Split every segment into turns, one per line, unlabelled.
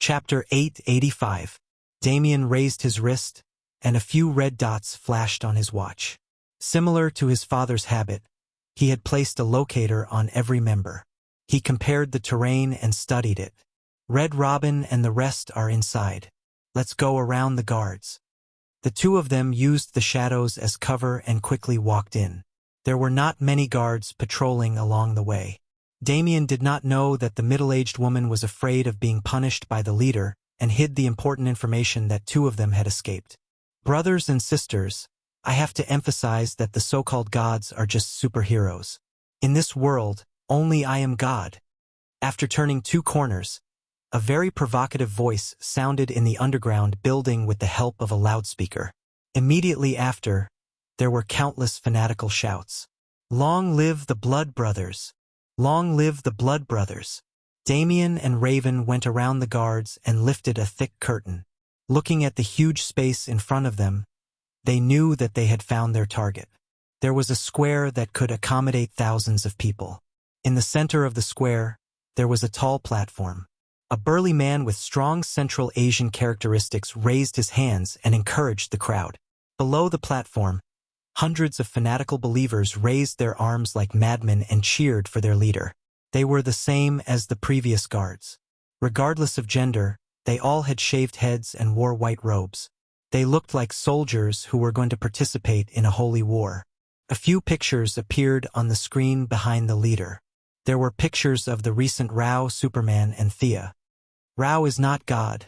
Chapter 885. Damien raised his wrist, and a few red dots flashed on his watch. Similar to his father's habit, he had placed a locator on every member. He compared the terrain and studied it. Red Robin and the rest are inside. Let's go around the guards. The two of them used the shadows as cover and quickly walked in. There were not many guards patrolling along the way. Damien did not know that the middle-aged woman was afraid of being punished by the leader and hid the important information that two of them had escaped. Brothers and sisters, I have to emphasize that the so-called gods are just superheroes. In this world, only I am God. After turning two corners, a very provocative voice sounded in the underground building with the help of a loudspeaker. Immediately after, there were countless fanatical shouts. Long live the Blood Brothers! Long live the Blood Brothers! Damien and Raven went around the guards and lifted a thick curtain. Looking at the huge space in front of them, they knew that they had found their target. There was a square that could accommodate thousands of people. In the center of the square, there was a tall platform. A burly man with strong Central Asian characteristics raised his hands and encouraged the crowd. Below the platform, hundreds of fanatical believers raised their arms like madmen and cheered for their leader. They were the same as the previous guards. Regardless of gender, they all had shaved heads and wore white robes. They looked like soldiers who were going to participate in a holy war. A few pictures appeared on the screen behind the leader. There were pictures of the recent Rao, Superman, and Thea. Rao is not God,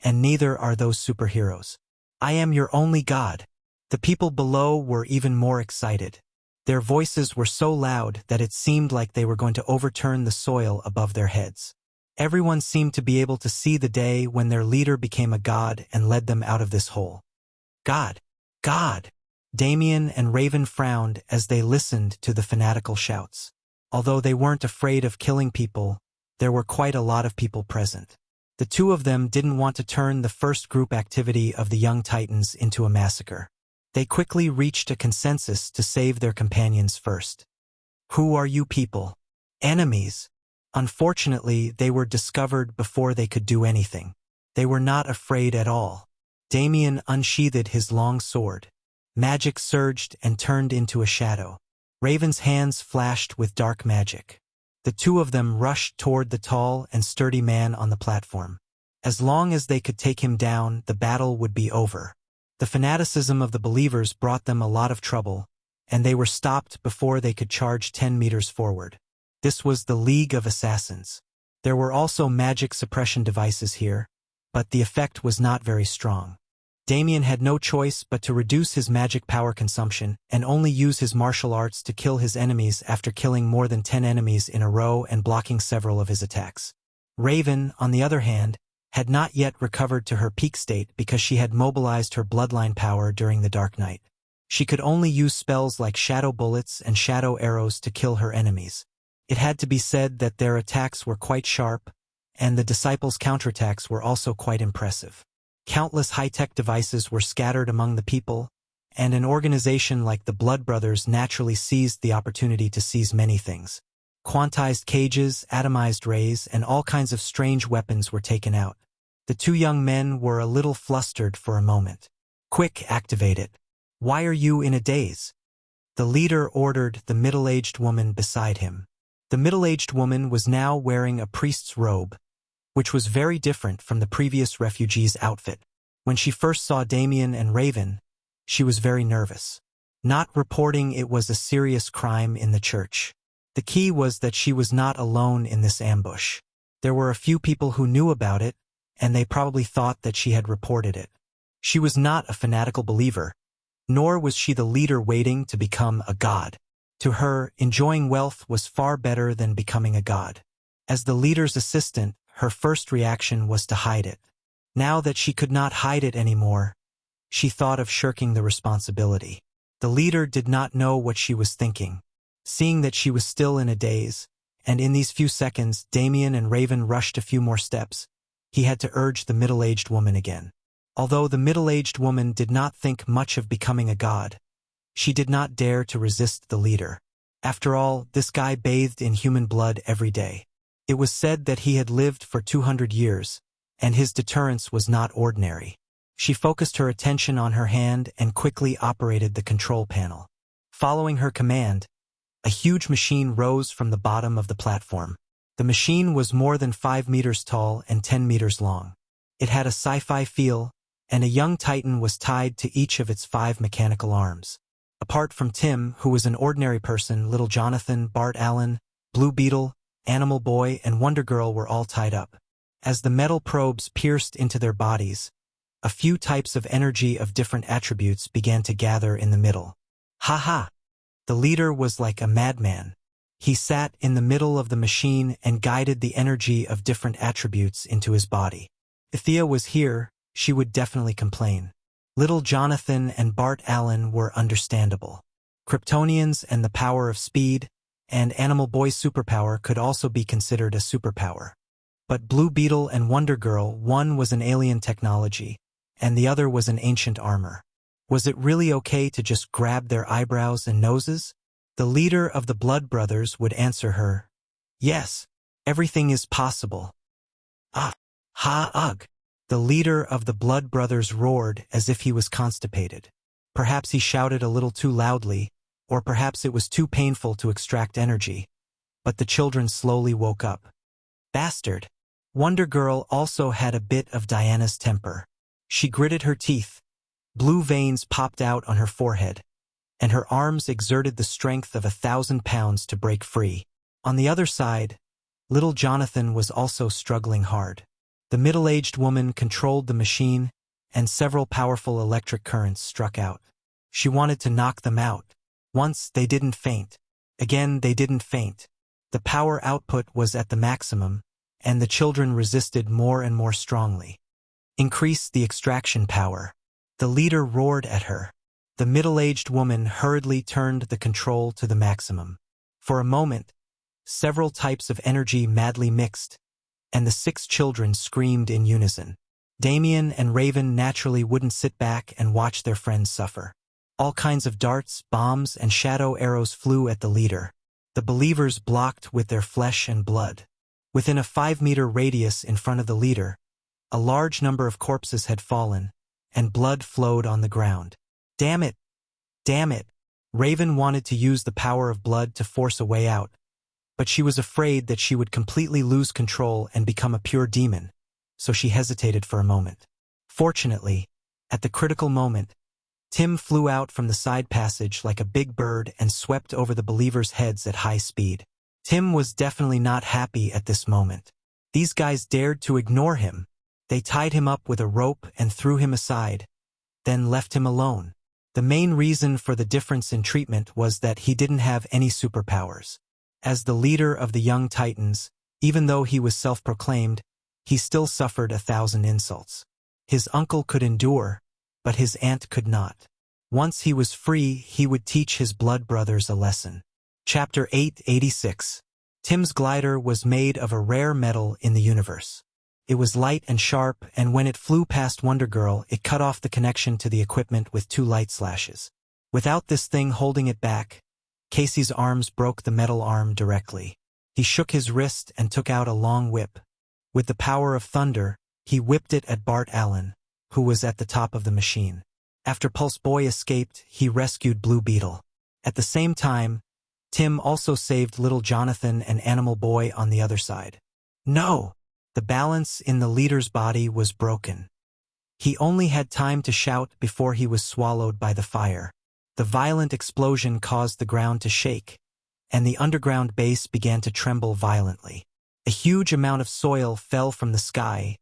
and neither are those superheroes. I am your only God. The people below were even more excited. Their voices were so loud that it seemed like they were going to overturn the soil above their heads. Everyone seemed to be able to see the day when their leader became a god and led them out of this hole. God! God! Damien and Raven frowned as they listened to the fanatical shouts. Although they weren't afraid of killing people, there were quite a lot of people present. The two of them didn't want to turn the first group activity of the young Titans into a massacre. They quickly reached a consensus to save their companions first. Who are you people? Enemies. Unfortunately, they were discovered before they could do anything. They were not afraid at all. Damien unsheathed his long sword. Magic surged and turned into a shadow. Raven's hands flashed with dark magic. The two of them rushed toward the tall and sturdy man on the platform. As long as they could take him down, the battle would be over. The fanaticism of the believers brought them a lot of trouble, and they were stopped before they could charge 10 meters forward. This was the League of Assassins. There were also magic suppression devices here, but the effect was not very strong. Damien had no choice but to reduce his magic power consumption and only use his martial arts to kill his enemies after killing more than 10 enemies in a row and blocking several of his attacks. Raven, on the other hand, had not yet recovered to her peak state because she had mobilized her bloodline power during the Dark Night. She could only use spells like shadow bullets and shadow arrows to kill her enemies. It had to be said that their attacks were quite sharp, and the disciples' counterattacks were also quite impressive. Countless high-tech devices were scattered among the people, and an organization like the Blood Brothers naturally seized the opportunity to seize many things. Quantized cages, atomized rays, and all kinds of strange weapons were taken out. The two young men were a little flustered for a moment. Quick, activate it. Why are you in a daze? The leader ordered the middle-aged woman beside him. The middle-aged woman was now wearing a priest's robe, which was very different from the previous refugee's outfit. When she first saw Damien and Raven, she was very nervous. Not reporting it was a serious crime in the church. The key was that she was not alone in this ambush. There were a few people who knew about it, and they probably thought that she had reported it. She was not a fanatical believer, nor was she the leader waiting to become a god. To her, enjoying wealth was far better than becoming a god. As the leader's assistant, her first reaction was to hide it. Now that she could not hide it anymore, she thought of shirking the responsibility. The leader did not know what she was thinking. Seeing that she was still in a daze, and in these few seconds Damien and Raven rushed a few more steps, he had to urge the middle-aged woman again. Although the middle-aged woman did not think much of becoming a god, she did not dare to resist the leader. After all, this guy bathed in human blood every day. It was said that he had lived for 200 years, and his deterrence was not ordinary. She focused her attention on her hand and quickly operated the control panel. Following her command, a huge machine rose from the bottom of the platform. The machine was more than 5 meters tall and 10 meters long. It had a sci-fi feel, and a young Titan was tied to each of its 5 mechanical arms. Apart from Tim, who was an ordinary person, Little Jonathan, Bart Allen, Blue Beetle, Animal Boy, and Wonder Girl were all tied up. As the metal probes pierced into their bodies, a few types of energy of different attributes began to gather in the middle. Ha ha! The leader was like a madman. He sat in the middle of the machine and guided the energy of different attributes into his body. If Thea was here, she would definitely complain. Little Jonathan and Bart Allen were understandable. Kryptonians and the power of speed, and Animal Boy's superpower could also be considered a superpower. But Blue Beetle and Wonder Girl, one was an alien technology, and the other was an ancient armor. Was it really okay to just grab their eyebrows and noses? The leader of the Blood Brothers would answer her, "Yes, everything is possible." Ah, ha, ugh. The leader of the Blood Brothers roared as if he was constipated. Perhaps he shouted a little too loudly, or perhaps it was too painful to extract energy. But the children slowly woke up. Bastard! Wonder Girl also had a bit of Diana's temper. She gritted her teeth. Blue veins popped out on her forehead, and her arms exerted the strength of 1,000 pounds to break free. On the other side, Little Jonathan was also struggling hard. The middle-aged woman controlled the machine, and several powerful electric currents struck out. She wanted to knock them out. Once, they didn't faint. Again, they didn't faint. The power output was at the maximum, and the children resisted more and more strongly. Increase the extraction power. The leader roared at her. The middle-aged woman hurriedly turned the control to the maximum. For a moment, several types of energy madly mixed, and the 6 children screamed in unison. Damien and Raven naturally wouldn't sit back and watch their friends suffer. All kinds of darts, bombs, and shadow arrows flew at the leader. The believers blocked with their flesh and blood. Within a 5-meter radius in front of the leader, a large number of corpses had fallen, and blood flowed on the ground. Damn it! Damn it! Raven wanted to use the power of blood to force a way out, but she was afraid that she would completely lose control and become a pure demon, so she hesitated for a moment. Fortunately, at the critical moment, Tim flew out from the side passage like a big bird and swept over the believers' heads at high speed. Tim was definitely not happy at this moment. These guys dared to ignore him. They tied him up with a rope and threw him aside, then left him alone. The main reason for the difference in treatment was that he didn't have any superpowers. As the leader of the young Titans, even though he was self-proclaimed, he still suffered 1,000 insults. His uncle could endure, but his aunt could not. Once he was free, he would teach his blood brothers a lesson. Chapter 886. Tim's glider was made of a rare metal in the universe. It was light and sharp, and when it flew past Wonder Girl, it cut off the connection to the equipment with 2 light slashes. Without this thing holding it back, Casey's arms broke the metal arm directly. He shook his wrist and took out a long whip. With the power of thunder, he whipped it at Bart Allen, who was at the top of the machine. After Pulse Boy escaped, he rescued Blue Beetle. At the same time, Tim also saved Little Jonathan and Animal Boy on the other side. No! The balance in the leader's body was broken. He only had time to shout before he was swallowed by the fire. The violent explosion caused the ground to shake, and the underground base began to tremble violently. A huge amount of soil fell from the sky,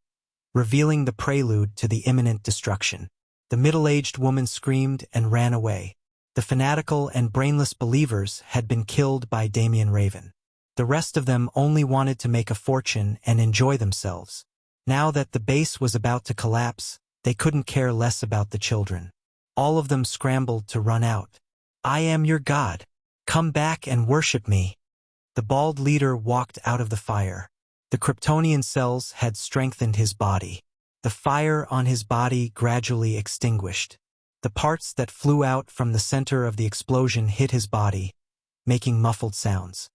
revealing the prelude to the imminent destruction. The middle-aged woman screamed and ran away. The fanatical and brainless believers had been killed by Damien Raven. The rest of them only wanted to make a fortune and enjoy themselves. Now that the base was about to collapse, they couldn't care less about the children. All of them scrambled to run out. "I am your god. Come back and worship me." The bald leader walked out of the fire. The Kryptonian cells had strengthened his body. The fire on his body gradually extinguished. The parts that flew out from the center of the explosion hit his body, making muffled sounds.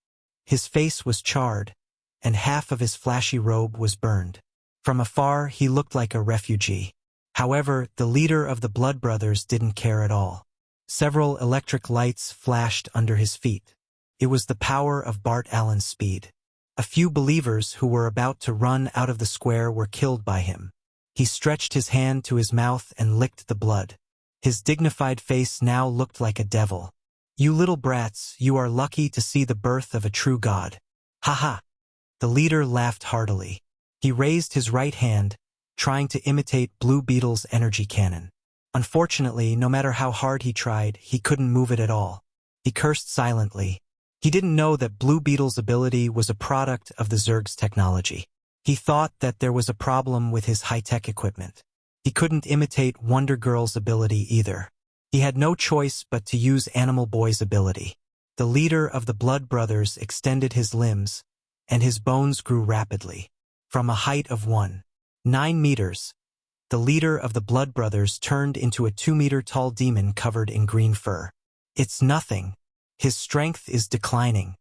His face was charred, and half of his flashy robe was burned. From afar, he looked like a refugee. However, the leader of the Blood Brothers didn't care at all. Several electric lights flashed under his feet. It was the power of Bart Allen's speed. A few believers who were about to run out of the square were killed by him. He stretched his hand to his mouth and licked the blood. His dignified face now looked like a devil. "You little brats, you are lucky to see the birth of a true god." "Ha ha!" The leader laughed heartily. He raised his right hand, trying to imitate Blue Beetle's energy cannon. Unfortunately, no matter how hard he tried, he couldn't move it at all. He cursed silently. He didn't know that Blue Beetle's ability was a product of the Zerg's technology. He thought that there was a problem with his high-tech equipment. He couldn't imitate Wonder Girl's ability either. He had no choice but to use Animal Boy's ability. The leader of the Blood Brothers extended his limbs, and his bones grew rapidly. From a height of 1.9 meters, the leader of the Blood Brothers turned into a 2-meter-tall demon covered in green fur. "It's nothing. His strength is declining."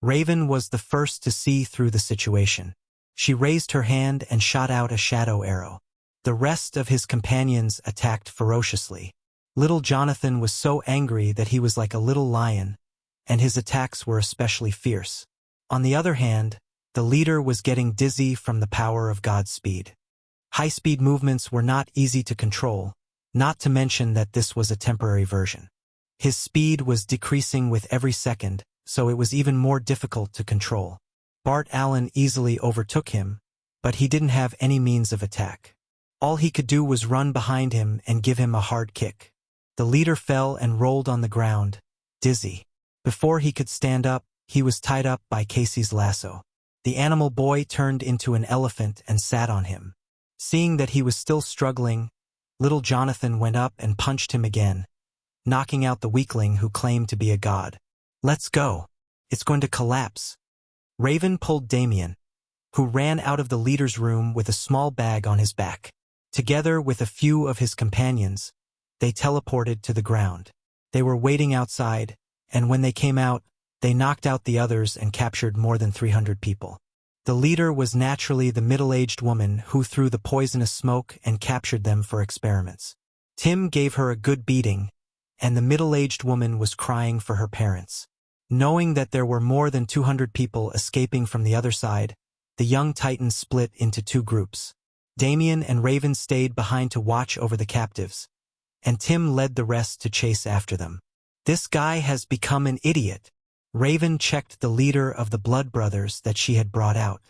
Raven was the first to see through the situation. She raised her hand and shot out a shadow arrow. The rest of his companions attacked ferociously. Little Jonathan was so angry that he was like a little lion, and his attacks were especially fierce. On the other hand, the leader was getting dizzy from the power of God's speed. High-speed movements were not easy to control, not to mention that this was a temporary version. His speed was decreasing with every second, so it was even more difficult to control. Bart Allen easily overtook him, but he didn't have any means of attack. All he could do was run behind him and give him a hard kick. The leader fell and rolled on the ground, dizzy. Before he could stand up, he was tied up by Casey's lasso. The Animal Boy turned into an elephant and sat on him. Seeing that he was still struggling, little Jonathan went up and punched him again, knocking out the weakling who claimed to be a god. "Let's go. It's going to collapse." Raven pulled Damien, who ran out of the leader's room with a small bag on his back. Together with a few of his companions, they teleported to the ground. They were waiting outside, and when they came out, they knocked out the others and captured more than 300 people. The leader was naturally the middle-aged woman who threw the poisonous smoke and captured them for experiments. Tim gave her a good beating, and the middle-aged woman was crying for her parents. Knowing that there were more than 200 people escaping from the other side, the young Titans split into two groups. Damien and Raven stayed behind to watch over the captives, and Tim led the rest to chase after them. "This guy has become an idiot." Raven checked the leader of the Blood Brothers that she had brought out.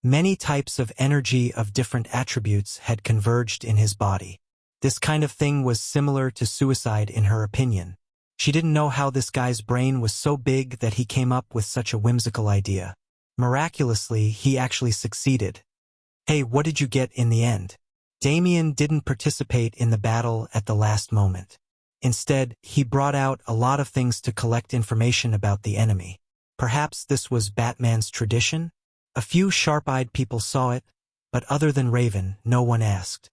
Many types of energy of different attributes had converged in his body. This kind of thing was similar to suicide in her opinion. She didn't know how this guy's brain was so big that he came up with such a whimsical idea. Miraculously, he actually succeeded. "Hey, what did you get in the end?" Damien didn't participate in the battle at the last moment. Instead, he brought out a lot of things to collect information about the enemy. Perhaps this was Batman's tradition? A few sharp-eyed people saw it, but other than Raven, no one asked.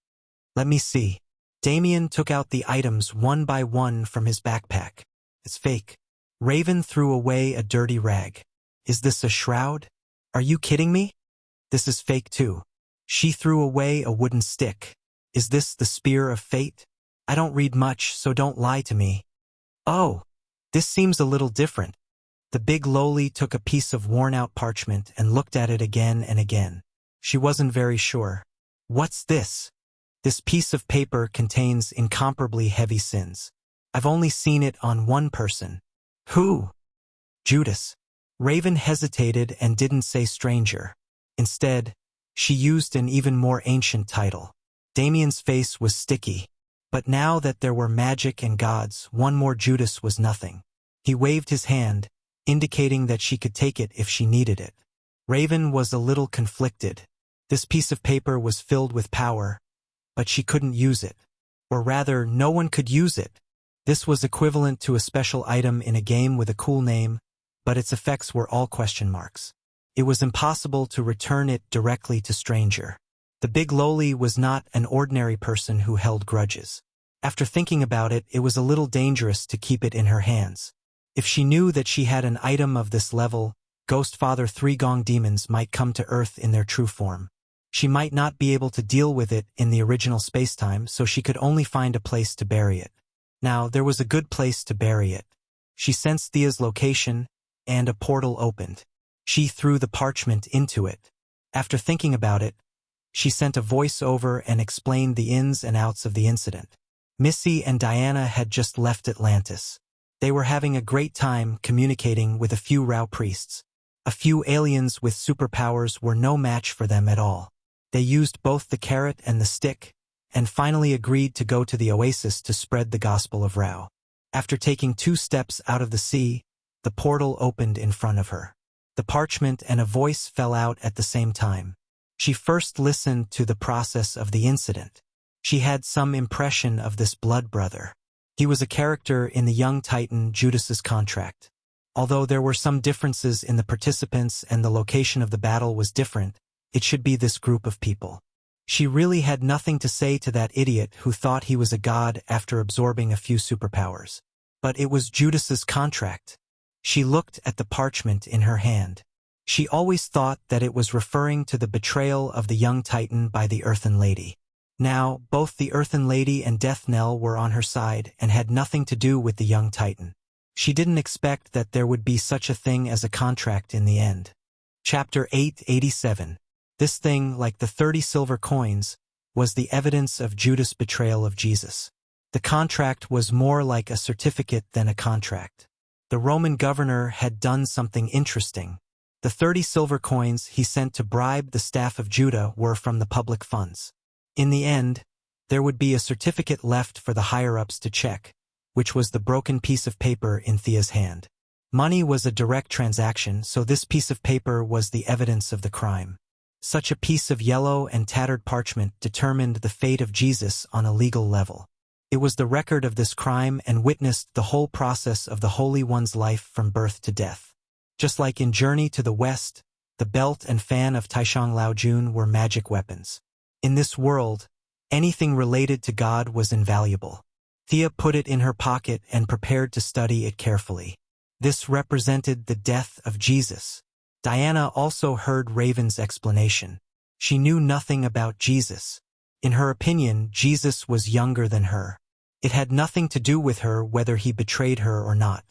"Let me see." Damien took out the items one by one from his backpack. "It's fake." Raven threw away a dirty rag. "Is this a shroud? Are you kidding me? This is fake too." She threw away a wooden stick. "Is this the Spear of Fate? I don't read much, so don't lie to me." "Oh, this seems a little different." The big lowly took a piece of worn-out parchment and looked at it again and again. She wasn't very sure. "What's this?" "This piece of paper contains incomparably heavy sins. I've only seen it on one person." "Who?" "Judas." Raven hesitated and didn't say stranger. Instead, she used an even more ancient title. Damien's face was sticky. But now that there were magic and gods, one more Judas was nothing. He waved his hand, indicating that she could take it if she needed it. Raven was a little conflicted. This piece of paper was filled with power, but she couldn't use it. Or rather, no one could use it. This was equivalent to a special item in a game with a cool name, but its effects were all question marks. It was impossible to return it directly to stranger. The big lowly was not an ordinary person who held grudges. After thinking about it, it was a little dangerous to keep it in her hands. If she knew that she had an item of this level, Ghost Father Three Gong demons might come to Earth in their true form. She might not be able to deal with it in the original spacetime, so she could only find a place to bury it. Now, there was a good place to bury it. She sensed Thea's location, and a portal opened. She threw the parchment into it. After thinking about it, she sent a voice over and explained the ins and outs of the incident. Missy and Diana had just left Atlantis. They were having a great time communicating with a few Rao priests. A few aliens with superpowers were no match for them at all. They used both the carrot and the stick, and finally agreed to go to the oasis to spread the gospel of Rao. After taking 2 steps out of the sea, the portal opened in front of her. The parchment and a voice fell out at the same time. She first listened to the process of the incident. She had some impression of this blood brother. He was a character in the young Titan Judas's contract. Although there were some differences in the participants and the location of the battle was different, it should be this group of people. She really had nothing to say to that idiot who thought he was a god after absorbing a few superpowers. But it was Judas's contract. She looked at the parchment in her hand. She always thought that it was referring to the betrayal of the young Titan by the Earthen Lady. Now, both the Earthen Lady and Death Knell were on her side and had nothing to do with the young Titan. She didn't expect that there would be such a thing as a contract in the end. Chapter 887. This thing, like the 30 silver coins, was the evidence of Judas' betrayal of Jesus. The contract was more like a certificate than a contract. The Roman governor had done something interesting. The 30 silver coins he sent to bribe the staff of Judah were from the public funds. In the end, there would be a certificate left for the higher-ups to check, which was the broken piece of paper in Thea's hand. Money was a direct transaction, so this piece of paper was the evidence of the crime. Such a piece of yellow and tattered parchment determined the fate of Jesus on a legal level. It was the record of this crime and witnessed the whole process of the Holy One's life from birth to death. Just like in Journey to the West, the belt and fan of Taishang Laojun were magic weapons. In this world, anything related to God was invaluable. Thea put it in her pocket and prepared to study it carefully. This represented the death of Jesus. Diana also heard Raven's explanation. She knew nothing about Jesus. In her opinion, Jesus was younger than her. It had nothing to do with her whether he betrayed her or not.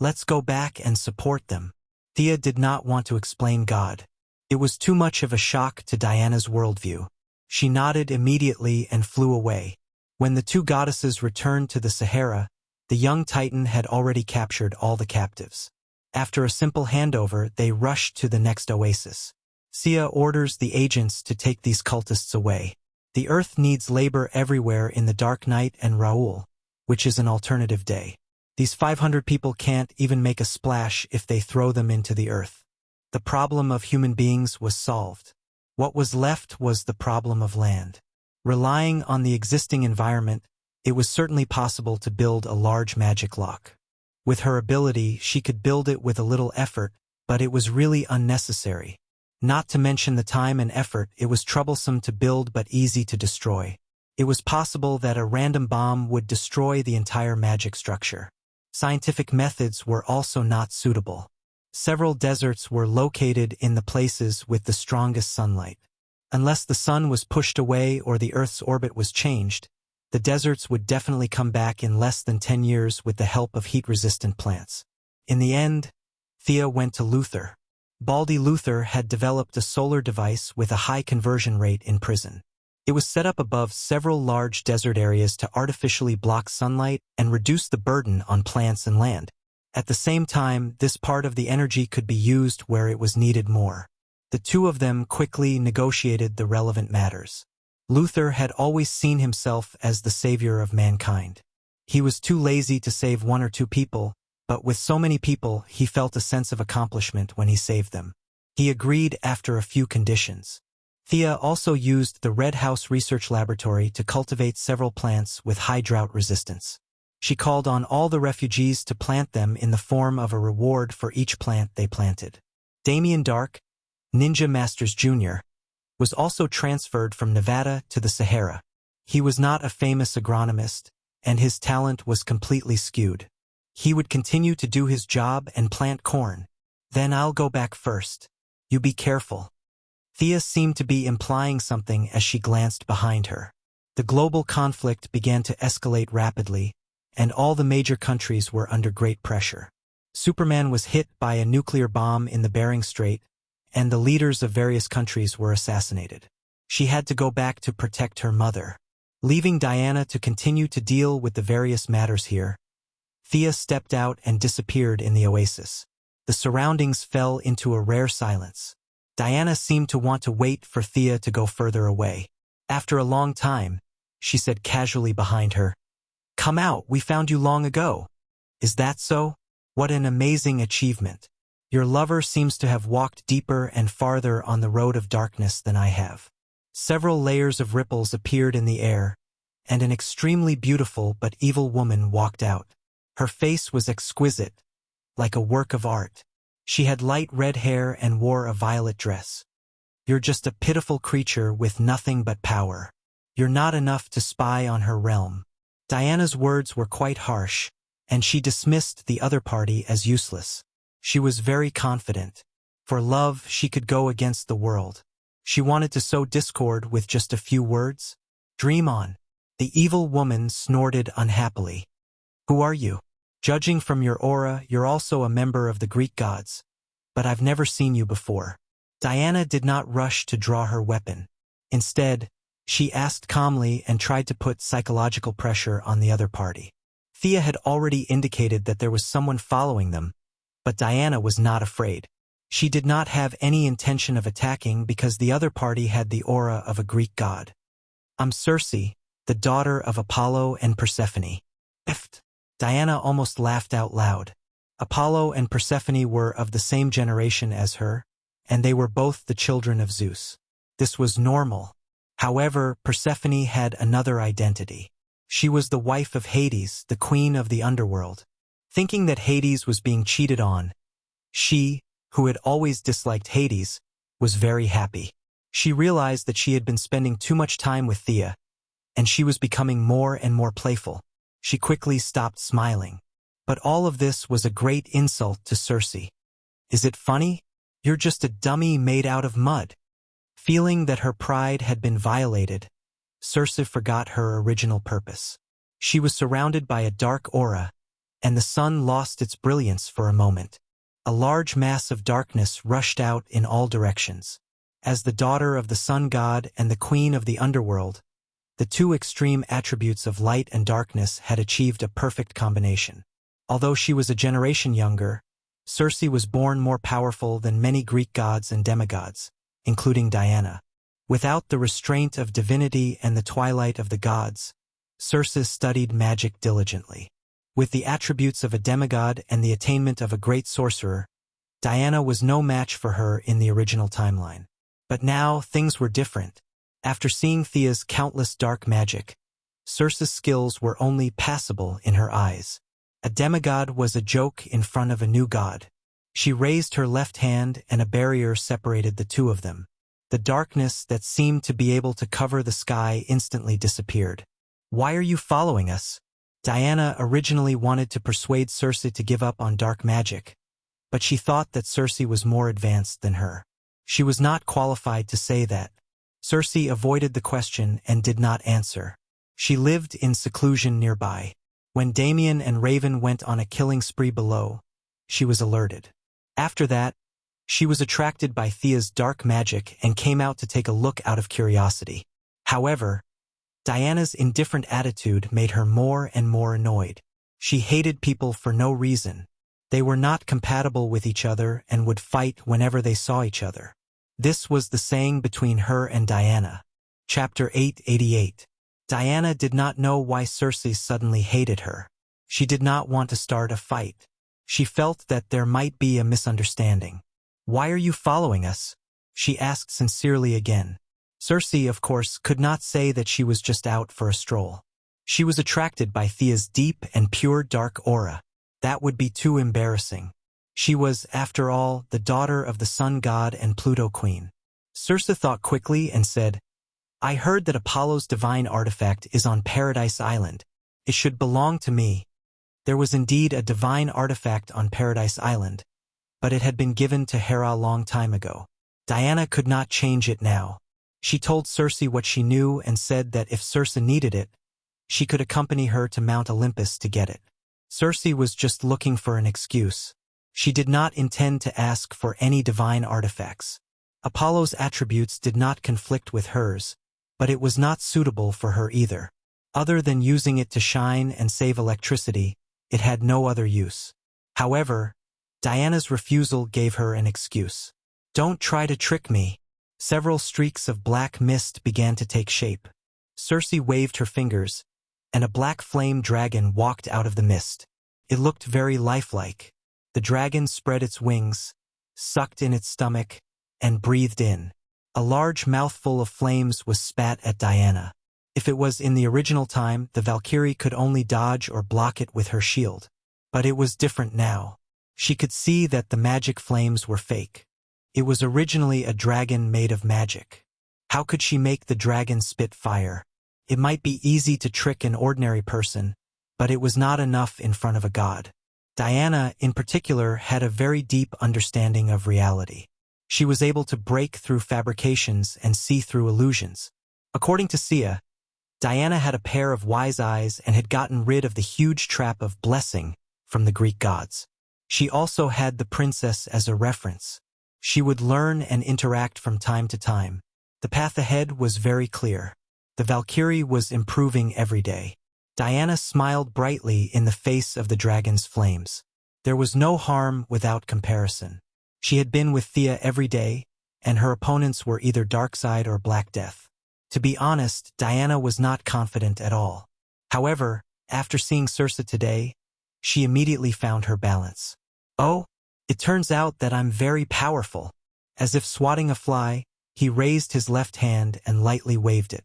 Let's go back and support them. Thea did not want to explain God. It was too much of a shock to Diana's worldview. She nodded immediately and flew away. When the 2 goddesses returned to the Sahara, the young Titan had already captured all the captives. After a simple handover, they rushed to the next oasis. Sia orders the agents to take these cultists away. The Earth needs labor everywhere in the Dark Night and Raoul, which is an alternative day. These 500 people can't even make a splash if they throw them into the Earth. The problem of human beings was solved. What was left was the problem of land. Relying on the existing environment, it was certainly possible to build a large magic lock. With her ability, she could build it with a little effort, but it was really unnecessary. Not to mention the time and effort, it was troublesome to build but easy to destroy. It was possible that a random bomb would destroy the entire magic structure. Scientific methods were also not suitable. Several deserts were located in the places with the strongest sunlight. Unless the sun was pushed away or the Earth's orbit was changed, the deserts would definitely come back in less than 10 years with the help of heat-resistant plants. In the end, Thea went to Luther. Baldy Luther had developed a solar device with a high conversion rate in prison. It was set up above several large desert areas to artificially block sunlight and reduce the burden on plants and land. At the same time, this part of the energy could be used where it was needed more. The 2 of them quickly negotiated the relevant matters. Luther had always seen himself as the savior of mankind. He was too lazy to save 1 or 2 people, but with so many people, he felt a sense of accomplishment when he saved them. He agreed after a few conditions. Thea also used the Red House Research Laboratory to cultivate several plants with high drought resistance. She called on all the refugees to plant them in the form of a reward for each plant they planted. Damien Dark, Ninja Masters Jr., was also transferred from Nevada to the Sahara. He was not a famous agronomist, and his talent was completely skewed. He would continue to do his job and plant corn. Then I'll go back first. You be careful. Thea seemed to be implying something as she glanced behind her. The global conflict began to escalate rapidly, and all the major countries were under great pressure. Superman was hit by a nuclear bomb in the Bering Strait, and the leaders of various countries were assassinated. She had to go back to protect her mother. Leaving Diana to continue to deal with the various matters here, Thea stepped out and disappeared in the oasis. The surroundings fell into a rare silence. Diana seemed to want to wait for Thea to go further away. After a long time, she said casually behind her, "Come out, we found you long ago." "Is that so? What an amazing achievement. Your lover seems to have walked deeper and farther on the road of darkness than I have." Several layers of ripples appeared in the air, and an extremely beautiful but evil woman walked out. Her face was exquisite, like a work of art. She had light red hair and wore a violet dress. "You're just a pitiful creature with nothing but power. You're not enough to spy on her realm." Diana's words were quite harsh, and she dismissed the other party as useless. She was very confident. For love, she could go against the world. She wanted to sow discord with just a few words. "Dream on." The evil woman snorted unhappily. "Who are you? Judging from your aura, you're also a member of the Greek gods. But I've never seen you before." Diana did not rush to draw her weapon. Instead, she asked calmly and tried to put psychological pressure on the other party. Thea had already indicated that there was someone following them, but Diana was not afraid. She did not have any intention of attacking because the other party had the aura of a Greek god. "I'm Circe, the daughter of Apollo and Persephone." Eft. Diana almost laughed out loud. Apollo and Persephone were of the same generation as her, and they were both the children of Zeus. This was normal. However, Persephone had another identity. She was the wife of Hades, the queen of the underworld. Thinking that Hades was being cheated on, she, who had always disliked Hades, was very happy. She realized that she had been spending too much time with Thea, and she was becoming more and more playful. She quickly stopped smiling. But all of this was a great insult to Circe. "Is it funny? You're just a dummy made out of mud." Feeling that her pride had been violated, Circe forgot her original purpose. She was surrounded by a dark aura, and the sun lost its brilliance for a moment. A large mass of darkness rushed out in all directions. As the daughter of the sun god and the queen of the underworld, the two extreme attributes of light and darkness had achieved a perfect combination. Although she was a generation younger, Circe was born more powerful than many Greek gods and demigods, including Diana. Without the restraint of divinity and the twilight of the gods, Circe studied magic diligently. With the attributes of a demigod and the attainment of a great sorcerer, Diana was no match for her in the original timeline. But now things were different. After seeing Thea's countless dark magic, Circe's skills were only passable in her eyes. A demigod was a joke in front of a new god. She raised her left hand and a barrier separated the two of them. The darkness that seemed to be able to cover the sky instantly disappeared. "Why are you following us?" Diana originally wanted to persuade Circe to give up on dark magic, but she thought that Circe was more advanced than her. She was not qualified to say that. Circe avoided the question and did not answer. She lived in seclusion nearby. When Damien and Raven went on a killing spree below, she was alerted. After that, she was attracted by Thea's dark magic and came out to take a look out of curiosity. However, Diana's indifferent attitude made her more and more annoyed. She hated people for no reason. They were not compatible with each other and would fight whenever they saw each other. This was the saying between her and Diana. Chapter 888. Diana did not know why Circe suddenly hated her. She did not want to start a fight. She felt that there might be a misunderstanding. "Why are you following us?" she asked sincerely again. Circe, of course, could not say that she was just out for a stroll. She was attracted by Thea's deep and pure dark aura. That would be too embarrassing. She was, after all, the daughter of the sun god and Pluto queen. Circe thought quickly and said, "I heard that Apollo's divine artifact is on Paradise Island. It should belong to me." There was indeed a divine artifact on Paradise Island, but it had been given to Hera a long time ago. Diana could not change it now. She told Circe what she knew and said that if Circe needed it, she could accompany her to Mount Olympus to get it. Circe was just looking for an excuse. She did not intend to ask for any divine artifacts. Apollo's attributes did not conflict with hers, but it was not suitable for her either. Other than using it to shine and save electricity, it had no other use. However, Diana's refusal gave her an excuse. Don't try to trick me. Several streaks of black mist began to take shape. Circe waved her fingers, and a black flame dragon walked out of the mist. It looked very lifelike. The dragon spread its wings, sucked in its stomach, and breathed in. A large mouthful of flames was spat at Diana. If it was in the original time, the Valkyrie could only dodge or block it with her shield. But it was different now. She could see that the magic flames were fake. It was originally a dragon made of magic. How could she make the dragon spit fire? It might be easy to trick an ordinary person, but it was not enough in front of a god. Diana, in particular, had a very deep understanding of reality. She was able to break through fabrications and see through illusions. According to Sia, Diana had a pair of wise eyes and had gotten rid of the huge trap of blessing from the Greek gods. She also had the princess as a reference. She would learn and interact from time to time. The path ahead was very clear. The Valkyrie was improving every day. Diana smiled brightly in the face of the dragon's flames. There was no harm without comparison. She had been with Thea every day, and her opponents were either Darkseid or Black Death. To be honest, Diana was not confident at all. However, after seeing Circe today, she immediately found her balance. Oh, it turns out that I'm very powerful. As if swatting a fly, he raised his left hand and lightly waved it.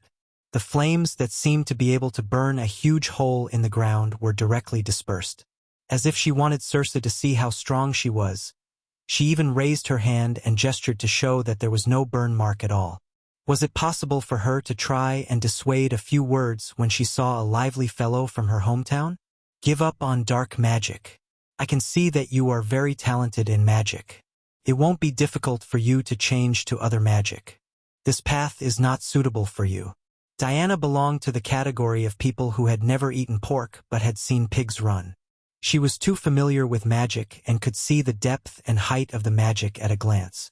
The flames that seemed to be able to burn a huge hole in the ground were directly dispersed. As if she wanted Circe to see how strong she was, she even raised her hand and gestured to show that there was no burn mark at all. Was it possible for her to try and dissuade a few words when she saw a lively fellow from her hometown? Give up on dark magic. I can see that you are very talented in magic. It won't be difficult for you to change to other magic. This path is not suitable for you. Diana belonged to the category of people who had never eaten pork but had seen pigs run. She was too familiar with magic and could see the depth and height of the magic at a glance.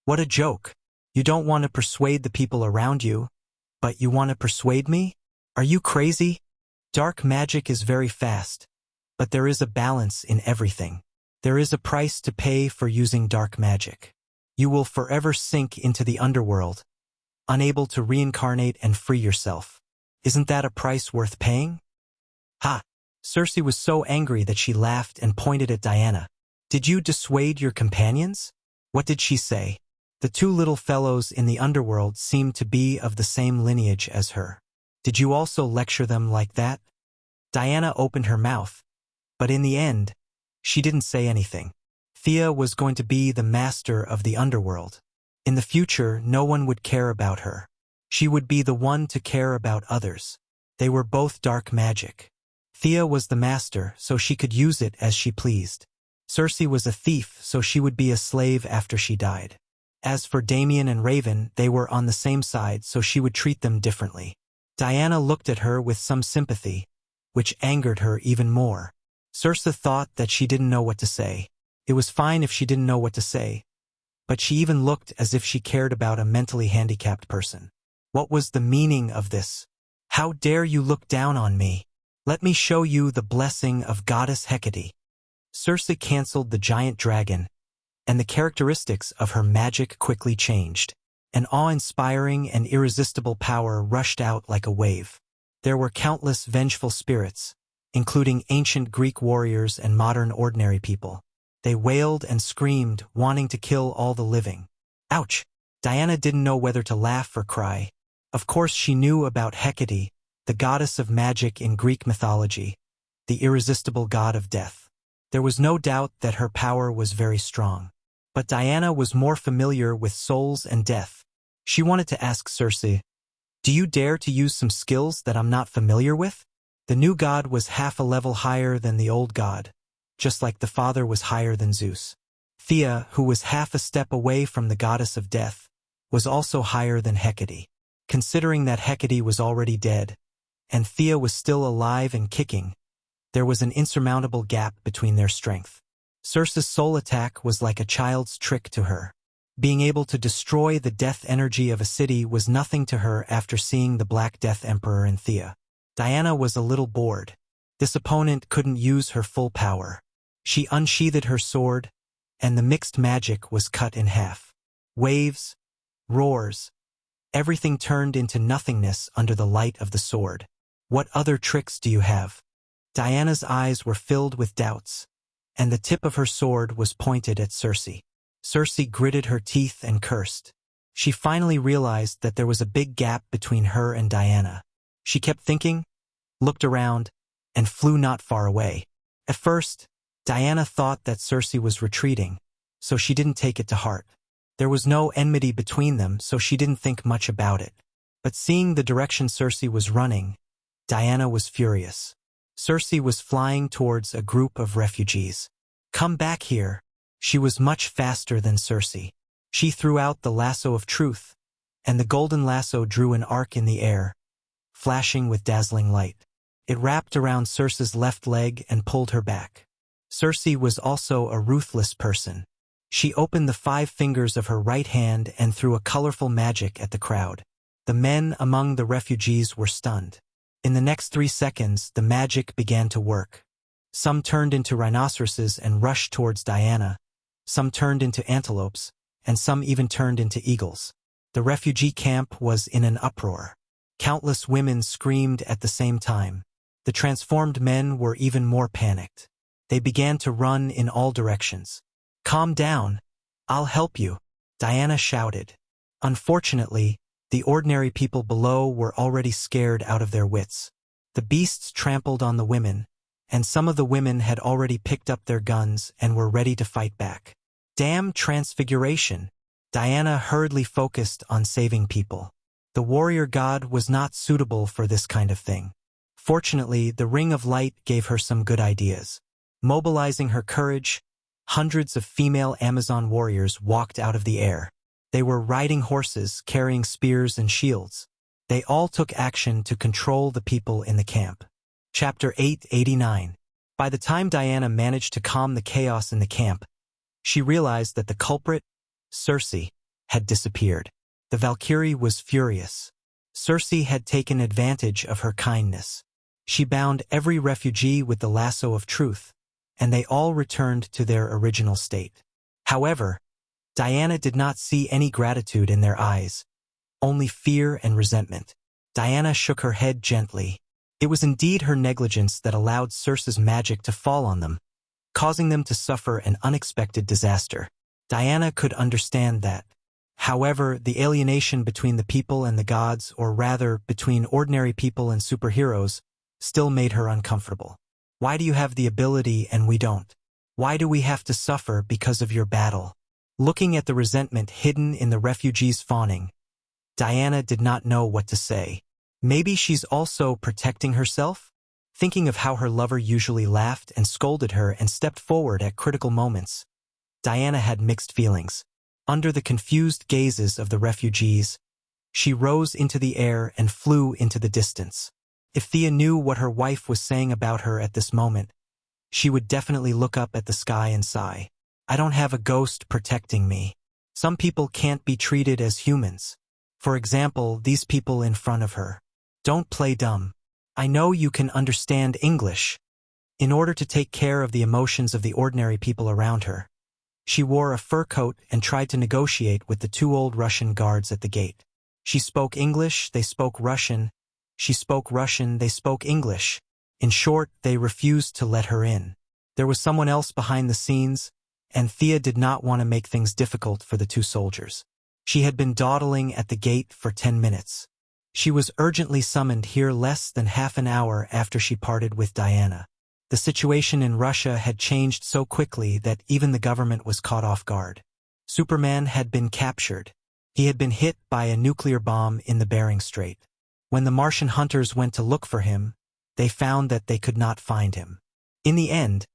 What a joke. You don't want to persuade the people around you, but you want to persuade me? Are you crazy? Dark magic is very fast, but there is a balance in everything. There is a price to pay for using dark magic. You will forever sink into the underworld, unable to reincarnate and free yourself. Isn't that a price worth paying? Ha! Circe was so angry that she laughed and pointed at Diana. Did you dissuade your companions? What did she say? The two little fellows in the underworld seemed to be of the same lineage as her. Did you also lecture them like that? Diana opened her mouth, but in the end, she didn't say anything. Thea was going to be the master of the underworld. In the future, no one would care about her. She would be the one to care about others. They were both dark magic. Thea was the master, so she could use it as she pleased. Circe was a thief, so she would be a slave after she died. As for Damien and Raven, they were on the same side, so she would treat them differently. Diana looked at her with some sympathy, which angered her even more. Circe thought that she didn't know what to say. It was fine if she didn't know what to say, but she even looked as if she cared about a mentally handicapped person. What was the meaning of this? How dare you look down on me? Let me show you the blessing of Goddess Hecate. Circe canceled the giant dragon, and the characteristics of her magic quickly changed. An awe-inspiring and irresistible power rushed out like a wave. There were countless vengeful spirits, including ancient Greek warriors and modern ordinary people. They wailed and screamed, wanting to kill all the living. Ouch! Diana didn't know whether to laugh or cry. Of course she knew about Hecate, the goddess of magic in Greek mythology, the irresistible god of death. There was no doubt that her power was very strong. But Diana was more familiar with souls and death. She wanted to ask Circe, "Do you dare to use some skills that I'm not familiar with?" The new god was half a level higher than the old god, just like the father was higher than Zeus. Thea, who was half a step away from the goddess of death, was also higher than Hecate. Considering that Hecate was already dead, and Thea was still alive and kicking, there was an insurmountable gap between their strength. Circe's soul attack was like a child's trick to her. Being able to destroy the death energy of a city was nothing to her after seeing the Black Death Emperor in Thea. Diana was a little bored. This opponent couldn't use her full power. She unsheathed her sword, and the mixed magic was cut in half. Waves, roars, everything turned into nothingness under the light of the sword. What other tricks do you have? Diana's eyes were filled with doubts, and the tip of her sword was pointed at Circe. Circe gritted her teeth and cursed. She finally realized that there was a big gap between her and Diana. She kept thinking, looked around, and flew not far away. At first, Diana thought that Circe was retreating, so she didn't take it to heart. There was no enmity between them, so she didn't think much about it. But seeing the direction Circe was running, Diana was furious. Circe was flying towards a group of refugees. "Come back here." She was much faster than Circe. She threw out the lasso of truth, and the golden lasso drew an arc in the air, flashing with dazzling light. It wrapped around Circe's left leg and pulled her back. Circe was also a ruthless person. She opened the 5 fingers of her right hand and threw a colorful magic at the crowd. The men among the refugees were stunned. In the next 3 seconds, the magic began to work. Some turned into rhinoceroses and rushed towards Diana. Some turned into antelopes, and some even turned into eagles. The refugee camp was in an uproar. Countless women screamed at the same time. The transformed men were even more panicked. They began to run in all directions. "Calm down. I'll help you," Diana shouted. Unfortunately, the ordinary people below were already scared out of their wits. The beasts trampled on the women, and some of the women had already picked up their guns and were ready to fight back. Damn transfiguration! Diana hurriedly focused on saving people. The warrior god was not suitable for this kind of thing. Fortunately, the Ring of Light gave her some good ideas. Mobilizing her courage, hundreds of female Amazon warriors walked out of the air. They were riding horses, carrying spears and shields. They all took action to control the people in the camp. Chapter 889. By the time Diana managed to calm the chaos in the camp, she realized that the culprit, Circe, had disappeared. The Valkyrie was furious. Circe had taken advantage of her kindness. She bound every refugee with the lasso of truth, and they all returned to their original state. However, Diana did not see any gratitude in their eyes, only fear and resentment. Diana shook her head gently. It was indeed her negligence that allowed Circe's magic to fall on them, causing them to suffer an unexpected disaster. Diana could understand that. However, the alienation between the people and the gods, or rather, between ordinary people and superheroes, still made her uncomfortable. Why do you have the ability and we don't? Why do we have to suffer because of your battle? Looking at the resentment hidden in the refugees' fawning, Diana did not know what to say. Maybe she's also protecting herself? Thinking of how her lover usually laughed and scolded her and stepped forward at critical moments, Diana had mixed feelings. Under the confused gazes of the refugees, she rose into the air and flew into the distance. If Thea knew what her wife was saying about her at this moment, she would definitely look up at the sky and sigh. "I don't have a ghost protecting me. Some people can't be treated as humans. For example, these people in front of her. Don't play dumb. I know you can understand English." In order to take care of the emotions of the ordinary people around her, she wore a fur coat and tried to negotiate with the 2 old Russian guards at the gate. She spoke English, they spoke Russian. She spoke Russian, they spoke English. In short, they refused to let her in. There was someone else behind the scenes, and Thea did not want to make things difficult for the 2 soldiers. She had been dawdling at the gate for 10 minutes. She was urgently summoned here less than half an hour after she parted with Diana. The situation in Russia had changed so quickly that even the government was caught off guard. Superman had been captured. He had been hit by a nuclear bomb in the Bering Strait. When the Martian hunters went to look for him, they found that they could not find him. In the end,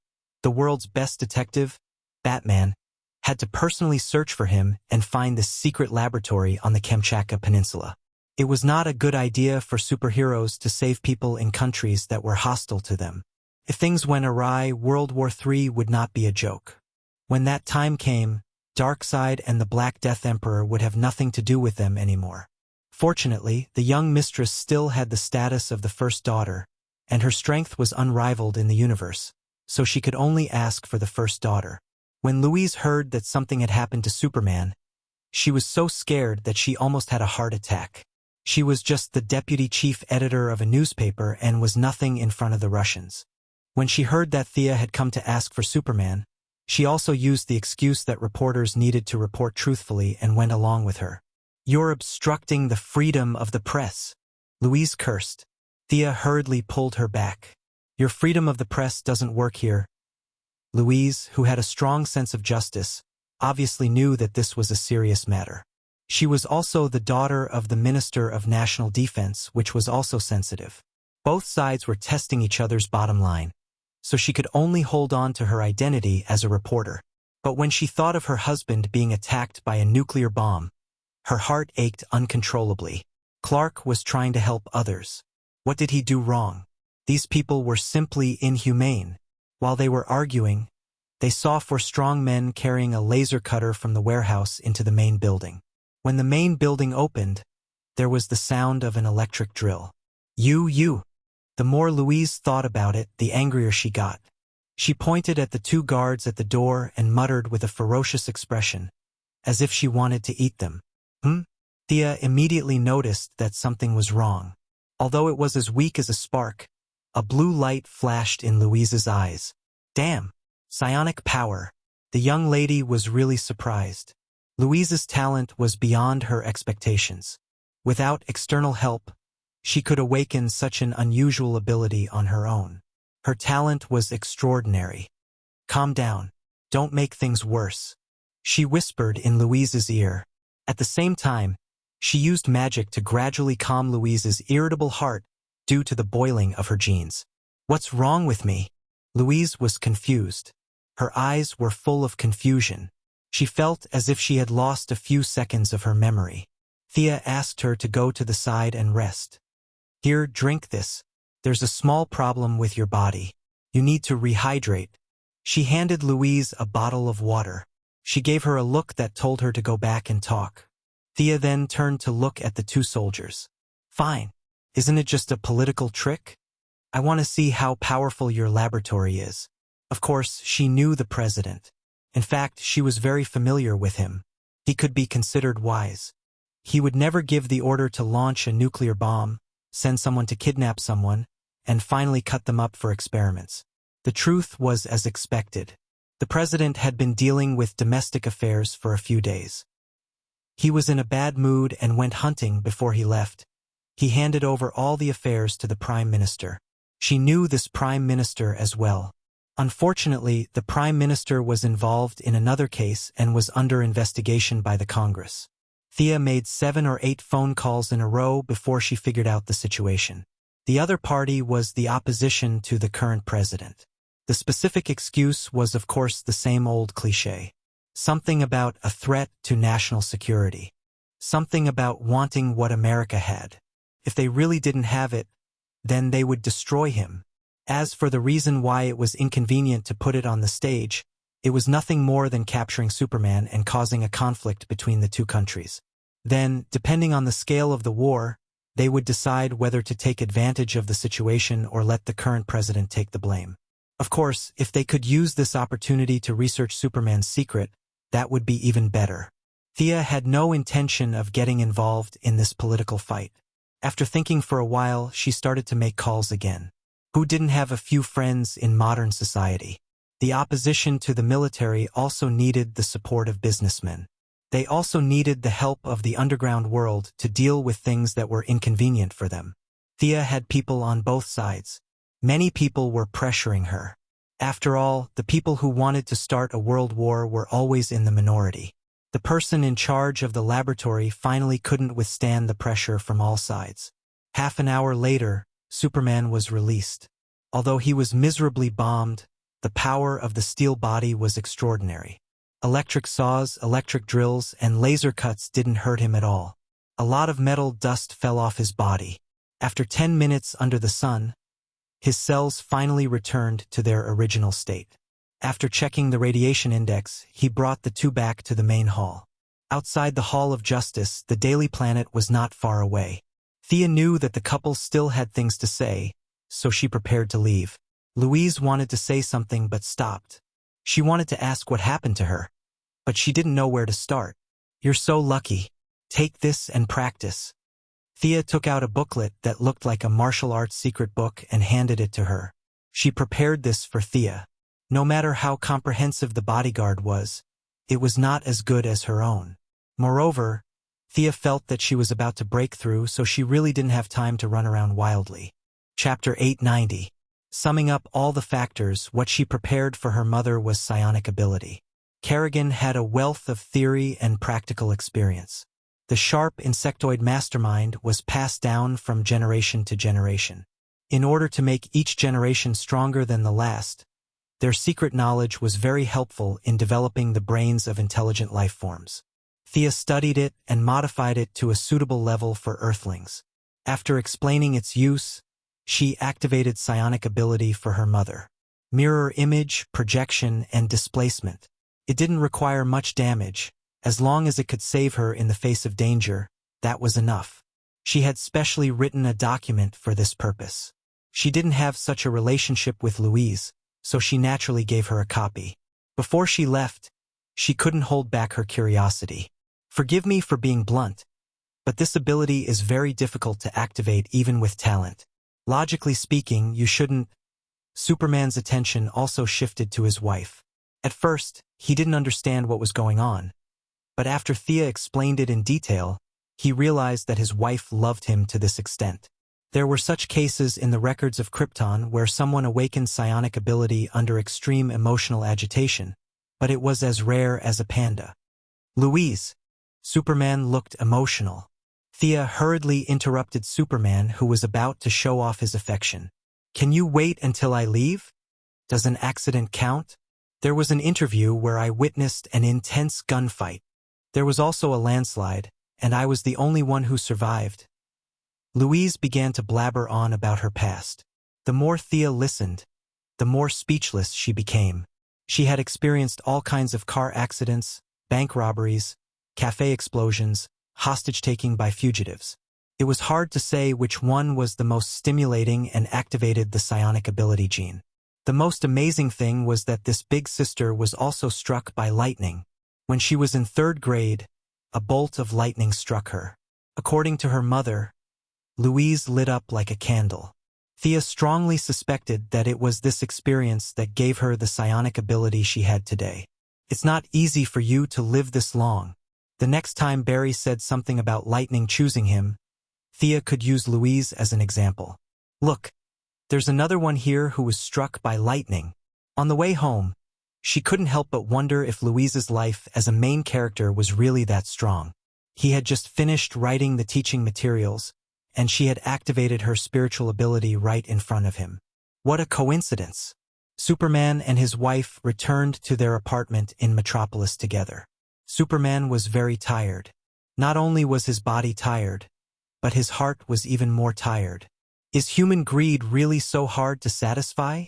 the world's best detective, Batman, had to personally search for him and find this secret laboratory on the Kamchatka Peninsula. It was not a good idea for superheroes to save people in countries that were hostile to them. If things went awry, World War III would not be a joke. When that time came, Darkseid and the Black Death Emperor would have nothing to do with them anymore. Fortunately, the young mistress still had the status of the first daughter, and her strength was unrivaled in the universe, so she could only ask for the first daughter. When Louise heard that something had happened to Superman, she was so scared that she almost had a heart attack. She was just the deputy chief editor of a newspaper and was nothing in front of the Russians. When she heard that Thea had come to ask for Superman, she also used the excuse that reporters needed to report truthfully and went along with her. "You're obstructing the freedom of the press," Louise cursed. Thea hurriedly pulled her back. "Your freedom of the press doesn't work here." Louise, who had a strong sense of justice, obviously knew that this was a serious matter. She was also the daughter of the Minister of National Defense, which was also sensitive. Both sides were testing each other's bottom line, so she could only hold on to her identity as a reporter. But when she thought of her husband being attacked by a nuclear bomb, her heart ached uncontrollably. Clark was trying to help others. What did he do wrong? These people were simply inhumane. While they were arguing, they saw four strong men carrying a laser cutter from the warehouse into the main building. When the main building opened, there was the sound of an electric drill. You. The more Louise thought about it, the angrier she got. She pointed at the two guards at the door and muttered with a ferocious expression, as if she wanted to eat them. Thea immediately noticed that something was wrong. Although it was as weak as a spark, a blue light flashed in Louise's eyes. Damn! Psionic power. The young lady was really surprised. Louise's talent was beyond her expectations. Without external help, she could awaken such an unusual ability on her own. Her talent was extraordinary. "Calm down. Don't make things worse," she whispered in Louise's ear. At the same time, she used magic to gradually calm Louise's irritable heart due to the boiling of her genes. "What's wrong with me?" Louise was confused. Her eyes were full of confusion. She felt as if she had lost a few seconds of her memory. Thea asked her to go to the side and rest. "Here, drink this. There's a small problem with your body. You need to rehydrate." She handed Louise a bottle of water. She gave her a look that told her to go back and talk. Thea then turned to look at the two soldiers. "Fine. Isn't it just a political trick? I want to see how powerful your laboratory is." Of course, she knew the president. In fact, she was very familiar with him. He could be considered wise. He would never give the order to launch a nuclear bomb, send someone to kidnap someone, and finally cut them up for experiments. The truth was as expected. The president had been dealing with domestic affairs for a few days. He was in a bad mood and went hunting before he left. He handed over all the affairs to the prime minister. She knew this prime minister as well. Unfortunately, the prime minister was involved in another case and was under investigation by the Congress. Thea made 7 or 8 phone calls in a row before she figured out the situation. The other party was the opposition to the current president. The specific excuse was, of course, the same old cliché. Something about a threat to national security. Something about wanting what America had. If they really didn't have it, then they would destroy him. As for the reason why it was inconvenient to put it on the stage, it was nothing more than capturing Superman and causing a conflict between the two countries. Then, depending on the scale of the war, they would decide whether to take advantage of the situation or let the current president take the blame. Of course, if they could use this opportunity to research Superman's secret, that would be even better. Thea had no intention of getting involved in this political fight. After thinking for a while, she started to make calls again. Who didn't have a few friends in modern society? The opposition to the military also needed the support of businessmen. They also needed the help of the underground world to deal with things that were inconvenient for them. Thea had people on both sides. Many people were pressuring her. After all, the people who wanted to start a world war were always in the minority. The person in charge of the laboratory finally couldn't withstand the pressure from all sides. Half an hour later, Superman was released. Although he was miserably bombed, the power of the steel body was extraordinary. Electric saws, electric drills, and laser cuts didn't hurt him at all. A lot of metal dust fell off his body. After 10 minutes under the sun, his cells finally returned to their original state. After checking the radiation index, he brought the two back to the main hall. Outside the Hall of Justice, the Daily Planet was not far away. Thea knew that the couple still had things to say, so she prepared to leave. Louise wanted to say something but stopped. She wanted to ask what happened to her, but she didn't know where to start. "You're so lucky. Take this and practice." Thea took out a booklet that looked like a martial arts secret book and handed it to her. She prepared this for Thea. No matter how comprehensive the bodyguard was, it was not as good as her own. Moreover, Thea felt that she was about to break through, so she really didn't have time to run around wildly. Chapter 890. Summing up all the factors, what she prepared for her mother was psionic ability. Kerrigan had a wealth of theory and practical experience. The sharp insectoid mastermind was passed down from generation to generation. In order to make each generation stronger than the last, their secret knowledge was very helpful in developing the brains of intelligent life forms. Thea studied it and modified it to a suitable level for Earthlings. After explaining its use, she activated psionic ability for her mother. Mirror image, projection, and displacement. It didn't require much damage. As long as it could save her in the face of danger, that was enough. She had specially written a document for this purpose. She didn't have such a relationship with Louise, so she naturally gave her a copy. Before she left, she couldn't hold back her curiosity. "Forgive me for being blunt, but this ability is very difficult to activate even with talent. Logically speaking, you shouldn't." Superman's attention also shifted to his wife. At first, he didn't understand what was going on, but after Thea explained it in detail, he realized that his wife loved him to this extent. There were such cases in the records of Krypton where someone awakened psionic ability under extreme emotional agitation, but it was as rare as a panda. "Louise." Superman looked emotional. Thea hurriedly interrupted Superman, who was about to show off his affection. "Can you wait until I leave? Does an accident count? There was an interview where I witnessed an intense gunfight. There was also a landslide, and I was the only one who survived." Louise began to blabber on about her past. The more Thea listened, the more speechless she became. She had experienced all kinds of car accidents, bank robberies, cafe explosions, hostage-taking by fugitives. It was hard to say which one was the most stimulating and activated the psionic ability gene. The most amazing thing was that this big sister was also struck by lightning. When she was in 3rd grade, a bolt of lightning struck her. According to her mother, Louise lit up like a candle. Thea strongly suspected that it was this experience that gave her the psionic ability she had today. "It's not easy for you to live this long." The next time Barry said something about lightning choosing him, Thea could use Louise as an example. "Look, there's another one here who was struck by lightning." On the way home, she couldn't help but wonder if Louise's life as a main character was really that strong. He had just finished writing the teaching materials, and she had activated her spiritual ability right in front of him. What a coincidence! Superman and his wife returned to their apartment in Metropolis together. Superman was very tired. Not only was his body tired, but his heart was even more tired. "Is human greed really so hard to satisfy?"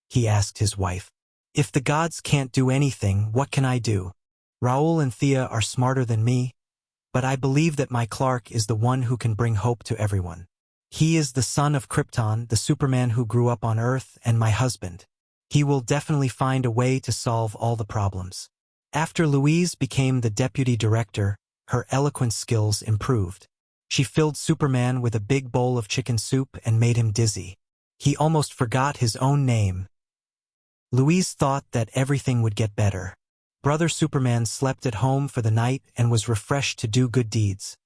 he asked his wife. "If the gods can't do anything, what can I do? Raoul and Thea are smarter than me, but I believe that my Clark is the one who can bring hope to everyone. He is the son of Krypton, the Superman who grew up on Earth, and my husband. He will definitely find a way to solve all the problems." After Louise became the deputy director, her eloquence skills improved. She filled Superman with a big bowl of chicken soup and made him dizzy. He almost forgot his own name. Louise thought that everything would get better. Brother Superman slept at home for the night and was refreshed to do good deeds.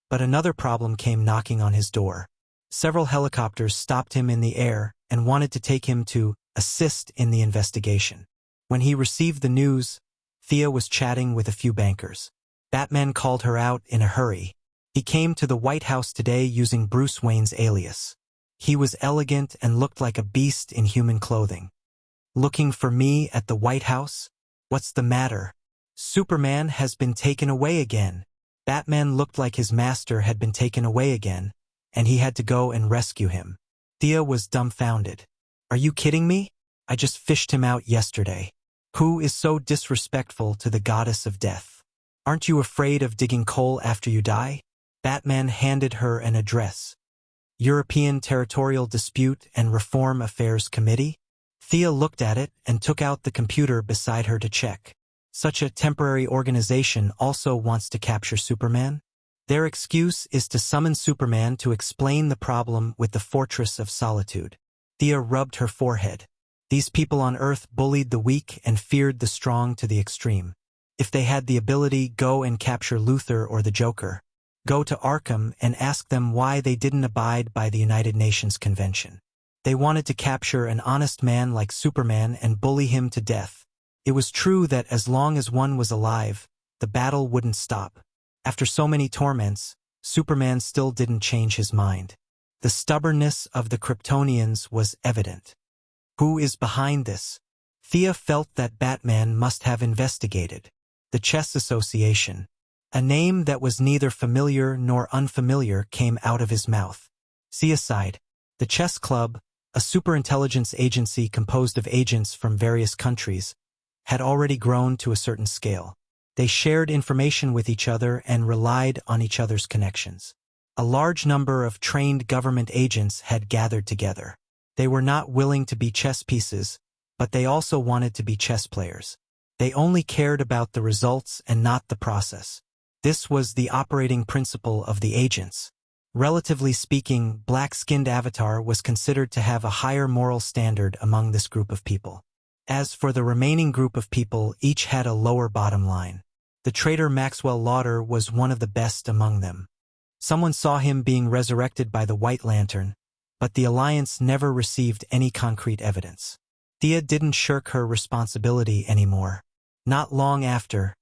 But another problem came knocking on his door. Several helicopters stopped him in the air and wanted to take him to assist in the investigation. When he received the news, Thea was chatting with a few bankers. Batman called her out in a hurry. He came to the White House today using Bruce Wayne's alias. He was elegant and looked like a beast in human clothing. "Looking for me at the White House? What's the matter?" Superman has been taken away again. Batman looked like his master had been taken away again, and he had to go and rescue him. Thea was dumbfounded. Are you kidding me? I just fished him out yesterday. Who is so disrespectful to the goddess of death? Aren't you afraid of digging coal after you die? Batman handed her an address. European Territorial Dispute and Reform Affairs Committee? Thea looked at it and took out the computer beside her to check. Such a temporary organization also wants to capture Superman? Their excuse is to summon Superman to explain the problem with the Fortress of Solitude. Thea rubbed her forehead. These people on Earth bullied the weak and feared the strong to the extreme. If they had the ability, go and capture Luthor or the Joker. Go to Arkham and ask them why they didn't abide by the United Nations Convention. They wanted to capture an honest man like Superman and bully him to death. It was true that as long as one was alive, the battle wouldn't stop. After so many torments, Superman still didn't change his mind. The stubbornness of the Kryptonians was evident. Who is behind this? Thea felt that Batman must have investigated. The Chess Association. A name that was neither familiar nor unfamiliar came out of his mouth. See aside. The Chess Club, a superintelligence agency composed of agents from various countries, had already grown to a certain scale. They shared information with each other and relied on each other's connections. A large number of trained government agents had gathered together. They were not willing to be chess pieces, but they also wanted to be chess players. They only cared about the results and not the process. This was the operating principle of the agents. Relatively speaking, black-skinned Avatar was considered to have a higher moral standard among this group of people. As for the remaining group of people, each had a lower bottom line. The traitor Maxwell Lauder was one of the best among them. Someone saw him being resurrected by the White Lantern, but the Alliance never received any concrete evidence. Thea didn't shirk her responsibility anymore. Not long after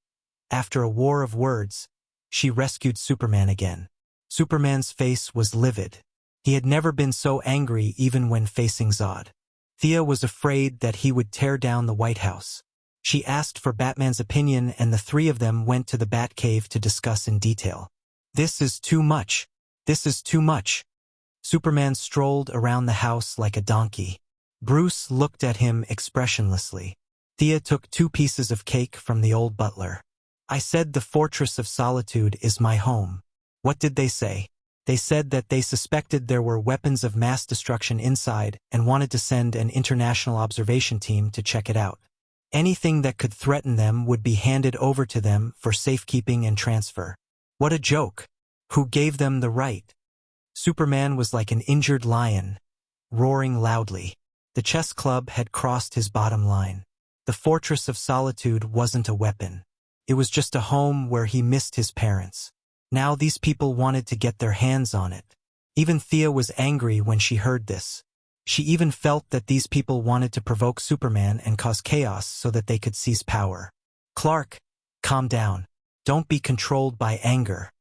a war of words, she rescued Superman again. Superman's face was livid. He had never been so angry even when facing Zod. Thea was afraid that he would tear down the White House. She asked for Batman's opinion and the three of them went to the Batcave to discuss in detail. This is too much. This is too much. Superman strolled around the house like a donkey. Bruce looked at him expressionlessly. Thea took 2 pieces of cake from the old butler. I said the Fortress of Solitude is my home. What did they say? They said that they suspected there were weapons of mass destruction inside and wanted to send an international observation team to check it out. Anything that could threaten them would be handed over to them for safekeeping and transfer. What a joke. Who gave them the right? Superman was like an injured lion, roaring loudly. The chess club had crossed his bottom line. The Fortress of Solitude wasn't a weapon. It was just a home where he missed his parents. Now these people wanted to get their hands on it. Even Thea was angry when she heard this. She even felt that these people wanted to provoke Superman and cause chaos so that they could seize power. Clark, calm down. Don't be controlled by anger.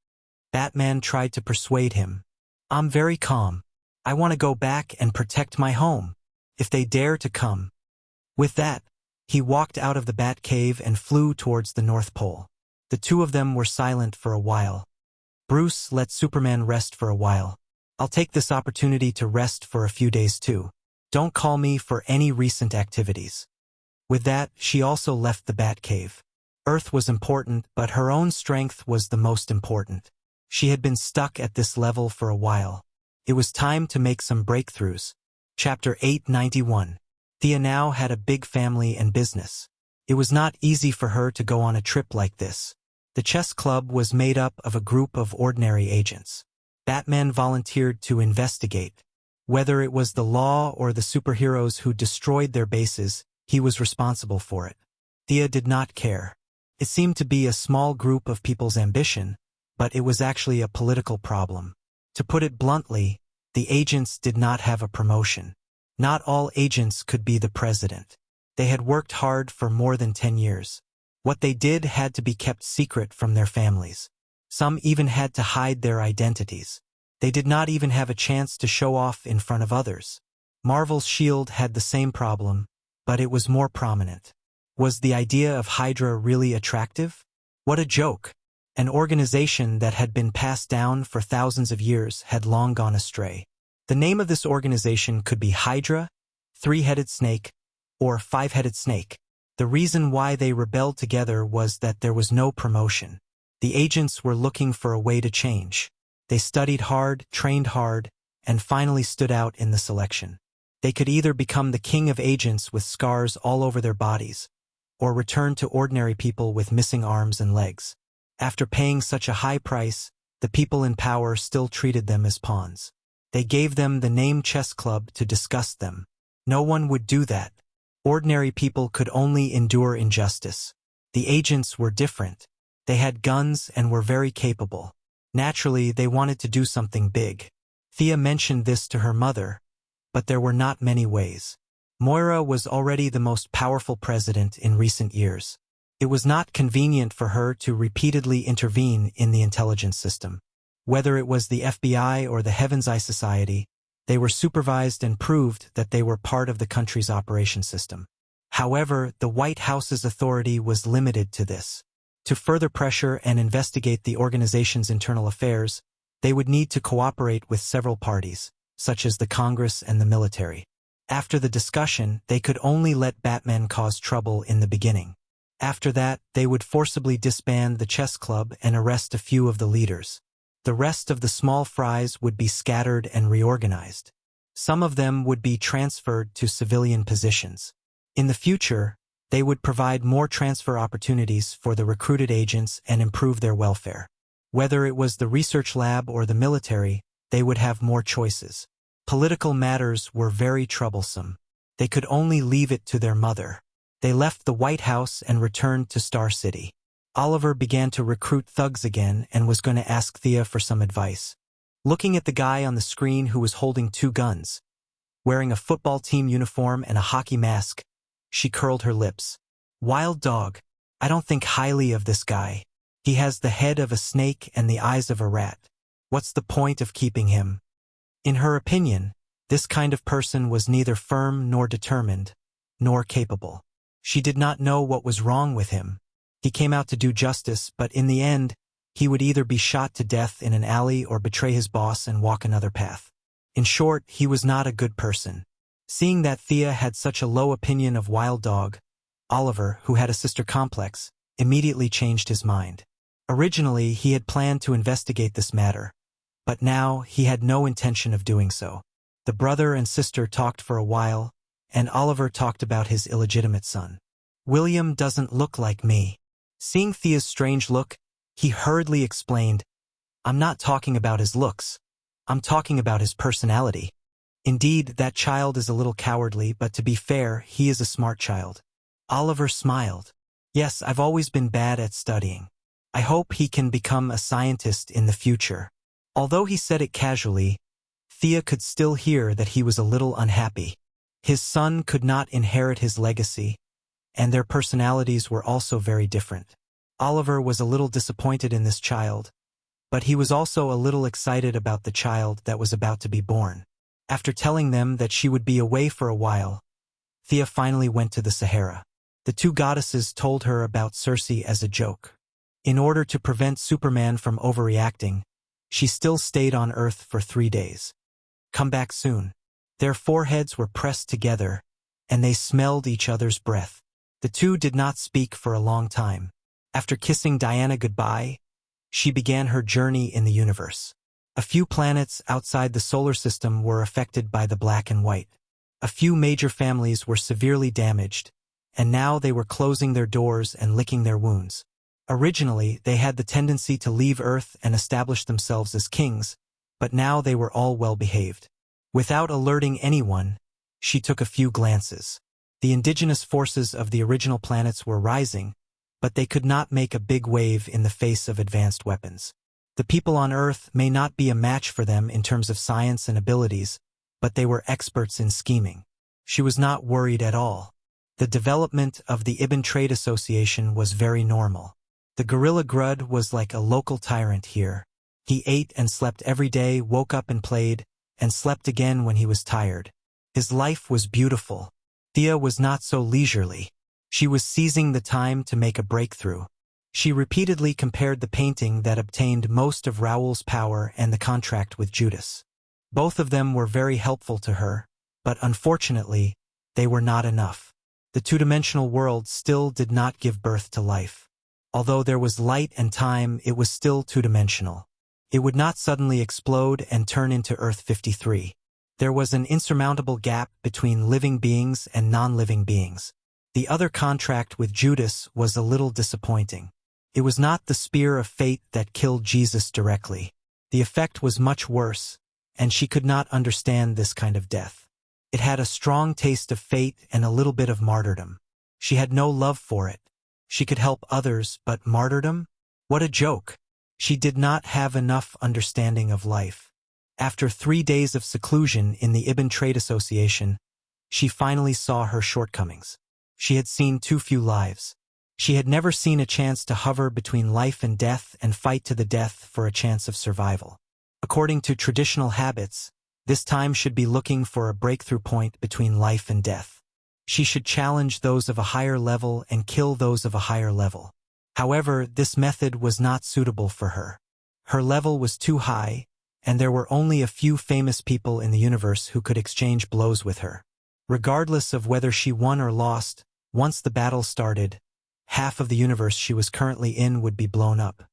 Batman tried to persuade him. I'm very calm. I want to go back and protect my home. If they dare to come. With that, he walked out of the Batcave and flew towards the North Pole. The 2 of them were silent for a while. Bruce let Superman rest for a while. I'll take this opportunity to rest for a few days too. Don't call me for any recent activities. With that, she also left the Batcave. Earth was important, but her own strength was the most important. She had been stuck at this level for a while. It was time to make some breakthroughs. Chapter 891. Thea now had a big family and business. It was not easy for her to go on a trip like this. The chess club was made up of a group of ordinary agents. Batman volunteered to investigate. Whether it was the law or the superheroes who destroyed their bases, he was responsible for it. Thea did not care. It seemed to be a small group of people's ambition, but it was actually a political problem. To put it bluntly, the agents did not have a promotion. Not all agents could be the president. They had worked hard for more than 10 years. What they did had to be kept secret from their families. Some even had to hide their identities. They did not even have a chance to show off in front of others. Marvel's shield had the same problem, but it was more prominent. Was the idea of Hydra really attractive? What a joke! An organization that had been passed down for thousands of years had long gone astray. The name of this organization could be Hydra, Three-Headed Snake, or Five-Headed Snake. The reason why they rebelled together was that there was no promotion. The agents were looking for a way to change. They studied hard, trained hard, and finally stood out in the selection. They could either become the king of agents with scars all over their bodies, or return to ordinary people with missing arms and legs. After paying such a high price, the people in power still treated them as pawns. They gave them the name chess club to disgust them. No one would do that. Ordinary people could only endure injustice. The agents were different. They had guns and were very capable. Naturally, they wanted to do something big. Thea mentioned this to her mother, but there were not many ways. Moira was already the most powerful president in recent years. It was not convenient for her to repeatedly intervene in the intelligence system. Whether it was the FBI or the Heaven's Eye Society, they were supervised and proved that they were part of the country's operation system. However, the White House's authority was limited to this. To further pressure and investigate the organization's internal affairs, they would need to cooperate with several parties, such as the Congress and the military. After the discussion, they could only let Batman cause trouble in the beginning. After that, they would forcibly disband the chess club and arrest a few of the leaders. The rest of the small fries would be scattered and reorganized. Some of them would be transferred to civilian positions. In the future, they would provide more transfer opportunities for the recruited agents and improve their welfare. Whether it was the research lab or the military, they would have more choices. Political matters were very troublesome. They could only leave it to their mother. They left the White House and returned to Star City. Oliver began to recruit thugs again and was going to ask Thea for some advice. Looking at the guy on the screen who was holding two guns, wearing a football team uniform and a hockey mask, she curled her lips. Wild dog. I don't think highly of this guy. He has the head of a snake and the eyes of a rat. What's the point of keeping him? In her opinion, this kind of person was neither firm nor determined, nor capable. She did not know what was wrong with him. He came out to do justice, but in the end, he would either be shot to death in an alley or betray his boss and walk another path. In short, he was not a good person. Seeing that Thea had such a low opinion of Wild Dog, Oliver, who had a sister complex, immediately changed his mind. Originally, he had planned to investigate this matter, but now he had no intention of doing so. The brother and sister talked for a while, and Oliver talked about his illegitimate son. William doesn't look like me. Seeing Thea's strange look, he hurriedly explained, I'm not talking about his looks. I'm talking about his personality. Indeed, that child is a little cowardly, but to be fair, he is a smart child. Oliver smiled. Yes, I've always been bad at studying. I hope he can become a scientist in the future. Although he said it casually, Thea could still hear that he was a little unhappy. His son could not inherit his legacy, and their personalities were also very different. Oliver was a little disappointed in this child, but he was also a little excited about the child that was about to be born. After telling them that she would be away for a while, Thea finally went to the Sahara. The two goddesses told her about Circe as a joke. In order to prevent Superman from overreacting, she still stayed on Earth for 3 days. Come back soon. Their foreheads were pressed together, and they smelled each other's breath. The two did not speak for a long time. After kissing Diana goodbye, she began her journey in the universe. A few planets outside the solar system were affected by the black and white. A few major families were severely damaged, and now they were closing their doors and licking their wounds. Originally, they had the tendency to leave Earth and establish themselves as kings, but now they were all well-behaved. Without alerting anyone, she took a few glances. The indigenous forces of the original planets were rising, but they could not make a big wave in the face of advanced weapons. The people on Earth may not be a match for them in terms of science and abilities, but they were experts in scheming. She was not worried at all. The development of the Ibn Trade Association was very normal. The gorilla Grud was like a local tyrant here. He ate and slept every day, woke up and played, and slept again when he was tired. His life was beautiful. Thea was not so leisurely. She was seizing the time to make a breakthrough. She repeatedly compared the painting that obtained most of Raoul's power and the contract with Judas. Both of them were very helpful to her, but unfortunately, they were not enough. The two-dimensional world still did not give birth to life. Although there was light and time, it was still two-dimensional. It would not suddenly explode and turn into Earth 53. There was an insurmountable gap between living beings and non-living beings. The other contract with Judas was a little disappointing. It was not the spear of fate that killed Jesus directly. The effect was much worse, and she could not understand this kind of death. It had a strong taste of fate and a little bit of martyrdom. She had no love for it. She could help others, but martyrdom? What a joke! She did not have enough understanding of life. After 3 days of seclusion in the Ibn Trade Association, she finally saw her shortcomings. She had seen too few lives. She had never seen a chance to hover between life and death and fight to the death for a chance of survival. According to traditional habits, this time should be looking for a breakthrough point between life and death. She should challenge those of a higher level and kill those of a higher level. However, this method was not suitable for her. Her level was too high, and there were only a few famous people in the universe who could exchange blows with her. Regardless of whether she won or lost, once the battle started, half of the universe she was currently in would be blown up.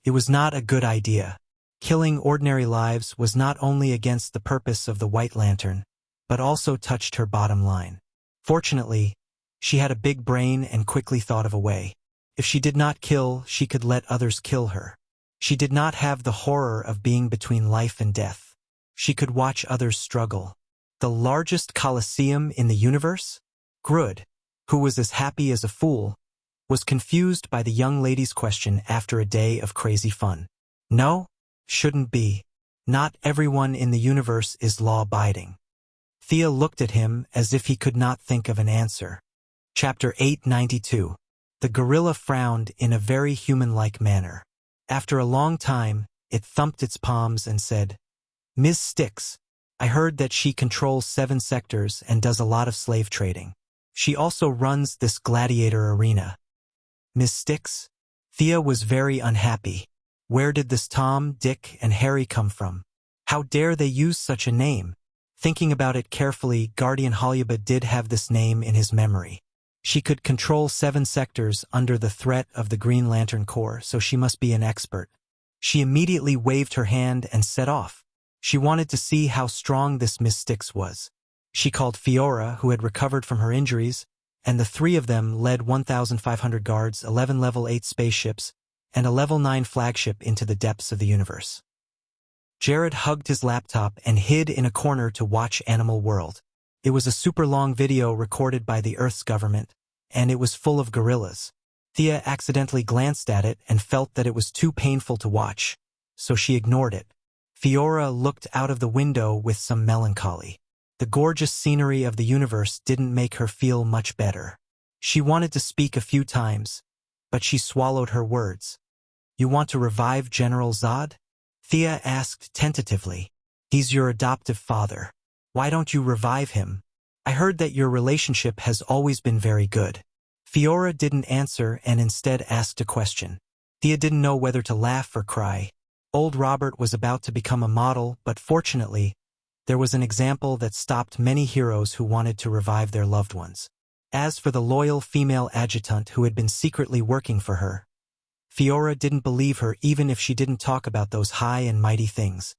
It was not a good idea. Killing ordinary lives was not only against the purpose of the White Lantern, but also touched her bottom line. Fortunately, she had a big brain and quickly thought of a way. If she did not kill, she could let others kill her. She did not have the horror of being between life and death. She could watch others struggle. The largest coliseum in the universe? Grud, who was as happy as a fool, was confused by the young lady's question after a day of crazy fun. No, shouldn't be. Not everyone in the universe is law-abiding. Thea looked at him as if he could not think of an answer. Chapter 892. The gorilla frowned in a very human-like manner. After a long time, it thumped its palms and said, "Ms. Styx, I heard that she controls 7 sectors and does a lot of slave trading. She also runs this gladiator arena." Ms. Styx? Thea was very unhappy. Where did this Tom, Dick, and Harry come from? How dare they use such a name? Thinking about it carefully, Guardian Hollywood did have this name in his memory. She could control 7 sectors under the threat of the Green Lantern Corps, so she must be an expert. She immediately waved her hand and set off. She wanted to see how strong this Miss Styx was. She called Fiora, who had recovered from her injuries, and the 3 of them led 1,500 guards, 11 level 8 spaceships, and a level 9 flagship into the depths of the universe. Jared hugged his laptop and hid in a corner to watch Animal World. It was a super long video recorded by the Earth's government, and it was full of gorillas. Thea accidentally glanced at it and felt that it was too painful to watch, so she ignored it. Fiora looked out of the window with some melancholy. The gorgeous scenery of the universe didn't make her feel much better. She wanted to speak a few times, but she swallowed her words. "You want to revive General Zod?" Thea asked tentatively. "He's your adoptive father. Why don't you revive him? I heard that your relationship has always been very good." Fiora didn't answer and instead asked a question. Thea didn't know whether to laugh or cry. Old Robert was about to become a model, but fortunately, there was an example that stopped many heroes who wanted to revive their loved ones. As for the loyal female adjutant who had been secretly working for her, Fiora didn't believe her even if she didn't talk about those high and mighty things.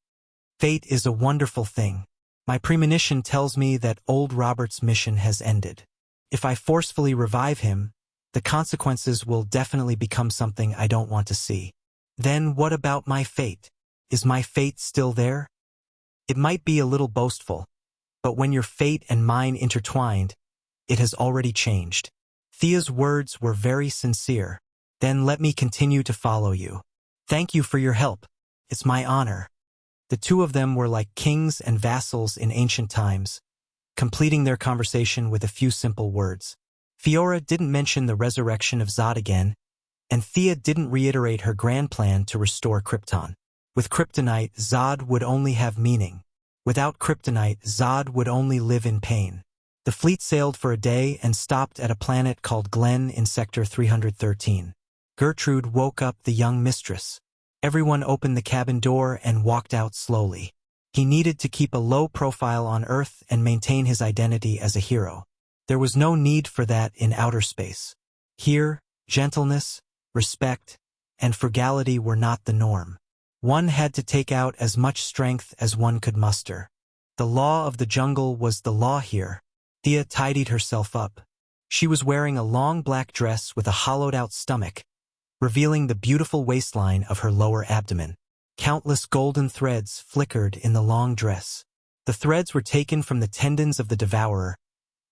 Fate is a wonderful thing. My premonition tells me that old Robert's mission has ended. If I forcefully revive him, the consequences will definitely become something I don't want to see. Then what about my fate? Is my fate still there? It might be a little boastful, but when your fate and mine intertwined, it has already changed. Thea's words were very sincere. Then let me continue to follow you. Thank you for your help. It's my honor. The two of them were like kings and vassals in ancient times, completing their conversation with a few simple words. Fiora didn't mention the resurrection of Zod again, and Thea didn't reiterate her grand plan to restore Krypton. With kryptonite, Zod would only have meaning. Without kryptonite, Zod would only live in pain. The fleet sailed for a day and stopped at a planet called Glen in Sector 313. Gertrude woke up the young mistress. Everyone opened the cabin door and walked out slowly. He needed to keep a low profile on Earth and maintain his identity as a hero. There was no need for that in outer space. Here, gentleness, respect, and frugality were not the norm. One had to take out as much strength as one could muster. The law of the jungle was the law here. Thea tidied herself up. She was wearing a long black dress with a hollowed-out stomach, revealing the beautiful waistline of her lower abdomen. Countless golden threads flickered in the long dress. The threads were taken from the tendons of the devourer,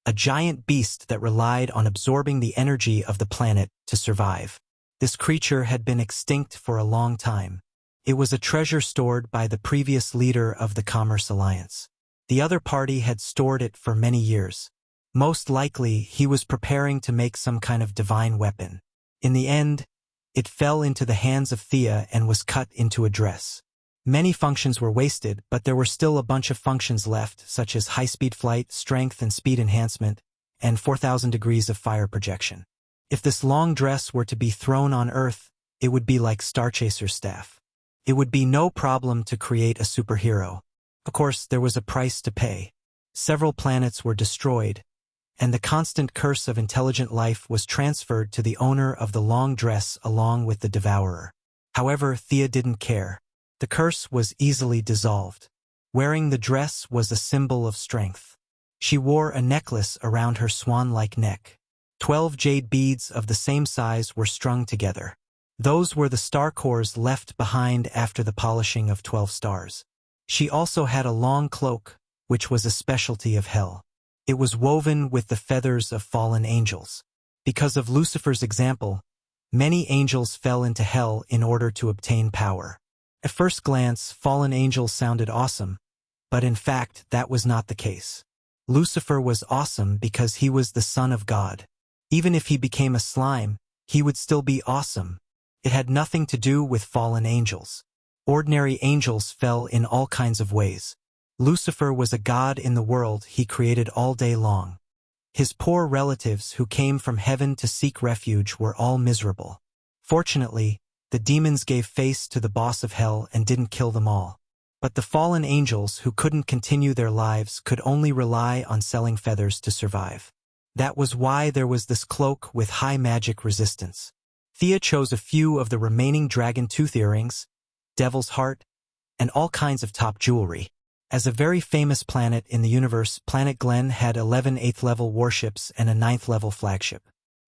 a giant beast that relied on absorbing the energy of the planet to survive. This creature had been extinct for a long time. It was a treasure stored by the previous leader of the Commerce Alliance. The other party had stored it for many years. Most likely, he was preparing to make some kind of divine weapon. In the end, it fell into the hands of Thea and was cut into a dress. Many functions were wasted, but there were still a bunch of functions left, such as high-speed flight, strength and speed enhancement, and 4,000 degrees of fire projection. If this long dress were to be thrown on Earth, it would be like Starchaser's staff. It would be no problem to create a superhero. Of course, there was a price to pay. Several planets were destroyed, and the constant curse of intelligent life was transferred to the owner of the long dress along with the devourer. However, Thea didn't care. The curse was easily dissolved. Wearing the dress was a symbol of strength. She wore a necklace around her swan-like neck. 12 jade beads of the same size were strung together. Those were the star cores left behind after the polishing of 12 stars. She also had a long cloak, which was a specialty of hell. It was woven with the feathers of fallen angels. Because of Lucifer's example, many angels fell into hell in order to obtain power. At first glance, fallen angels sounded awesome, but in fact that was not the case. Lucifer was awesome because he was the son of God. Even if he became a slime, he would still be awesome. It had nothing to do with fallen angels. Ordinary angels fell in all kinds of ways. Lucifer was a god in the world he created all day long. His poor relatives who came from heaven to seek refuge were all miserable. Fortunately, the demons gave face to the boss of hell and didn't kill them all. But the fallen angels who couldn't continue their lives could only rely on selling feathers to survive. That was why there was this cloak with high magic resistance. Thea chose a few of the remaining dragon tooth earrings, devil's heart, and all kinds of top jewelry. As a very famous planet in the universe, Planet Glen had 11 8th-level warships and a 9th-level flagship.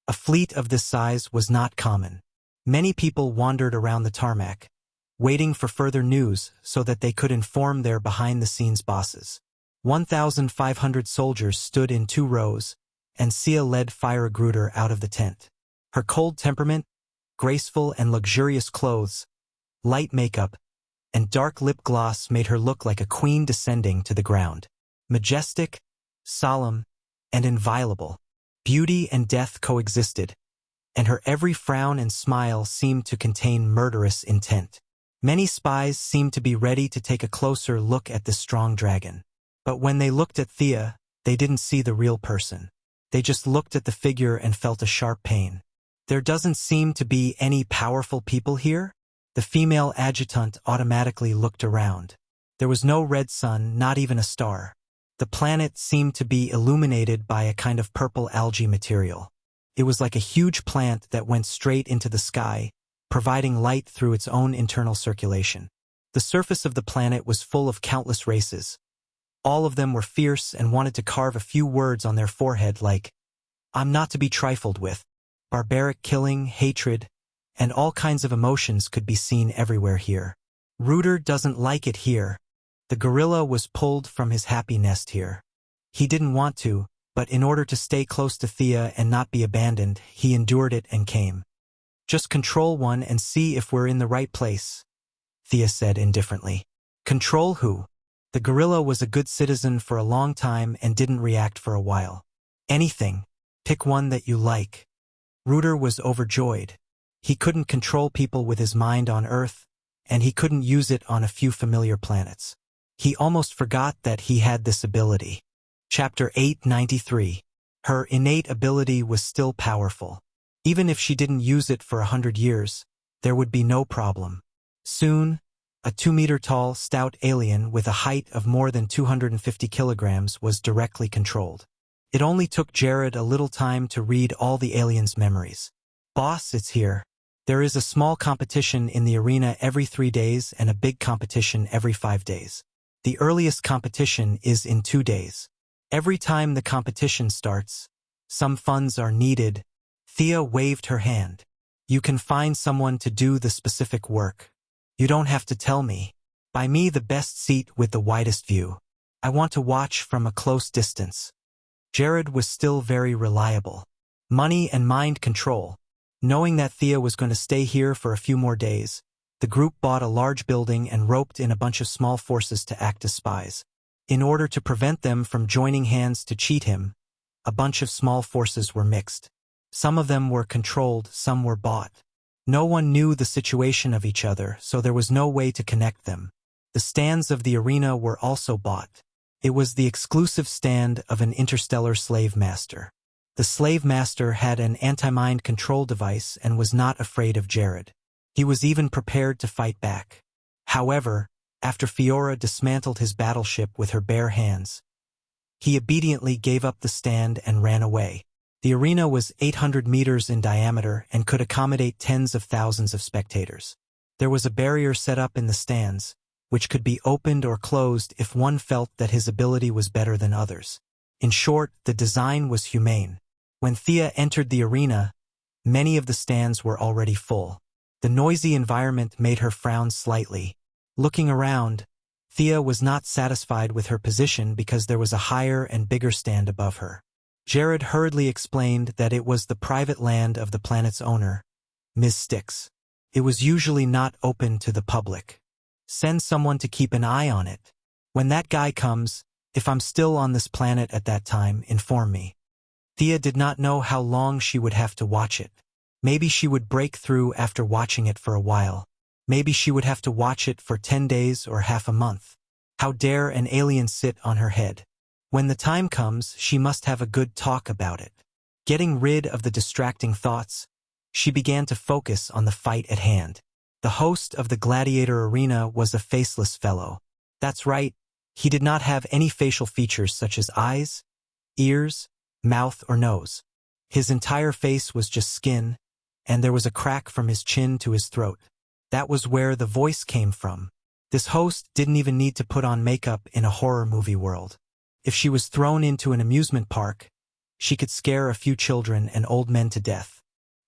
A fleet of this size was not common. Many people wandered around the tarmac, waiting for further news so that they could inform their behind-the-scenes bosses. 1,500 soldiers stood in 2 rows, and Sia led Fire Gruder out of the tent. Her cold temperament, graceful and luxurious clothes, light makeup, and dark lip gloss made her look like a queen descending to the ground. Majestic, solemn, and inviolable, beauty and death coexisted, and her every frown and smile seemed to contain murderous intent. Many spies seemed to be ready to take a closer look at this strong dragon. But when they looked at Thea, they didn't see the real person. They just looked at the figure and felt a sharp pain. There doesn't seem to be any powerful people here? The female adjutant automatically looked around. There was no red sun, not even a star. The planet seemed to be illuminated by a kind of purple algae material. It was like a huge plant that went straight into the sky, providing light through its own internal circulation. The surface of the planet was full of countless races. All of them were fierce and wanted to carve a few words on their forehead like, "I'm not to be trifled with." Barbaric killing, hatred, and all kinds of emotions could be seen everywhere here. Reuter doesn't like it here. The gorilla was pulled from his happy nest here. He didn't want to, but in order to stay close to Thea and not be abandoned, he endured it and came. "Just control one and see if we're in the right place," Thea said indifferently. "Control who?" The gorilla was a good citizen for a long time and didn't react for a while. "Anything. Pick one that you like." Reuter was overjoyed. He couldn't control people with his mind on Earth, and he couldn't use it on a few familiar planets. He almost forgot that he had this ability. Chapter 893. Her innate ability was still powerful. Even if she didn't use it for 100 years, there would be no problem. Soon, a 2-meter-tall, stout alien with a height of more than 250 kilograms was directly controlled. It only took Jared a little time to read all the alien's memories. "Boss, it's here. There is a small competition in the arena every 3 days and a big competition every 5 days. The earliest competition is in 2 days. Every time the competition starts, some funds are needed." Thea waved her hand. "You can find someone to do the specific work. You don't have to tell me. Buy me the best seat with the widest view. I want to watch from a close distance." Jared was still very reliable. Money and mind control. Knowing that Thea was going to stay here for a few more days, the group bought a large building and roped in a bunch of small forces to act as spies. In order to prevent them from joining hands to cheat him, a bunch of small forces were mixed. Some of them were controlled, some were bought. No one knew the situation of each other, so there was no way to connect them. The stands of the arena were also bought. It was the exclusive stand of an interstellar slave master. The slave master had an anti-mind control device and was not afraid of Jared. He was even prepared to fight back. However, after Fiora dismantled his battleship with her bare hands, he obediently gave up the stand and ran away. The arena was 800 meters in diameter and could accommodate tens of thousands of spectators. There was a barrier set up in the stands, which could be opened or closed if one felt that his ability was better than others. In short, the design was humane. When Thea entered the arena, many of the stands were already full. The noisy environment made her frown slightly. Looking around, Thea was not satisfied with her position because there was a higher and bigger stand above her. Jared hurriedly explained that it was the private land of the planet's owner, Ms. Styx. It was usually not open to the public. Send someone to keep an eye on it. When that guy comes, if I'm still on this planet at that time, inform me. Thea did not know how long she would have to watch it. Maybe she would break through after watching it for a while. Maybe she would have to watch it for 10 days or half a month. How dare an alien sit on her head? When the time comes, she must have a good talk about it. Getting rid of the distracting thoughts, she began to focus on the fight at hand. The host of the gladiator arena was a faceless fellow. That's right, he did not have any facial features such as eyes, ears, mouth, or nose. His entire face was just skin, and there was a crack from his chin to his throat. That was where the voice came from. This host didn't even need to put on makeup in a horror movie world. If she was thrown into an amusement park, she could scare a few children and old men to death.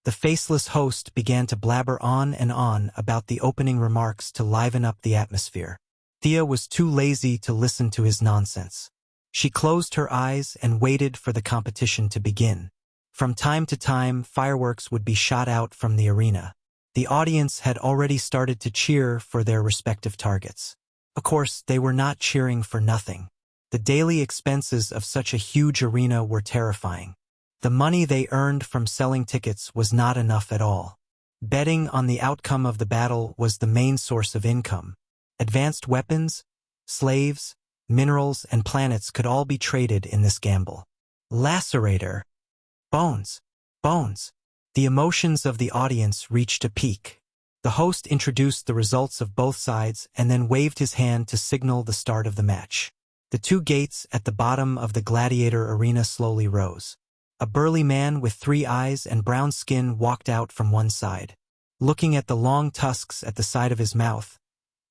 The faceless host began to blabber on and on about the opening remarks to liven up the atmosphere. Thea was too lazy to listen to his nonsense. She closed her eyes and waited for the competition to begin. From time to time, fireworks would be shot out from the arena. The audience had already started to cheer for their respective targets. Of course, they were not cheering for nothing. The daily expenses of such a huge arena were terrifying. The money they earned from selling tickets was not enough at all. Betting on the outcome of the battle was the main source of income. Advanced weapons, slaves, minerals, and planets could all be traded in this gamble. Lacerator. Bones. Bones. The emotions of the audience reached a peak. The host introduced the results of both sides and then waved his hand to signal the start of the match. The 2 gates at the bottom of the gladiator arena slowly rose. A burly man with 3 eyes and brown skin walked out from one side. Looking at the long tusks at the side of his mouth,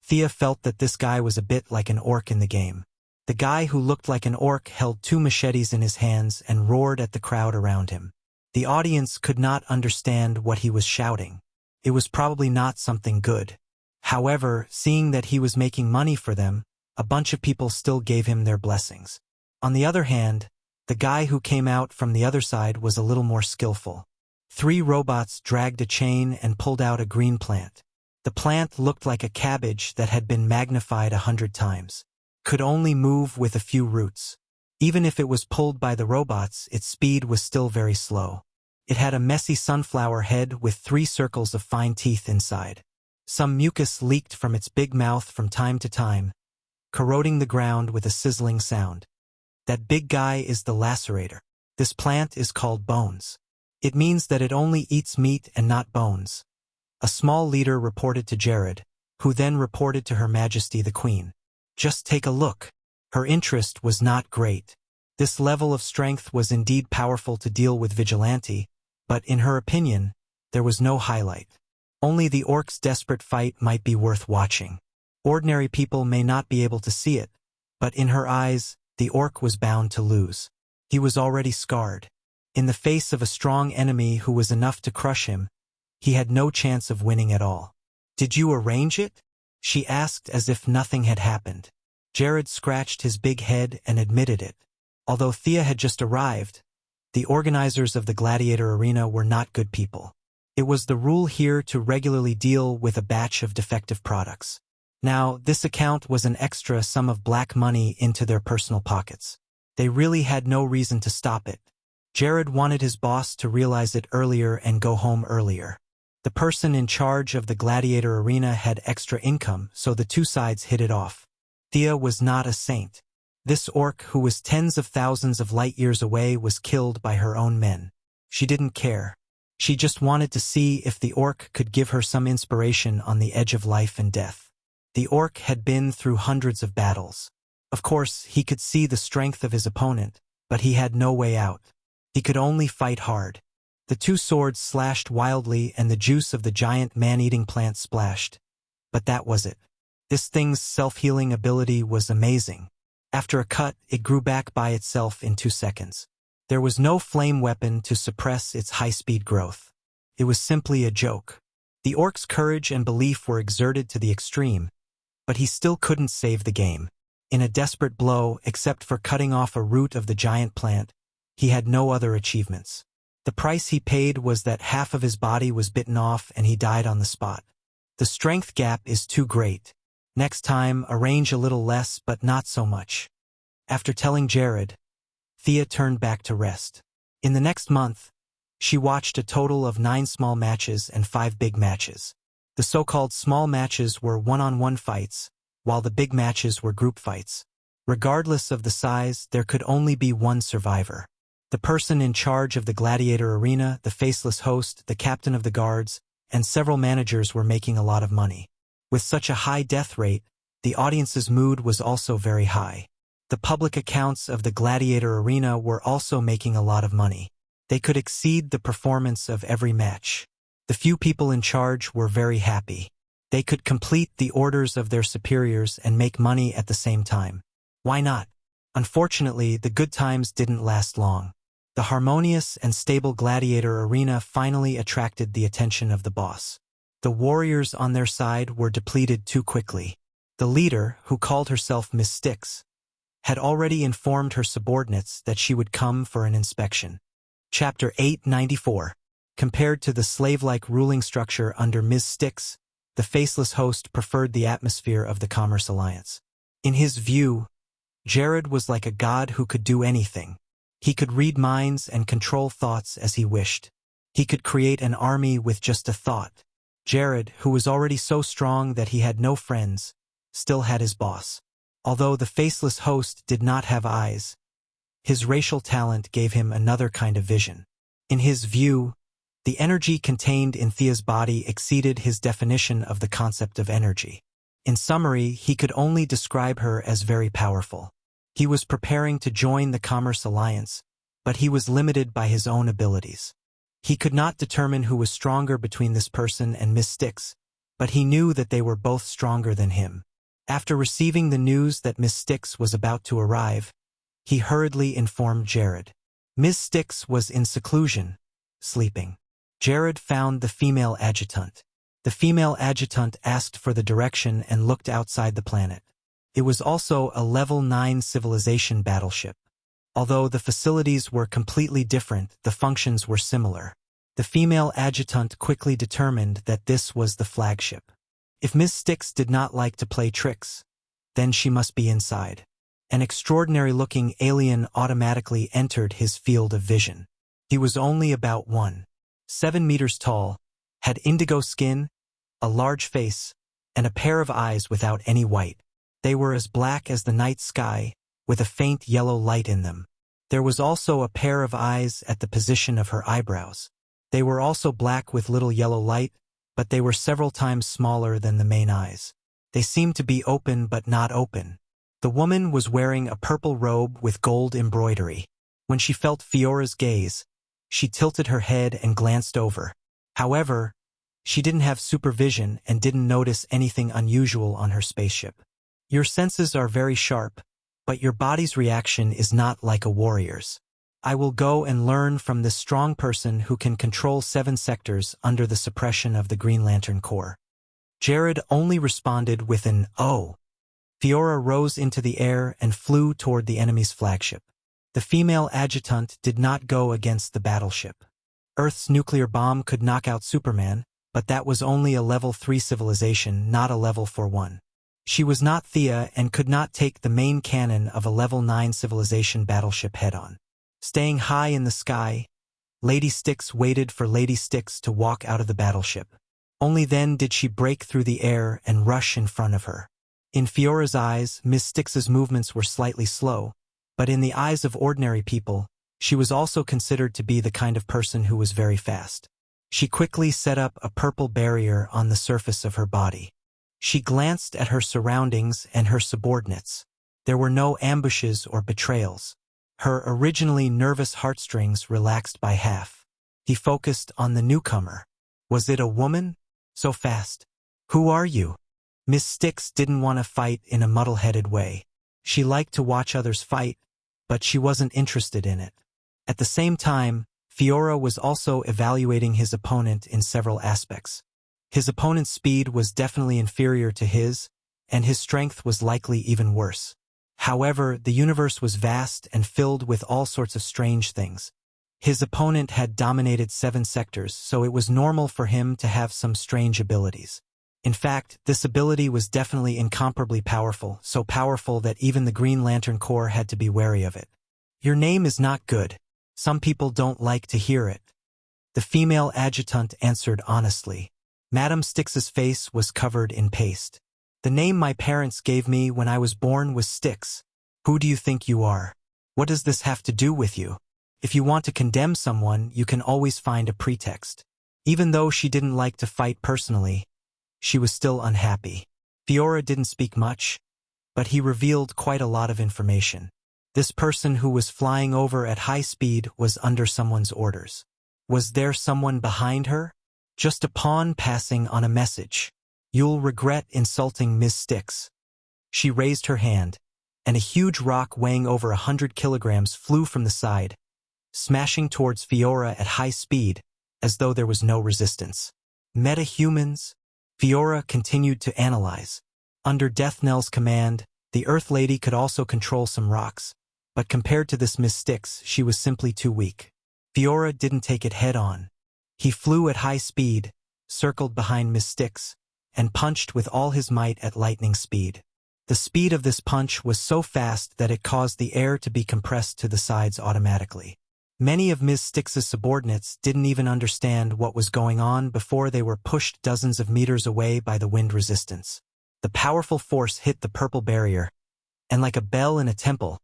Thea felt that this guy was a bit like an orc in the game. The guy who looked like an orc held 2 machetes in his hands and roared at the crowd around him. The audience could not understand what he was shouting. It was probably not something good. However, seeing that he was making money for them, a bunch of people still gave him their blessings. On the other hand, the guy who came out from the other side was a little more skillful. 3 robots dragged a chain and pulled out a green plant. The plant looked like a cabbage that had been magnified 100 times. Could only move with a few roots. Even if it was pulled by the robots, its speed was still very slow. It had a messy sunflower head with 3 circles of fine teeth inside. Some mucus leaked from its big mouth from time to time, corroding the ground with a sizzling sound. That big guy is the lacerator. This plant is called bones. It means that it only eats meat and not bones. A small leader reported to Jared, who then reported to Her Majesty the Queen. Just take a look. Her interest was not great. This level of strength was indeed powerful to deal with Vigilante, but in her opinion, there was no highlight. Only the orc's desperate fight might be worth watching. Ordinary people may not be able to see it, but in her eyes, the orc was bound to lose. He was already scarred. In the face of a strong enemy who was enough to crush him, he had no chance of winning at all. Did you arrange it? She asked as if nothing had happened. Jared scratched his big head and admitted it. Although Thea had just arrived, the organizers of the gladiator arena were not good people. It was the rule here to regularly deal with a batch of defective products. Now, this account was an extra sum of black money into their personal pockets. They really had no reason to stop it. Jared wanted his boss to realize it earlier and go home earlier. The person in charge of the gladiator arena had extra income, so the two sides hit it off. Thea was not a saint. This orc, who was tens of thousands of light years away, was killed by her own men. She didn't care. She just wanted to see if the orc could give her some inspiration on the edge of life and death. The orc had been through hundreds of battles. Of course, he could see the strength of his opponent, but he had no way out. He could only fight hard. The two swords slashed wildly and the juice of the giant man-eating plant splashed. But that was it. This thing's self-healing ability was amazing. After a cut, it grew back by itself in 2 seconds. There was no flame weapon to suppress its high-speed growth. It was simply a joke. The orc's courage and belief were exerted to the extreme, but he still couldn't save the game. In a desperate blow, except for cutting off a root of the giant plant, he had no other achievements. The price he paid was that half of his body was bitten off and he died on the spot. The strength gap is too great. Next time, arrange a little less but not so much. After telling Jared, Thea turned back to rest. In the next month, she watched a total of 9 small matches and 5 big matches. The so-called small matches were one-on-one fights, while the big matches were group fights. Regardless of the size, there could only be one survivor. The person in charge of the gladiator arena, the faceless host, the captain of the guards, and several managers were making a lot of money. With such a high death rate, the audience's mood was also very high. The public accounts of the gladiator arena were also making a lot of money. They could exceed the performance of every match. The few people in charge were very happy. They could complete the orders of their superiors and make money at the same time. Why not? Unfortunately, the good times didn't last long. The harmonious and stable gladiator arena finally attracted the attention of the boss. The warriors on their side were depleted too quickly. The leader, who called herself Miss Styx, had already informed her subordinates that she would come for an inspection. Chapter 894. Compared to the slave-like ruling structure under Ms. Styx, the faceless host preferred the atmosphere of the Commerce Alliance. In his view, Jared was like a god who could do anything. He could read minds and control thoughts as he wished. He could create an army with just a thought. Jared, who was already so strong that he had no friends, still had his boss. Although the faceless host did not have eyes, his racial talent gave him another kind of vision. In his view, the energy contained in Thea's body exceeded his definition of the concept of energy. In summary, he could only describe her as very powerful. He was preparing to join the Commerce Alliance, but he was limited by his own abilities. He could not determine who was stronger between this person and Miss Styx, but he knew that they were both stronger than him. After receiving the news that Miss Styx was about to arrive, he hurriedly informed Jared. Miss Styx was in seclusion, sleeping. Jared found the female adjutant. The female adjutant asked for the direction and looked outside the planet. It was also a Level 9 civilization battleship. Although the facilities were completely different, the functions were similar. The female adjutant quickly determined that this was the flagship. If Miss Styx did not like to play tricks, then she must be inside. An extraordinary-looking alien automatically entered his field of vision. He was only about 1.7 meters tall, had indigo skin, a large face, and a pair of eyes without any white. They were as black as the night sky, with a faint yellow light in them. There was also a pair of eyes at the position of her eyebrows. They were also black with little yellow light, but they were several times smaller than the main eyes. They seemed to be open but not open. The woman was wearing a purple robe with gold embroidery. When she felt Fiora's gaze, she tilted her head and glanced over. However, she didn't have supervision and didn't notice anything unusual on her spaceship. Your senses are very sharp, but your body's reaction is not like a warrior's. I will go and learn from this strong person who can control 7 sectors under the suppression of the Green Lantern Corps. Jared only responded with an "oh." Fiora rose into the air and flew toward the enemy's flagship. The female adjutant did not go against the battleship. Earth's nuclear bomb could knock out Superman, but that was only a level 3 civilization, not a level 4 one. She was not Thea and could not take the main cannon of a level 9 civilization battleship head-on. Staying high in the sky, Lady Styx waited for Lady Styx to walk out of the battleship. Only then did she break through the air and rush in front of her. In Fiora's eyes, Miss Styx's movements were slightly slow, but in the eyes of ordinary people, she was also considered to be the kind of person who was very fast. She quickly set up a purple barrier on the surface of her body. She glanced at her surroundings and her subordinates. There were no ambushes or betrayals. Her originally nervous heartstrings relaxed by half. He focused on the newcomer. Was it a woman? So fast. Who are you? Miss Styx didn't want to fight in a muddle-headed way. She liked to watch others fight, but she wasn't interested in it. At the same time, Fiora was also evaluating his opponent in several aspects. His opponent's speed was definitely inferior to his, and his strength was likely even worse. However, the universe was vast and filled with all sorts of strange things. His opponent had dominated 7 sectors, so it was normal for him to have some strange abilities. In fact, this ability was definitely incomparably powerful, so powerful that even the Green Lantern Corps had to be wary of it. Your name is not good. Some people don't like to hear it. The female adjutant answered honestly. Madame Styx's face was covered in paste. The name my parents gave me when I was born was Styx. Who do you think you are? What does this have to do with you? If you want to condemn someone, you can always find a pretext. Even though she didn't like to fight personally, she was still unhappy. Fiora didn't speak much, but he revealed quite a lot of information. This person who was flying over at high speed was under someone's orders. Was there someone behind her? Just a pawn passing on a message. You'll regret insulting Miss Styx. She raised her hand, and a huge rock weighing over 100 kilograms flew from the side, smashing towards Fiora at high speed, as though there was no resistance. Meta-humans? Fiora continued to analyze. Under Death Knell's command, the Earth Lady could also control some rocks, but compared to this Miss Styx, she was simply too weak. Fiora didn't take it head-on. He flew at high speed, circled behind Miss Styx, and punched with all his might at lightning speed. The speed of this punch was so fast that it caused the air to be compressed to the sides automatically. Many of Ms. Styx's subordinates didn't even understand what was going on before they were pushed dozens of meters away by the wind resistance. The powerful force hit the purple barrier, and like a bell in a temple,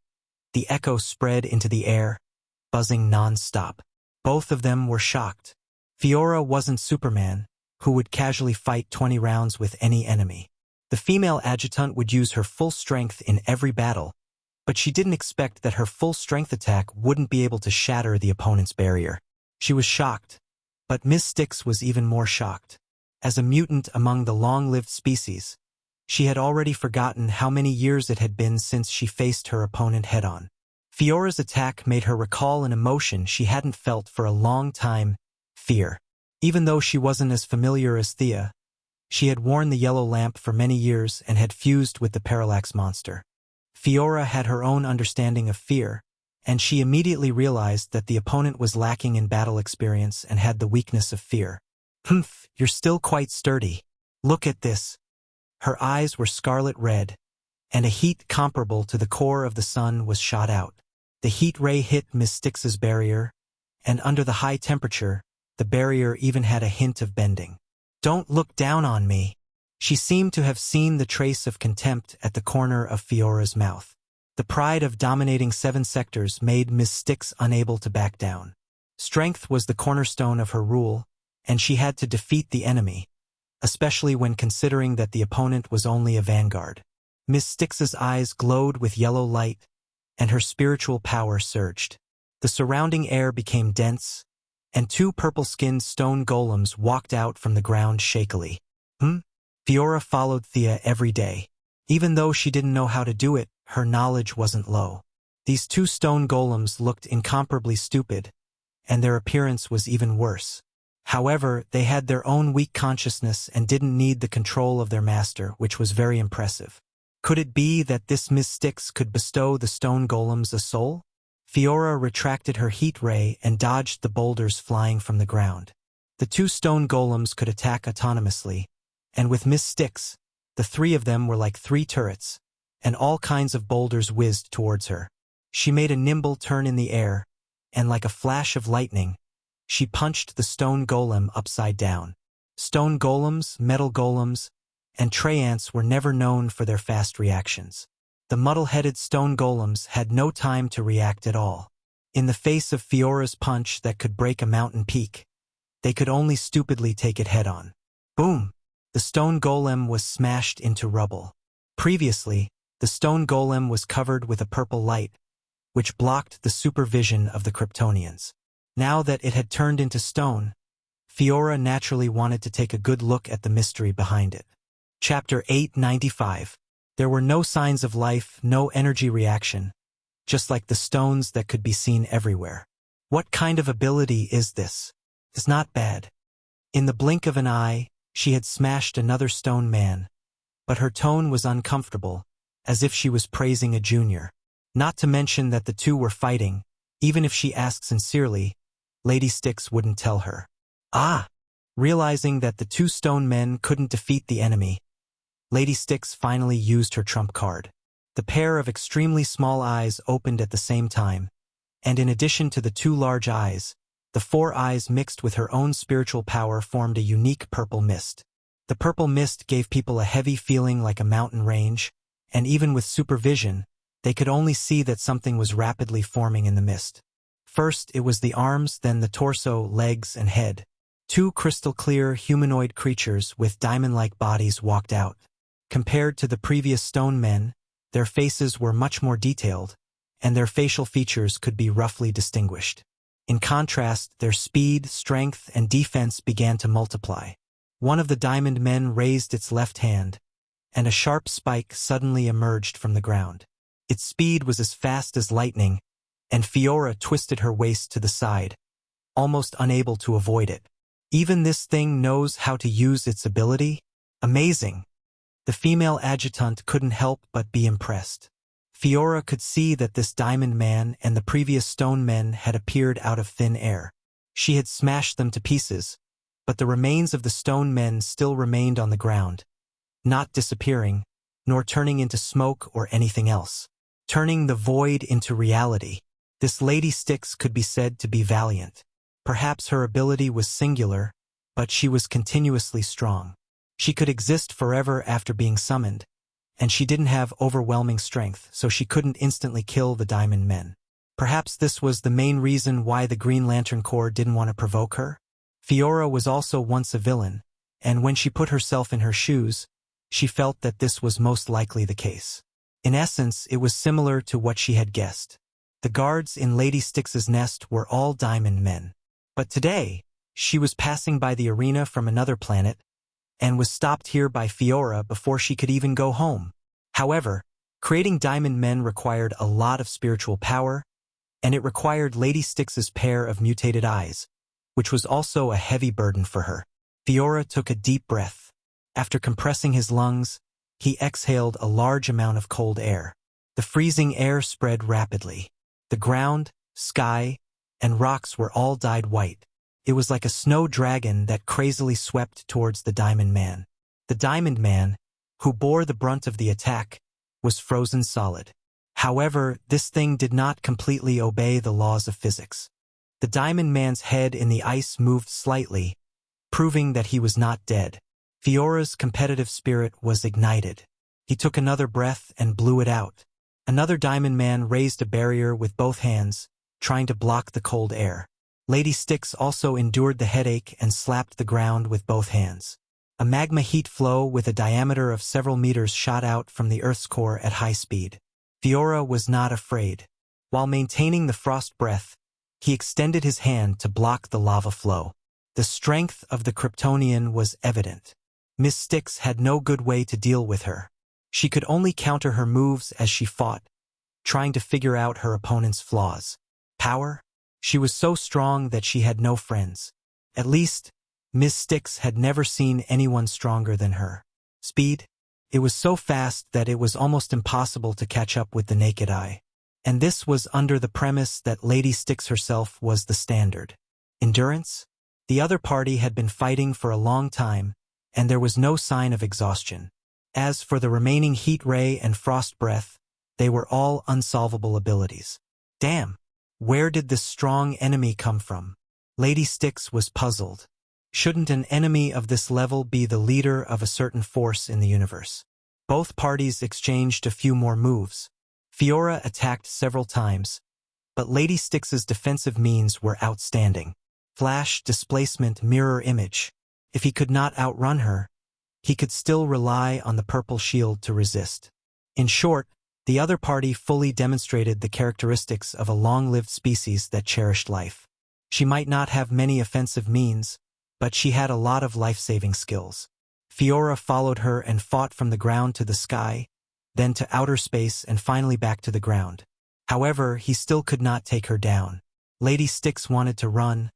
the echo spread into the air, buzzing non-stop. Both of them were shocked. Fiora wasn't Superman, who would casually fight 20 rounds with any enemy. The female adjutant would use her full strength in every battle, but she didn't expect that her full-strength attack wouldn't be able to shatter the opponent's barrier. She was shocked, but Miss Styx was even more shocked. As a mutant among the long-lived species, she had already forgotten how many years it had been since she faced her opponent head-on. Fiora's attack made her recall an emotion she hadn't felt for a long time: fear. Even though she wasn't as familiar as Thea, she had worn the yellow lamp for many years and had fused with the Parallax monster. Fiora had her own understanding of fear, and she immediately realized that the opponent was lacking in battle experience and had the weakness of fear. "Humph, you're still quite sturdy. Look at this." Her eyes were scarlet red, and a heat comparable to the core of the sun was shot out. The heat ray hit Miss Styx's barrier, and under the high temperature, the barrier even had a hint of bending. "Don't look down on me." She seemed to have seen the trace of contempt at the corner of Fiora's mouth. The pride of dominating 7 sectors made Ms. Styx unable to back down. Strength was the cornerstone of her rule, and she had to defeat the enemy, especially when considering that the opponent was only a vanguard. Ms. Styx's eyes glowed with yellow light, and her spiritual power surged. The surrounding air became dense, and 2 purple-skinned stone golems walked out from the ground shakily. Fiora followed Thea every day. Even though she didn't know how to do it, her knowledge wasn't low. These 2 stone golems looked incomparably stupid, and their appearance was even worse. However, they had their own weak consciousness and didn't need the control of their master, which was very impressive. Could it be that this Ms. Styx could bestow the stone golems a soul? Fiora retracted her heat ray and dodged the boulders flying from the ground. The 2 stone golems could attack autonomously, and with Ms. Styx, the 3 of them were like 3 turrets, and all kinds of boulders whizzed towards her. She made a nimble turn in the air, and like a flash of lightning, she punched the stone golem upside down. Stone golems, metal golems, and Traiants were never known for their fast reactions. The muddle-headed stone golems had no time to react at all. In the face of Fiora's punch that could break a mountain peak, they could only stupidly take it head-on. Boom! The stone golem was smashed into rubble. Previously, the stone golem was covered with a purple light, which blocked the supervision of the Kryptonians. Now that it had turned into stone, Fiora naturally wanted to take a good look at the mystery behind it. Chapter 895. There were no signs of life, no energy reaction, just like the stones that could be seen everywhere. What kind of ability is this? It's not bad. In the blink of an eye, she had smashed another stone man, but her tone was uncomfortable, as if she was praising a junior. Not to mention that the 2 were fighting. Even if she asked sincerely, Lady Styx wouldn't tell her. Realizing that the 2 stone men couldn't defeat the enemy, Lady Styx finally used her trump card. The pair of extremely small eyes opened at the same time, and in addition to the 2 large eyes, the 4 eyes mixed with her own spiritual power formed a unique purple mist. The purple mist gave people a heavy feeling like a mountain range, and even with supervision, they could only see that something was rapidly forming in the mist. First it was the arms, then the torso, legs, and head. 2 crystal-clear humanoid creatures with diamond-like bodies walked out. Compared to the previous stone men, their faces were much more detailed, and their facial features could be roughly distinguished. In contrast, their speed, strength, and defense began to multiply. One of the diamond men raised its left hand, and a sharp spike suddenly emerged from the ground. Its speed was as fast as lightning, and Fiora twisted her waist to the side, almost unable to avoid it. Even this thing knows how to use its ability? Amazing! The female adjutant couldn't help but be impressed. Fiora could see that this diamond man and the previous stone men had appeared out of thin air. She had smashed them to pieces, but the remains of the stone men still remained on the ground, not disappearing, nor turning into smoke or anything else. Turning the void into reality. This Lady Styx could be said to be valiant. Perhaps her ability was singular, but she was continuously strong. She could exist forever after being summoned, and she didn't have overwhelming strength, so she couldn't instantly kill the diamond men. Perhaps this was the main reason why the Green Lantern Corps didn't want to provoke her. Fiora was also once a villain, and when she put herself in her shoes, she felt that this was most likely the case. In essence, it was similar to what she had guessed. The guards in Lady Styx's nest were all diamond men. But today, she was passing by the arena from another planet, and was stopped here by Fiora before she could even go home. However, creating diamond men required a lot of spiritual power, and it required Lady Styx's pair of mutated eyes, which was also a heavy burden for her. Fiora took a deep breath. After compressing his lungs, he exhaled a large amount of cold air. The freezing air spread rapidly. The ground, sky, and rocks were all dyed white. It was like a snow dragon that crazily swept towards the Diamond Man. The Diamond Man, who bore the brunt of the attack, was frozen solid. However, this thing did not completely obey the laws of physics. The Diamond Man's head in the ice moved slightly, proving that he was not dead. Fiora's competitive spirit was ignited. He took another breath and blew it out. Another diamond man raised a barrier with both hands, trying to block the cold air. Lady Styx also endured the headache and slapped the ground with both hands. A magma heat flow with a diameter of several meters shot out from the Earth's core at high speed. Fiora was not afraid. While maintaining the frost breath, he extended his hand to block the lava flow. The strength of the Kryptonian was evident. Miss Styx had no good way to deal with her. She could only counter her moves as she fought, trying to figure out her opponent's flaws. Power? She was so strong that she had no friends. At least, Miss Styx had never seen anyone stronger than her. Speed? It was so fast that it was almost impossible to catch up with the naked eye. And this was under the premise that Lady Styx herself was the standard. Endurance? The other party had been fighting for a long time, and there was no sign of exhaustion. As for the remaining heat ray and frost breath, they were all unsolvable abilities. Damn! Where did this strong enemy come from? Lady Styx was puzzled. Shouldn't an enemy of this level be the leader of a certain force in the universe? Both parties exchanged a few more moves. Fiora attacked several times, but Lady Styx's defensive means were outstanding. Flash, displacement, mirror image. If he could not outrun her, he could still rely on the purple shield to resist. In short, the other party fully demonstrated the characteristics of a long-lived species that cherished life. She might not have many offensive means, but she had a lot of life-saving skills. Fiora followed her and fought from the ground to the sky, then to outer space and finally back to the ground. However, he still could not take her down. Lady Styx wanted to run,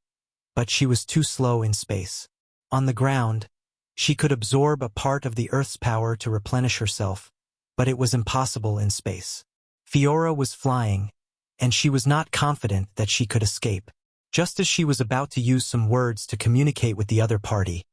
but she was too slow in space. On the ground, she could absorb a part of the Earth's power to replenish herself, but it was impossible in space. Fiora was flying, and she was not confident that she could escape. Just as she was about to use some words to communicate with the other party,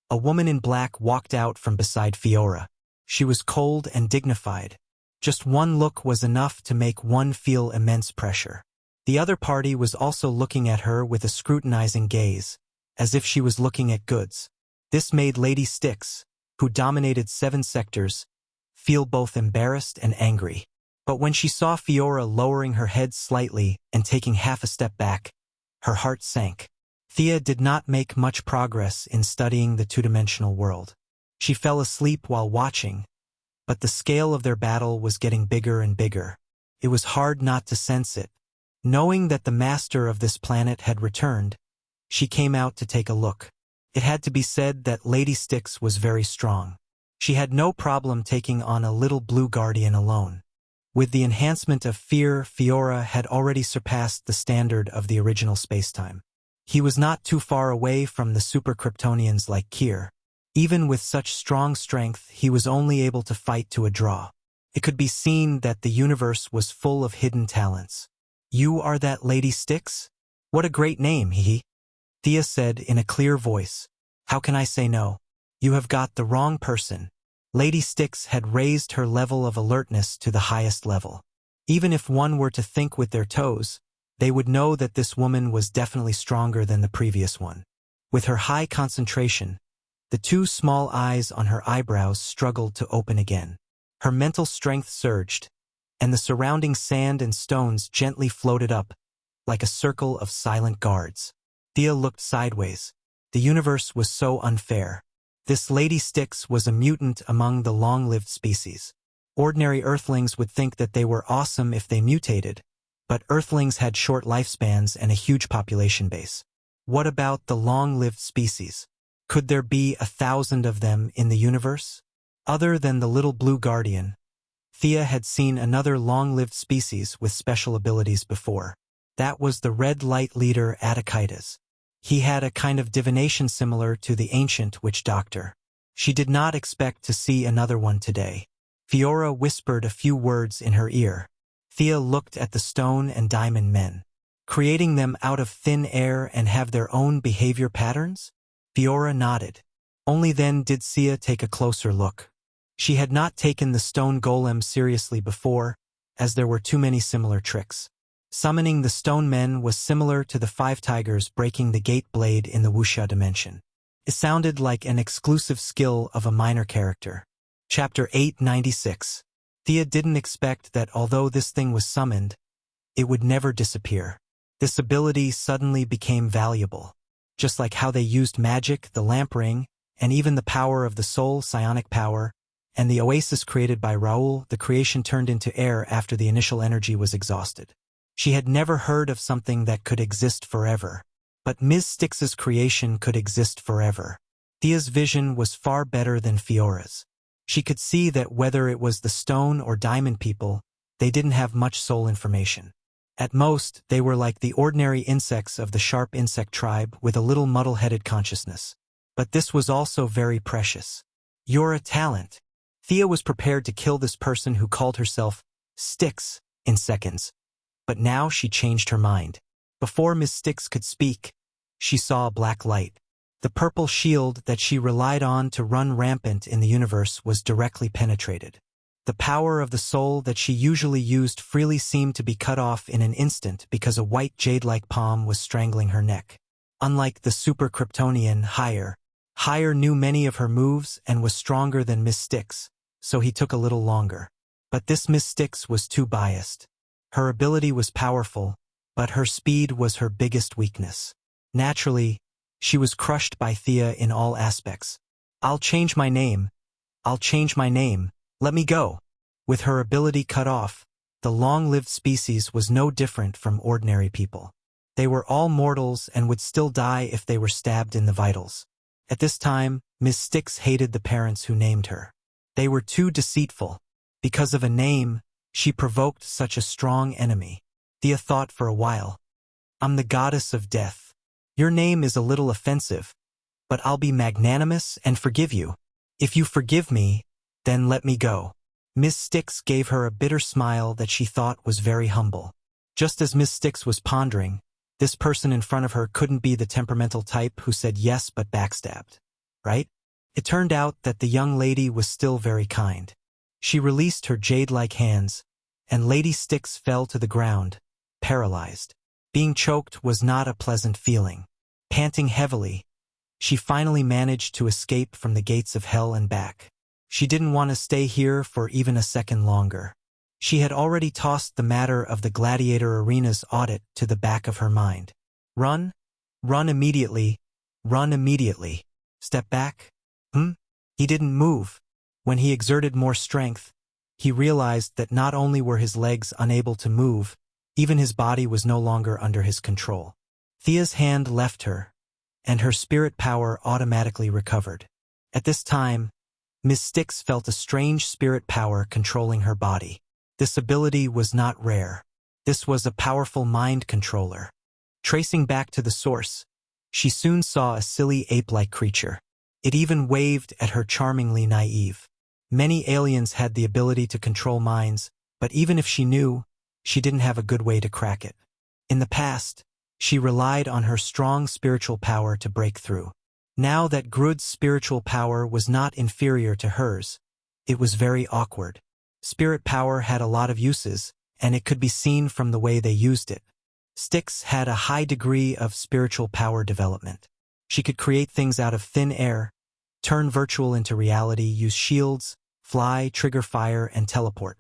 a woman in black walked out from beside Fiora. She was cold and dignified. Just one look was enough to make one feel immense pressure. The other party was also looking at her with a scrutinizing gaze, as if she was looking at goods. This made Lady Styx, who dominated 7 sectors, feel both embarrassed and angry. But when she saw Fiora lowering her head slightly and taking half a step back, her heart sank. Thea did not make much progress in studying the two-dimensional world. She fell asleep while watching, but the scale of their battle was getting bigger and bigger. It was hard not to sense it. Knowing that the master of this planet had returned, she came out to take a look. It had to be said that Lady Styx was very strong. She had no problem taking on a little blue guardian alone. With the enhancement of fear, Fiora had already surpassed the standard of the original spacetime. He was not too far away from the super Kryptonians like Kier. Even with such strong strength, he was only able to fight to a draw. It could be seen that the universe was full of hidden talents. "You are that Lady Styx? What a great name, hee." Thea said in a clear voice. "How can I say no? You have got the wrong person." Lady Styx had raised her level of alertness to the highest level. Even if one were to think with their toes, they would know that this woman was definitely stronger than the previous one. With her high concentration, the 2 small eyes on her eyebrows struggled to open again. Her mental strength surged, and the surrounding sand and stones gently floated up, like a circle of silent guards. Thea looked sideways. The universe was so unfair. This Lady Styx was a mutant among the long-lived species. Ordinary Earthlings would think that they were awesome if they mutated, but Earthlings had short lifespans and a huge population base. What about the long-lived species? Could there be 1,000 of them in the universe? Other than the little blue guardian, Thea had seen another long-lived species with special abilities before. That was the red light leader Atakitas. He had a kind of divination similar to the ancient witch doctor. She did not expect to see another one today. Fiora whispered a few words in her ear. Thea looked at the stone and diamond men. Creating them out of thin air and have their own behavior patterns? Fiora nodded. Only then did Thea take a closer look. She had not taken the stone golem seriously before, as there were too many similar tricks. Summoning the stone men was similar to the 5 tigers breaking the gate blade in the Wuxia dimension. It sounded like an exclusive skill of a minor character. Chapter 896. Thea didn't expect that although this thing was summoned, it would never disappear. This ability suddenly became valuable. Just like how they used magic, the lamp ring, and even the power of the soul, psionic power, and the oasis created by Raoul, the creation turned into air after the initial energy was exhausted. She had never heard of something that could exist forever. But Ms. Styx's creation could exist forever. Thea's vision was far better than Fiora's. She could see that whether it was the stone or diamond people, they didn't have much soul information. At most, they were like the ordinary insects of the sharp insect tribe with a little muddle-headed consciousness. But this was also very precious. You're a talent. Thea was prepared to kill this person who called herself Styx in seconds. But now she changed her mind. Before Miss Styx could speak, she saw a black light. The purple shield that she relied on to run rampant in the universe was directly penetrated. The power of the soul that she usually used freely seemed to be cut off in an instant because a white jade-like palm was strangling her neck. Unlike the super Kryptonian, Higher knew many of her moves and was stronger than Miss Styx, so he took a little longer. But this Miss Styx was too biased. Her ability was powerful, but her speed was her biggest weakness. Naturally, she was crushed by Thea in all aspects. I'll change my name. Let me go. With her ability cut off, the long-lived species was no different from ordinary people. They were all mortals and would still die if they were stabbed in the vitals. At this time, Miss Styx hated the parents who named her. They were too deceitful. Because of a name, she provoked such a strong enemy. Thea thought for a while. I'm the goddess of death. Your name is a little offensive, but I'll be magnanimous and forgive you. If you forgive me, then let me go. Miss Styx gave her a bitter smile that she thought was very humble. Just as Miss Styx was pondering, this person in front of her couldn't be the temperamental type who said yes but backstabbed, right? It turned out that the young lady was still very kind. She released her jade-like hands, and Lady Styx fell to the ground, paralyzed. Being choked was not a pleasant feeling. Panting heavily, she finally managed to escape from the gates of hell and back. She didn't want to stay here for even a second longer. She had already tossed the matter of the gladiator arena's audit to the back of her mind. Run? Run immediately. Run immediately. Step back? He didn't move. When he exerted more strength, he realized that not only were his legs unable to move, even his body was no longer under his control. Thea's hand left her, and her spirit power automatically recovered. At this time, Miss Styx felt a strange spirit power controlling her body. This ability was not rare. This was a powerful mind controller. Tracing back to the source, she soon saw a silly ape-like creature. It even waved at her charmingly naive. Many aliens had the ability to control minds, but even if she knew, she didn't have a good way to crack it. In the past, she relied on her strong spiritual power to break through. Now that Grud's spiritual power was not inferior to hers, it was very awkward. Spirit power had a lot of uses, and it could be seen from the way they used it. Styx had a high degree of spiritual power development. She could create things out of thin air, turn virtual into reality, use shields, fly, trigger fire, and teleport.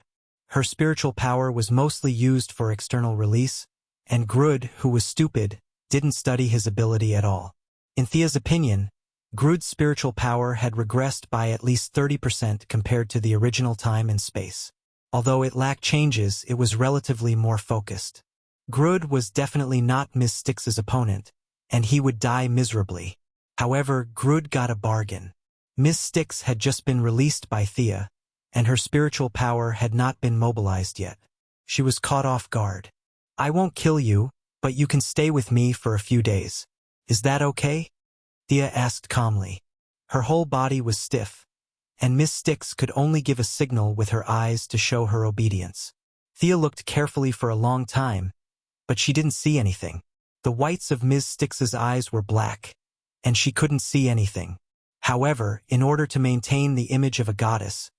Her spiritual power was mostly used for external release, and Grud, who was stupid, didn't study his ability at all. In Thea's opinion, Grud's spiritual power had regressed by at least 30% compared to the original time and space. Although it lacked changes, it was relatively more focused. Grud was definitely not Miss Styx's opponent, and he would die miserably. However, Grud got a bargain. Miss Styx had just been released by Thea, and her spiritual power had not been mobilized yet. She was caught off guard. I won't kill you, but you can stay with me for a few days. Is that okay? Thea asked calmly. Her whole body was stiff, and Miss Styx could only give a signal with her eyes to show her obedience. Thea looked carefully for a long time, but she didn't see anything. The whites of Miss Styx's eyes were black, and she couldn't see anything. However, in order to maintain the image of a goddess,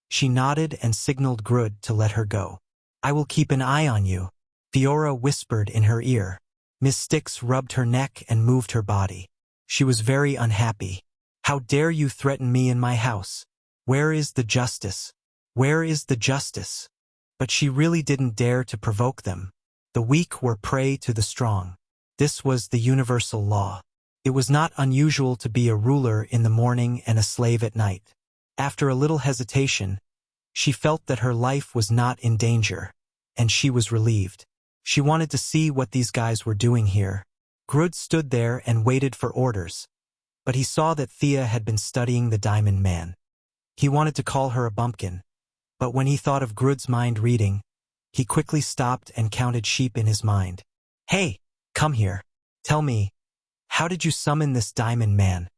she nodded and signaled Grud to let her go. I will keep an eye on you, Fiora whispered in her ear. Miss Styx rubbed her neck and moved her body. She was very unhappy. How dare you threaten me in my house? Where is the justice? Where is the justice? But she really didn't dare to provoke them. The weak were prey to the strong. This was the universal law. It was not unusual to be a ruler in the morning and a slave at night. After a little hesitation, she felt that her life was not in danger, and she was relieved. She wanted to see what these guys were doing here. Grud stood there and waited for orders, but he saw that Thea had been studying the Diamond Man. He wanted to call her a bumpkin, but when he thought of Grud's mind reading, he quickly stopped and counted sheep in his mind. Hey, come here. Tell me, how did you summon this Diamond Man?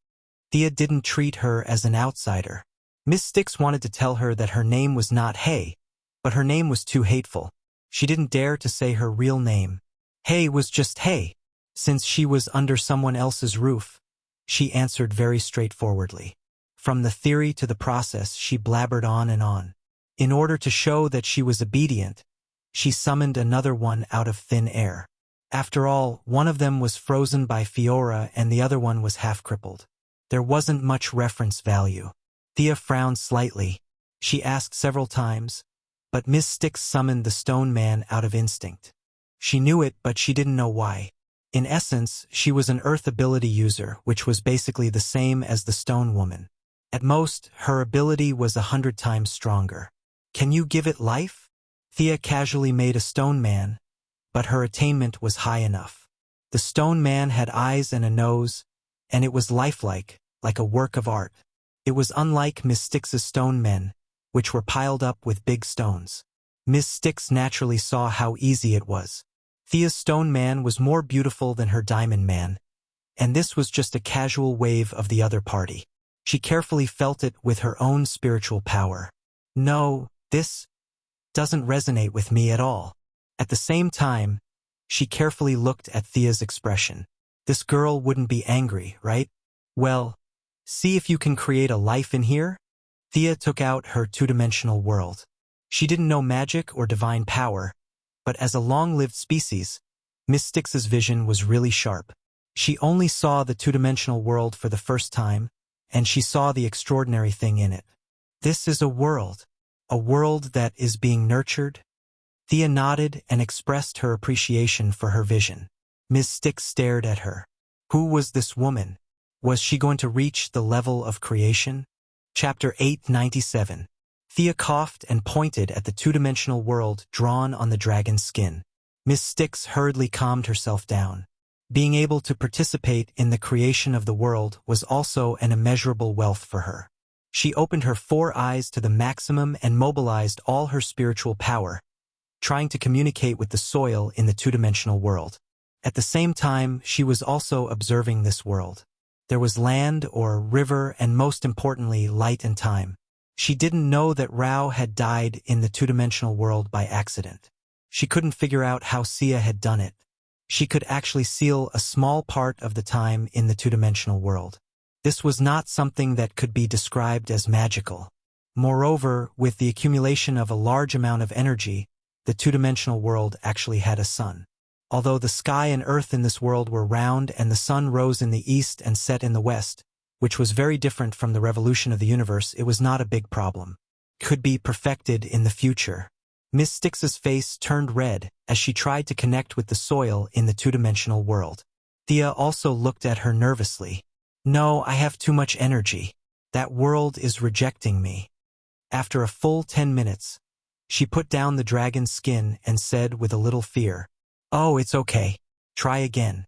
Thea didn't treat her as an outsider. Miss Styx wanted to tell her that her name was not Hay, but her name was too hateful. She didn't dare to say her real name. Hay was just Hay. Since she was under someone else's roof, she answered very straightforwardly. From the theory to the process, she blabbered on and on. In order to show that she was obedient, she summoned another one out of thin air. After all, one of them was frozen by Fiora and the other one was half-crippled. There wasn't much reference value. Thea frowned slightly. She asked several times, but Miss Styx summoned the Stone Man out of instinct. She knew it, but she didn't know why. In essence, she was an Earth ability user, which was basically the same as the Stone Woman. At most, her ability was 100 times stronger. Can you give it life? Thea casually made a Stone Man, but her attainment was high enough. The Stone Man had eyes and a nose, and it was lifelike, like a work of art. It was unlike Miss Styx's Stone Men, which were piled up with big stones. Miss Styx naturally saw how easy it was. Thea's Stone Man was more beautiful than her Diamond Man, and this was just a casual wave of the other party. She carefully felt it with her own spiritual power. No, this doesn't resonate with me at all. At the same time, she carefully looked at Thea's expression. This girl wouldn't be angry, right? Well, see if you can create a life in here? Thea took out her two-dimensional world. She didn't know magic or divine power, but as a long-lived species, Miss Styx's vision was really sharp. She only saw the two-dimensional world for the first time, and she saw the extraordinary thing in it. This is a world that is being nurtured. Thea nodded and expressed her appreciation for her vision. Miss Styx stared at her. Who was this woman? Was she going to reach the level of creation? Chapter 897. Thea coughed and pointed at the two-dimensional world drawn on the dragon's skin. Miss Styx hurriedly calmed herself down. Being able to participate in the creation of the world was also an immeasurable wealth for her. She opened her 4 eyes to the maximum and mobilized all her spiritual power, trying to communicate with the soil in the two-dimensional world. At the same time, she was also observing this world. There was land or river and most importantly, light and time. She didn't know that Rao had died in the two-dimensional world by accident. She couldn't figure out how Sia had done it. She could actually seal a small part of the time in the two-dimensional world. This was not something that could be described as magical. Moreover, with the accumulation of a large amount of energy, the two-dimensional world actually had a sun. Although the sky and earth in this world were round and the sun rose in the east and set in the west, which was very different from the revolution of the universe, it was not a big problem. Could be perfected in the future. Miss Styx's face turned red as she tried to connect with the soil in the two-dimensional world. Thea also looked at her nervously. No, I have too much energy. That world is rejecting me. After a full 10 minutes, she put down the dragon's skin and said with a little fear, "Oh, it's okay. Try again."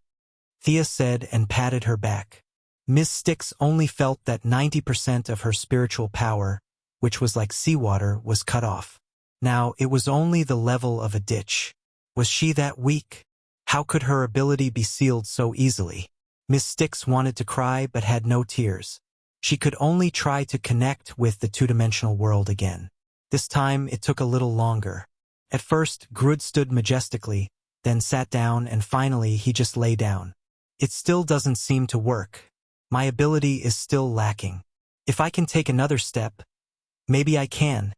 Thea said and patted her back. Miss Styx only felt that 90% of her spiritual power, which was like seawater, was cut off. Now, it was only the level of a ditch. Was she that weak? How could her ability be sealed so easily? Miss Styx wanted to cry but had no tears. She could only try to connect with the two-dimensional world again. This time, it took a little longer. At first, Grud stood majestically, then sat down and finally he just lay down. It still doesn't seem to work. My ability is still lacking. If I can take another step, maybe I can.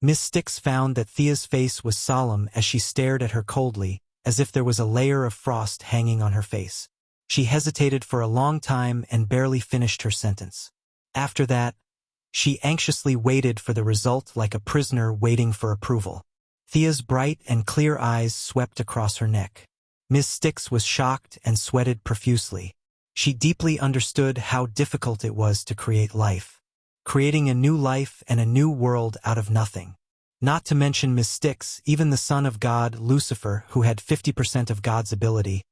Miss Styx found that Thea's face was solemn as she stared at her coldly, as if there was a layer of frost hanging on her face. She hesitated for a long time and barely finished her sentence. After that, She anxiously waited for the result like a prisoner waiting for approval. Thea's bright and clear eyes swept across her neck. Ms. Styx was shocked and sweated profusely. She deeply understood how difficult it was to create life. Creating a new life and a new world out of nothing. Not to mention Ms. Styx, even the son of God, Lucifer, who had 50% of God's ability,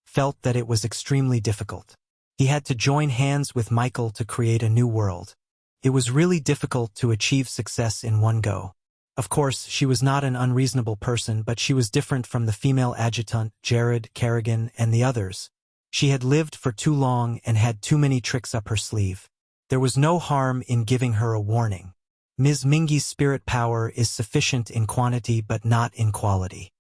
felt that it was extremely difficult. He had to join hands with Michael to create a new world. It was really difficult to achieve success in one go. Of course, she was not an unreasonable person, but she was different from the female adjutant, Jared, Kerrigan, and the others. She had lived for too long and had too many tricks up her sleeve. There was no harm in giving her a warning. Ms. Mingy's spirit power is sufficient in quantity but not in quality.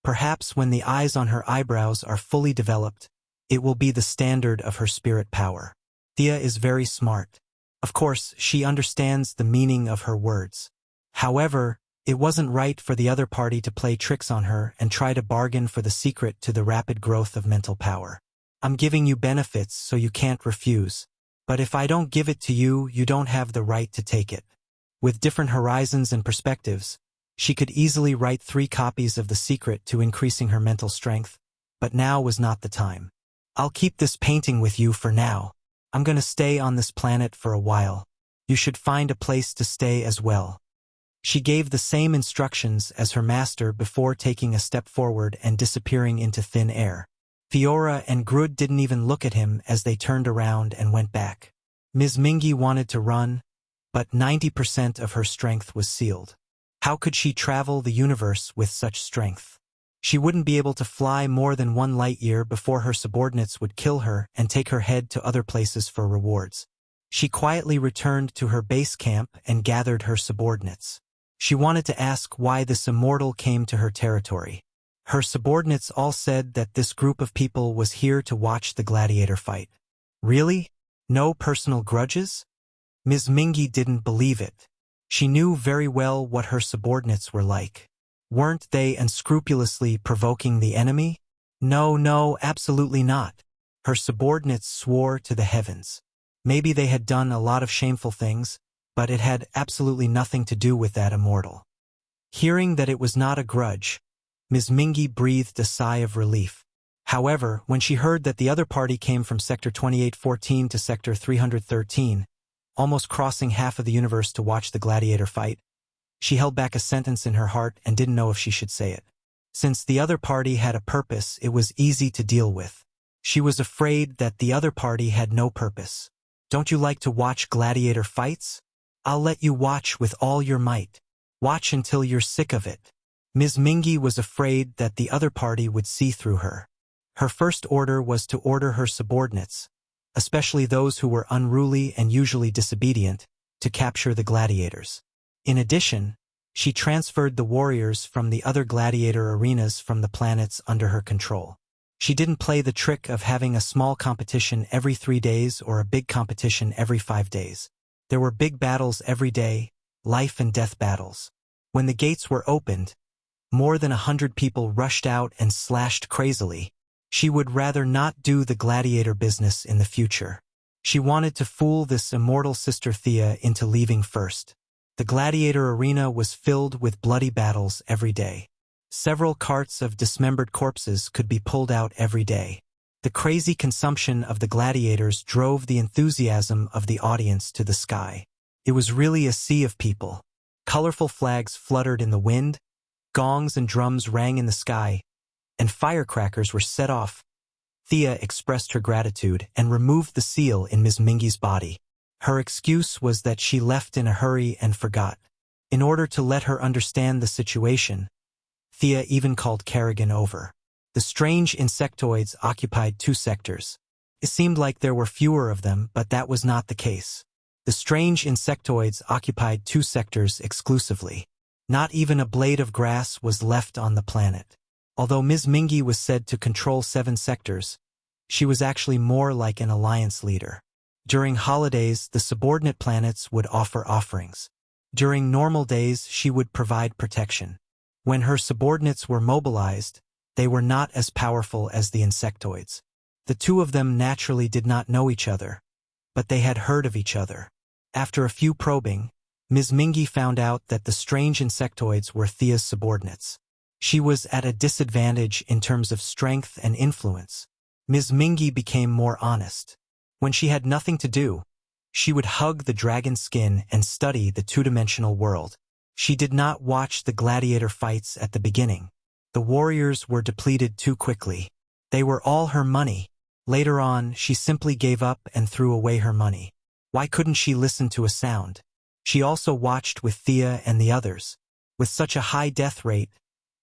Perhaps when the eyes on her eyebrows are fully developed, it will be the standard of her spirit power. Thea is very smart. Of course, she understands the meaning of her words. However, it wasn't right for the other party to play tricks on her and try to bargain for the secret to the rapid growth of mental power. I'm giving you benefits so you can't refuse. But if I don't give it to you, you don't have the right to take it. With different horizons and perspectives, she could easily write 3 copies of The Secret to increasing her mental strength, but now was not the time. I'll keep this painting with you for now. I'm gonna stay on this planet for a while. You should find a place to stay as well. She gave the same instructions as her master before taking a step forward and disappearing into thin air. Fiora and Grud didn't even look at him as they turned around and went back. Ms. Mingy wanted to run, but 90% of her strength was sealed. How could she travel the universe with such strength? She wouldn't be able to fly more than 1 light year before her subordinates would kill her and take her head to other places for rewards. She quietly returned to her base camp and gathered her subordinates. She wanted to ask why this immortal came to her territory. Her subordinates all said that this group of people was here to watch the gladiator fight. Really? No personal grudges? Ms. Mingy didn't believe it. She knew very well what her subordinates were like. Weren't they unscrupulously provoking the enemy? No, absolutely not. Her subordinates swore to the heavens. Maybe they had done a lot of shameful things, but it had absolutely nothing to do with that immortal. Hearing that it was not a grudge, Ms. Mingy breathed a sigh of relief. However, when she heard that the other party came from Sector 2814 to Sector 313, almost crossing half of the universe to watch the gladiator fight, she held back a sentence in her heart and didn't know if she should say it. Since the other party had a purpose, it was easy to deal with. She was afraid that the other party had no purpose. Don't you like to watch gladiator fights? I'll let you watch with all your might. Watch until you're sick of it. Ms. Mingy was afraid that the other party would see through her. Her first order was to order her subordinates, especially those who were unruly and usually disobedient, to capture the gladiators. In addition, she transferred the warriors from the other gladiator arenas from the planets under her control. She didn't play the trick of having a small competition every 3 days or a big competition every 5 days. There were big battles every day, life and death battles. When the gates were opened, more than 100 people rushed out and slashed crazily. She would rather not do the gladiator business in the future. She wanted to fool this immortal sister Thea into leaving first. The gladiator arena was filled with bloody battles every day. Several carts of dismembered corpses could be pulled out every day. The crazy consumption of the gladiators drove the enthusiasm of the audience to the sky. It was really a sea of people. Colorful flags fluttered in the wind, gongs and drums rang in the sky, and firecrackers were set off. Thea expressed her gratitude and removed the seal in Ms. Mingy's body. Her excuse was that she left in a hurry and forgot. In order to let her understand the situation, Thea even called Kerrigan over. The strange insectoids occupied 2 sectors. It seemed like there were fewer of them, but that was not the case. The strange insectoids occupied 2 sectors exclusively. Not even a blade of grass was left on the planet. Although Ms. Mingy was said to control 7 sectors, she was actually more like an alliance leader. During holidays, the subordinate planets would offer offerings. During normal days, she would provide protection. When her subordinates were mobilized, they were not as powerful as the insectoids. The 2 of them naturally did not know each other, but they had heard of each other. After a few probing, Ms. Mingy found out that the strange insectoids were Thea's subordinates. She was at a disadvantage in terms of strength and influence. Ms. Mingy became more honest. When she had nothing to do, she would hug the dragon skin and study the two-dimensional world. She did not watch the gladiator fights at the beginning. The warriors were depleted too quickly. They were all her money. Later on, she simply gave up and threw away her money. Why couldn't she listen to a sound? She also watched with Thea and the others. With such a high death rate,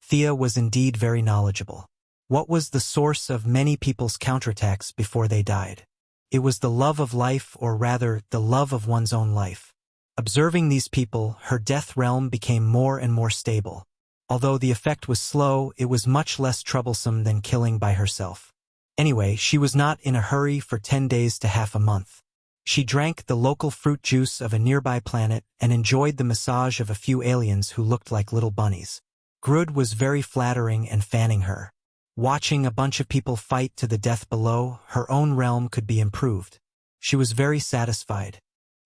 Thea was indeed very knowledgeable. What was the source of many people's counterattacks before they died? It was the love of life, or rather, the love of one's own life. Observing these people, her death realm became more and more stable. Although the effect was slow, it was much less troublesome than killing by herself. Anyway, she was not in a hurry for 10 days to half a month. She drank the local fruit juice of a nearby planet and enjoyed the massage of a few aliens who looked like little bunnies. Grud was very flattering and fanning her. Watching a bunch of people fight to the death below, her own realm could be improved. She was very satisfied.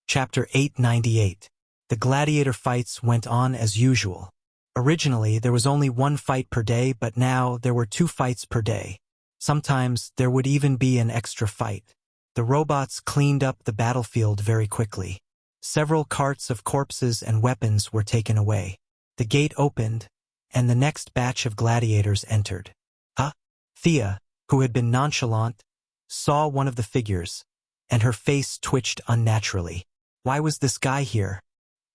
Chapter 898. The gladiator fights went on as usual. Originally, there was only one fight per day, but now there were 2 fights per day. Sometimes there would even be an extra fight. The robots cleaned up the battlefield very quickly. Several carts of corpses and weapons were taken away. The gate opened, and the next batch of gladiators entered. Thea, who had been nonchalant, saw one of the figures, and her face twitched unnaturally. Why was this guy here?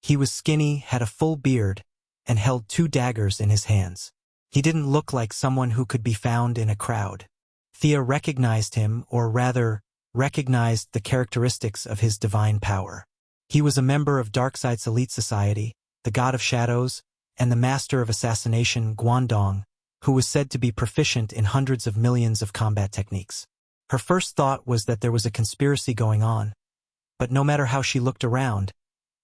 He was skinny, had a full beard, and held 2 daggers in his hands. He didn't look like someone who could be found in a crowd. Thea recognized him, or rather, recognized the characteristics of his divine power. He was a member of Darkseid's elite society, the god of shadows, and the master of assassination Guangdong, who was said to be proficient in hundreds of millions of combat techniques. Her first thought was that there was a conspiracy going on, but no matter how she looked around,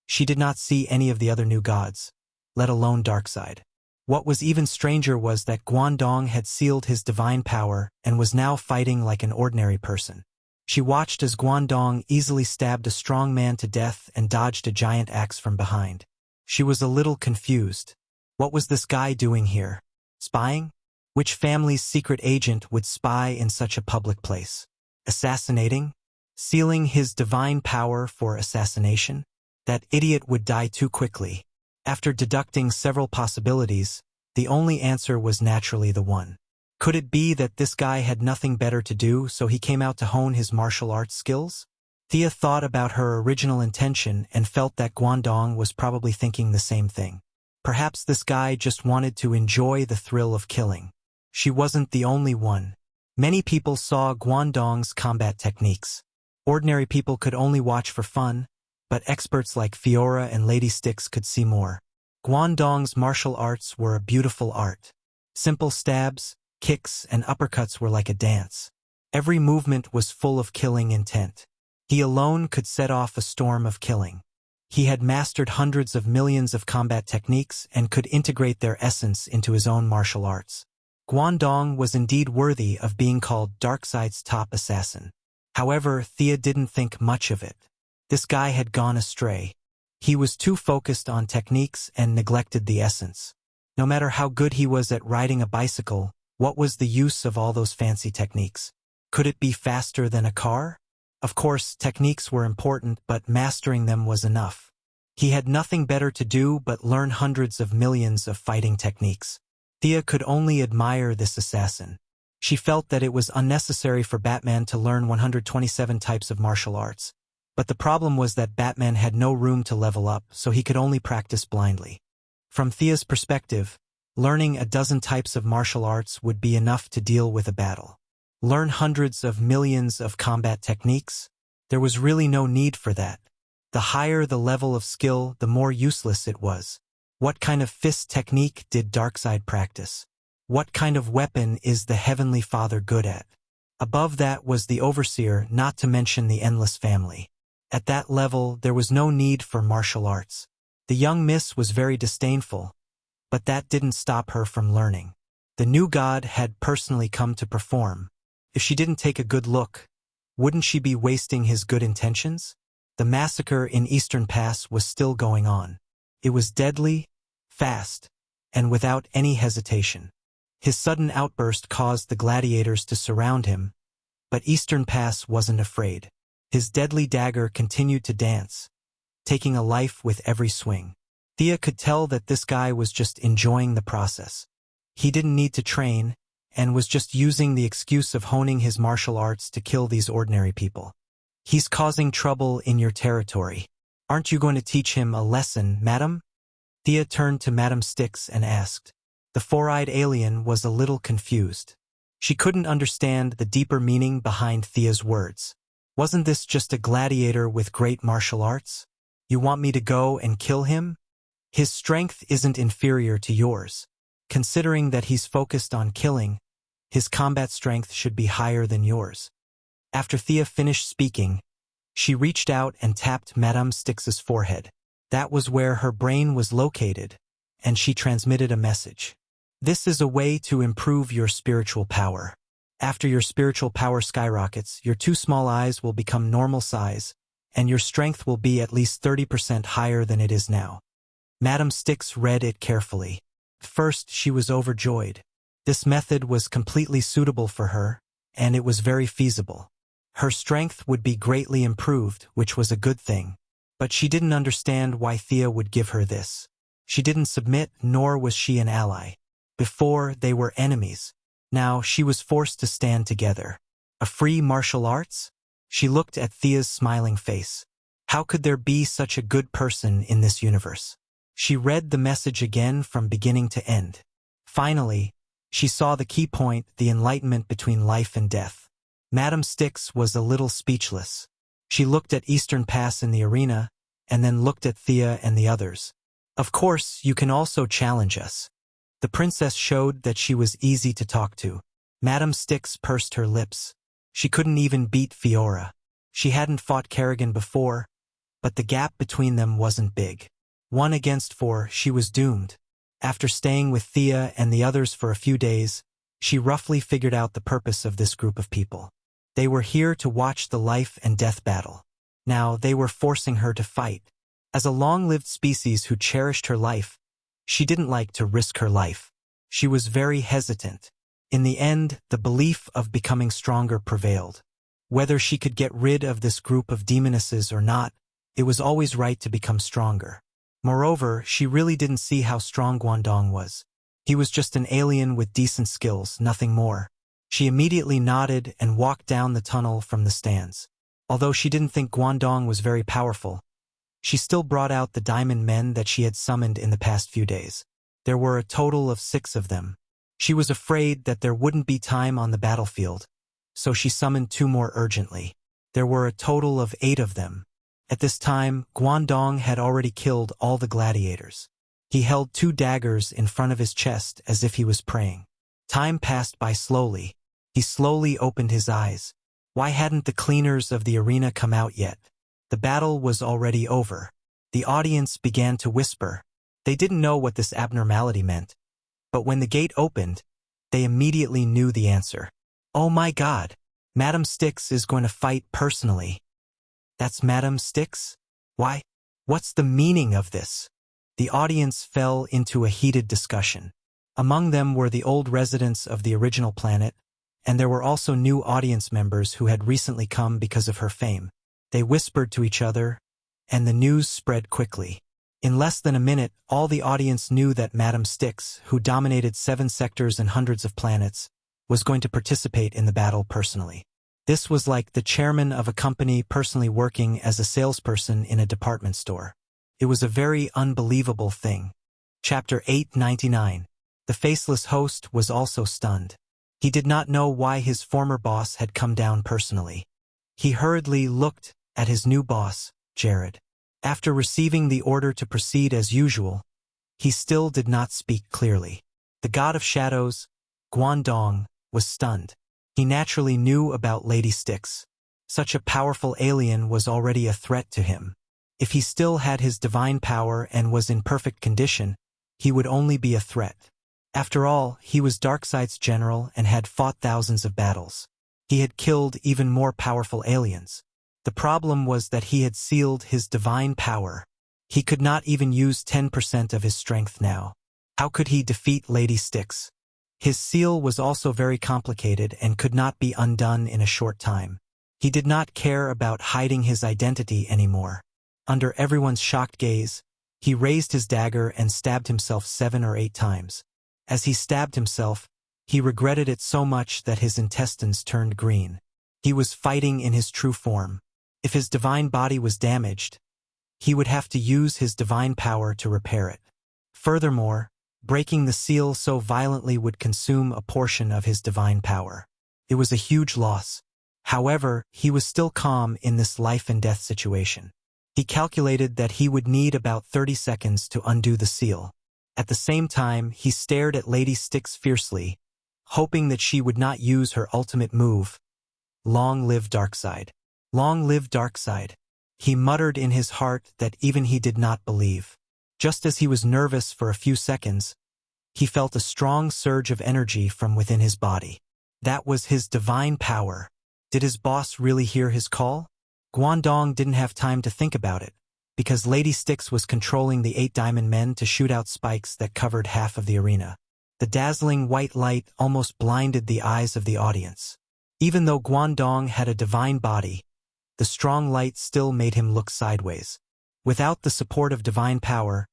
she did not see any of the other new gods, let alone Darkseid. What was even stranger was that Guangdong had sealed his divine power and was now fighting like an ordinary person. She watched as Guangdong easily stabbed a strong man to death and dodged a giant axe from behind. She was a little confused. What was this guy doing here? Spying? Which family's secret agent would spy in such a public place? Assassinating? Sealing his divine power for assassination? That idiot would die too quickly. After deducting several possibilities, the only answer was naturally the one. Could it be that this guy had nothing better to do, so he came out to hone his martial arts skills? Thea thought about her original intention and felt that Guangdong was probably thinking the same thing. Perhaps this guy just wanted to enjoy the thrill of killing. She wasn't the only one. Many people saw Guangdong's combat techniques. Ordinary people could only watch for fun, but experts like Fiora and Lady Styx could see more. Guangdong's martial arts were a beautiful art. Simple stabs, kicks, and uppercuts were like a dance. Every movement was full of killing intent. He alone could set off a storm of killing. He had mastered hundreds of millions of combat techniques and could integrate their essence into his own martial arts. Guangdong was indeed worthy of being called Darkseid's top assassin. However, Thea didn't think much of it. This guy had gone astray. He was too focused on techniques and neglected the essence. No matter how good he was at riding a bicycle, what was the use of all those fancy techniques? Could it be faster than a car? Of course, techniques were important, but mastering them was enough. He had nothing better to do but learn hundreds of millions of fighting techniques. Thea could only admire this assassin. She felt that it was unnecessary for Batman to learn 127 types of martial arts. But the problem was that Batman had no room to level up, so he could only practice blindly. From Thea's perspective, learning a dozen types of martial arts would be enough to deal with a battle. Learn hundreds of millions of combat techniques? There was really no need for that. The higher the level of skill, the more useless it was. What kind of fist technique did Darkseid practice? What kind of weapon is the Heavenly Father good at? Above that was the Overseer, not to mention the Endless Family. At that level, there was no need for martial arts. The young miss was very disdainful, but that didn't stop her from learning. The new god had personally come to perform. If she didn't take a good look, wouldn't she be wasting his good intentions? The massacre in Eastern Pass was still going on. It was deadly, fast, and without any hesitation. His sudden outburst caused the gladiators to surround him, but Eastern Pass wasn't afraid. His deadly dagger continued to dance, taking a life with every swing. Thea could tell that this guy was just enjoying the process. He didn't need to train, and was just using the excuse of honing his martial arts to kill these ordinary people. He's causing trouble in your territory. Aren't you going to teach him a lesson, madam? Thea turned to Madam Styx and asked. The four-eyed alien was a little confused. She couldn't understand the deeper meaning behind Thea's words. Wasn't this just a gladiator with great martial arts? You want me to go and kill him? His strength isn't inferior to yours. Considering that he's focused on killing, his combat strength should be higher than yours. After Thea finished speaking, she reached out and tapped Madame Styx's forehead. That was where her brain was located, and she transmitted a message. This is a way to improve your spiritual power. After your spiritual power skyrockets, your two small eyes will become normal size, and your strength will be at least 30% higher than it is now. Madame Styx read it carefully. At first, she was overjoyed. This method was completely suitable for her, and it was very feasible. Her strength would be greatly improved, which was a good thing. But she didn't understand why Thea would give her this. She didn't submit, nor was she an ally. Before, they were enemies. Now, she was forced to stand together. A free martial arts? She looked at Thea's smiling face. How could there be such a good person in this universe? She read the message again from beginning to end. Finally, she saw the key point, the enlightenment between life and death. Madame Styx was a little speechless. She looked at Eastern Pass in the arena, and then looked at Thea and the others. Of course, you can also challenge us. The princess showed that she was easy to talk to. Madame Styx pursed her lips. She couldn't even beat Fiora. She hadn't fought Kerrigan before, but the gap between them wasn't big. 1 against 4, she was doomed. After staying with Thea and the others for a few days, she roughly figured out the purpose of this group of people. They were here to watch the life and death battle. Now they were forcing her to fight. As a long-lived species who cherished her life, she didn't like to risk her life. She was very hesitant. In the end, the belief of becoming stronger prevailed. Whether she could get rid of this group of demonesses or not, it was always right to become stronger. Moreover, she really didn't see how strong Guangdong was. He was just an alien with decent skills, nothing more. She immediately nodded and walked down the tunnel from the stands. Although she didn't think Guangdong was very powerful, she still brought out the diamond men that she had summoned in the past few days. There were a total of 6 of them. She was afraid that there wouldn't be time on the battlefield, so she summoned 2 more urgently. There were a total of 8 of them. At this time, Guangdong had already killed all the gladiators. He held 2 daggers in front of his chest as if he was praying. Time passed by slowly. He slowly opened his eyes. Why hadn't the cleaners of the arena come out yet? The battle was already over. The audience began to whisper. They didn't know what this abnormality meant. But when the gate opened, they immediately knew the answer. Oh my God! Madame Styx is going to fight personally. That's Madame Styx? Why? What's the meaning of this? The audience fell into a heated discussion. Among them were the old residents of the original planet, and there were also new audience members who had recently come because of her fame. They whispered to each other, and the news spread quickly. In less than a minute, all the audience knew that Madame Styx, who dominated 7 sectors and hundreds of planets, was going to participate in the battle personally. This was like the chairman of a company personally working as a salesperson in a department store. It was a very unbelievable thing. Chapter 899. The faceless host was also stunned. He did not know why his former boss had come down personally. He hurriedly looked at his new boss, Jared. After receiving the order to proceed as usual, he still did not speak clearly. The god of shadows, Guangdong, was stunned. He naturally knew about Lady Styx. Such a powerful alien was already a threat to him. If he still had his divine power and was in perfect condition, he would only be a threat. After all, he was Darkseid's general and had fought thousands of battles. He had killed even more powerful aliens. The problem was that he had sealed his divine power. He could not even use 10% of his strength now. How could he defeat Lady Styx? His seal was also very complicated and could not be undone in a short time. He did not care about hiding his identity anymore. Under everyone's shocked gaze, he raised his dagger and stabbed himself 7 or 8 times. As he stabbed himself, he regretted it so much that his intestines turned green. He was fighting in his true form. If his divine body was damaged, he would have to use his divine power to repair it. Furthermore, breaking the seal so violently would consume a portion of his divine power. It was a huge loss. However, he was still calm in this life-and-death situation. He calculated that he would need about 30 seconds to undo the seal. At the same time, he stared at Lady Styx fiercely, hoping that she would not use her ultimate move. Long live Darkseid. Long live Darkseid. He muttered in his heart that even he did not believe. Just as he was nervous for a few seconds, he felt a strong surge of energy from within his body. That was his divine power. Did his boss really hear his call? Guangdong didn't have time to think about it, because Lady Styx was controlling the 8 diamond men to shoot out spikes that covered half of the arena. The dazzling white light almost blinded the eyes of the audience. Even though Guangdong had a divine body, the strong light still made him look sideways. Without the support of divine power,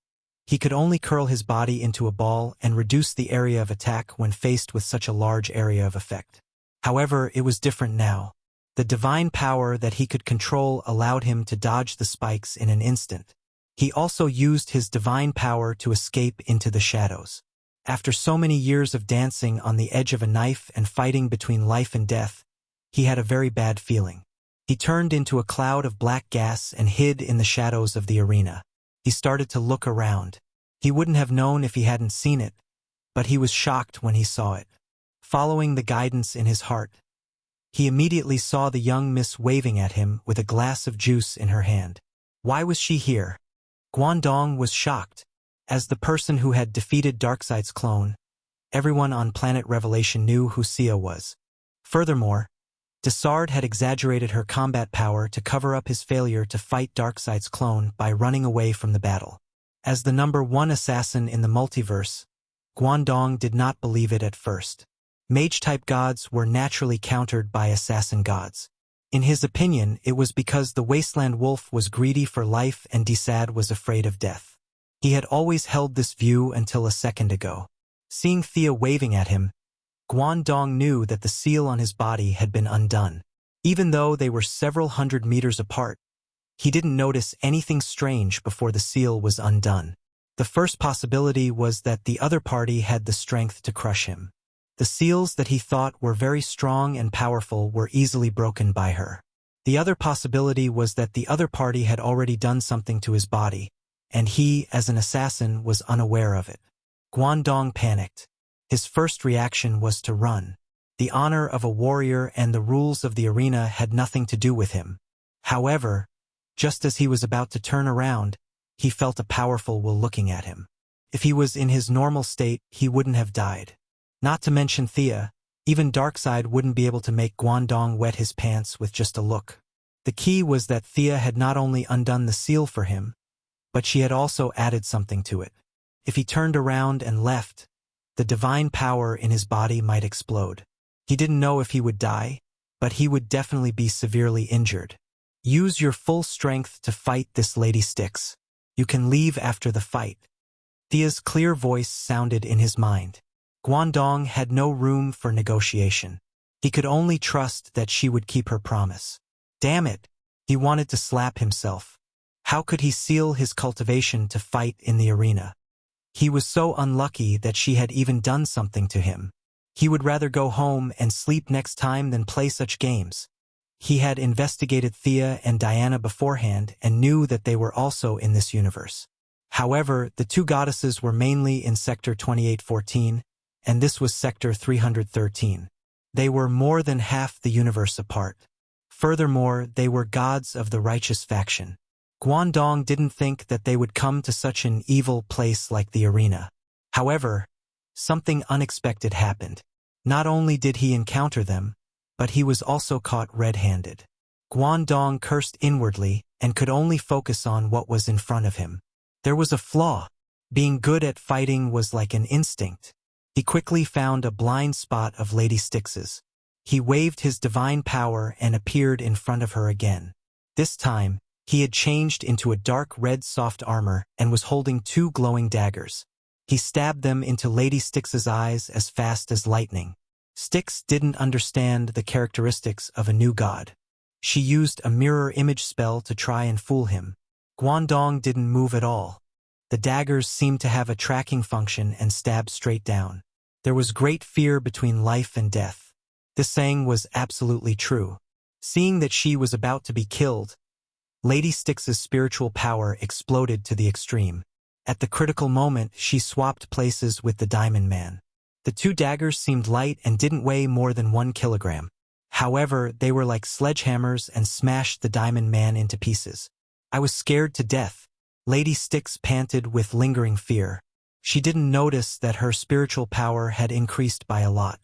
he could only curl his body into a ball and reduce the area of attack when faced with such a large area of effect. However, it was different now. The divine power that he could control allowed him to dodge the spikes in an instant. He also used his divine power to escape into the shadows. After so many years of dancing on the edge of a knife and fighting between life and death, he had a very bad feeling. He turned into a cloud of black gas and hid in the shadows of the arena. He started to look around. He wouldn't have known if he hadn't seen it, but he was shocked when he saw it. Following the guidance in his heart, he immediately saw the young miss waving at him with a glass of juice in her hand. Why was she here? Guangdong was shocked. As the person who had defeated Darkseid's clone, everyone on Planet Revelation knew who Wuxia was. Furthermore, Desard had exaggerated her combat power to cover up his failure to fight Darkseid's clone by running away from the battle. As the #1 assassin in the multiverse, Guangdong did not believe it at first. Mage-type gods were naturally countered by assassin gods. In his opinion, it was because the Wasteland Wolf was greedy for life and Desard was afraid of death. He had always held this view until a second ago. Seeing Thea waving at him, Guangdong knew that the seal on his body had been undone. Even though they were several hundred meters apart, he didn't notice anything strange before the seal was undone. The first possibility was that the other party had the strength to crush him. The seals that he thought were very strong and powerful were easily broken by her. The other possibility was that the other party had already done something to his body, and he, as an assassin, was unaware of it. Guangdong panicked. His first reaction was to run. The honor of a warrior and the rules of the arena had nothing to do with him. However, just as he was about to turn around, he felt a powerful will looking at him. If he was in his normal state, he wouldn't have died. Not to mention Thea, even Darkseid wouldn't be able to make Guangdong wet his pants with just a look. The key was that Thea had not only undone the seal for him, but she had also added something to it. If he turned around and left, the divine power in his body might explode. He didn't know if he would die, but he would definitely be severely injured. Use your full strength to fight this Lady Styx. You can leave after the fight. Thea's clear voice sounded in his mind. Guangdong had no room for negotiation. He could only trust that she would keep her promise. Damn it! He wanted to slap himself. How could he seal his cultivation to fight in the arena? He was so unlucky that she had even done something to him. He would rather go home and sleep next time than play such games. He had investigated Thea and Diana beforehand and knew that they were also in this universe. However, the two goddesses were mainly in Sector 2814, and this was Sector 313. They were more than half the universe apart. Furthermore, they were gods of the righteous faction. Guangdong didn't think that they would come to such an evil place like the arena. However, something unexpected happened. Not only did he encounter them, but he was also caught red-handed. Guangdong cursed inwardly and could only focus on what was in front of him. There was a flaw. Being good at fighting was like an instinct. He quickly found a blind spot of Lady Styx's. He waved his divine power and appeared in front of her again. This time, he had changed into a dark red soft armor and was holding two glowing daggers. He stabbed them into Lady Styx's eyes as fast as lightning. Styx didn't understand the characteristics of a new god. She used a mirror image spell to try and fool him. Guangdong didn't move at all. The daggers seemed to have a tracking function and stabbed straight down. There was great fear between life and death. This saying was absolutely true. Seeing that she was about to be killed, Lady Styx's spiritual power exploded to the extreme. At the critical moment, she swapped places with the Diamond Man. The two daggers seemed light and didn't weigh more than 1 kilogram. However, they were like sledgehammers and smashed the Diamond Man into pieces. I was scared to death. Lady Styx panted with lingering fear. She didn't notice that her spiritual power had increased by a lot.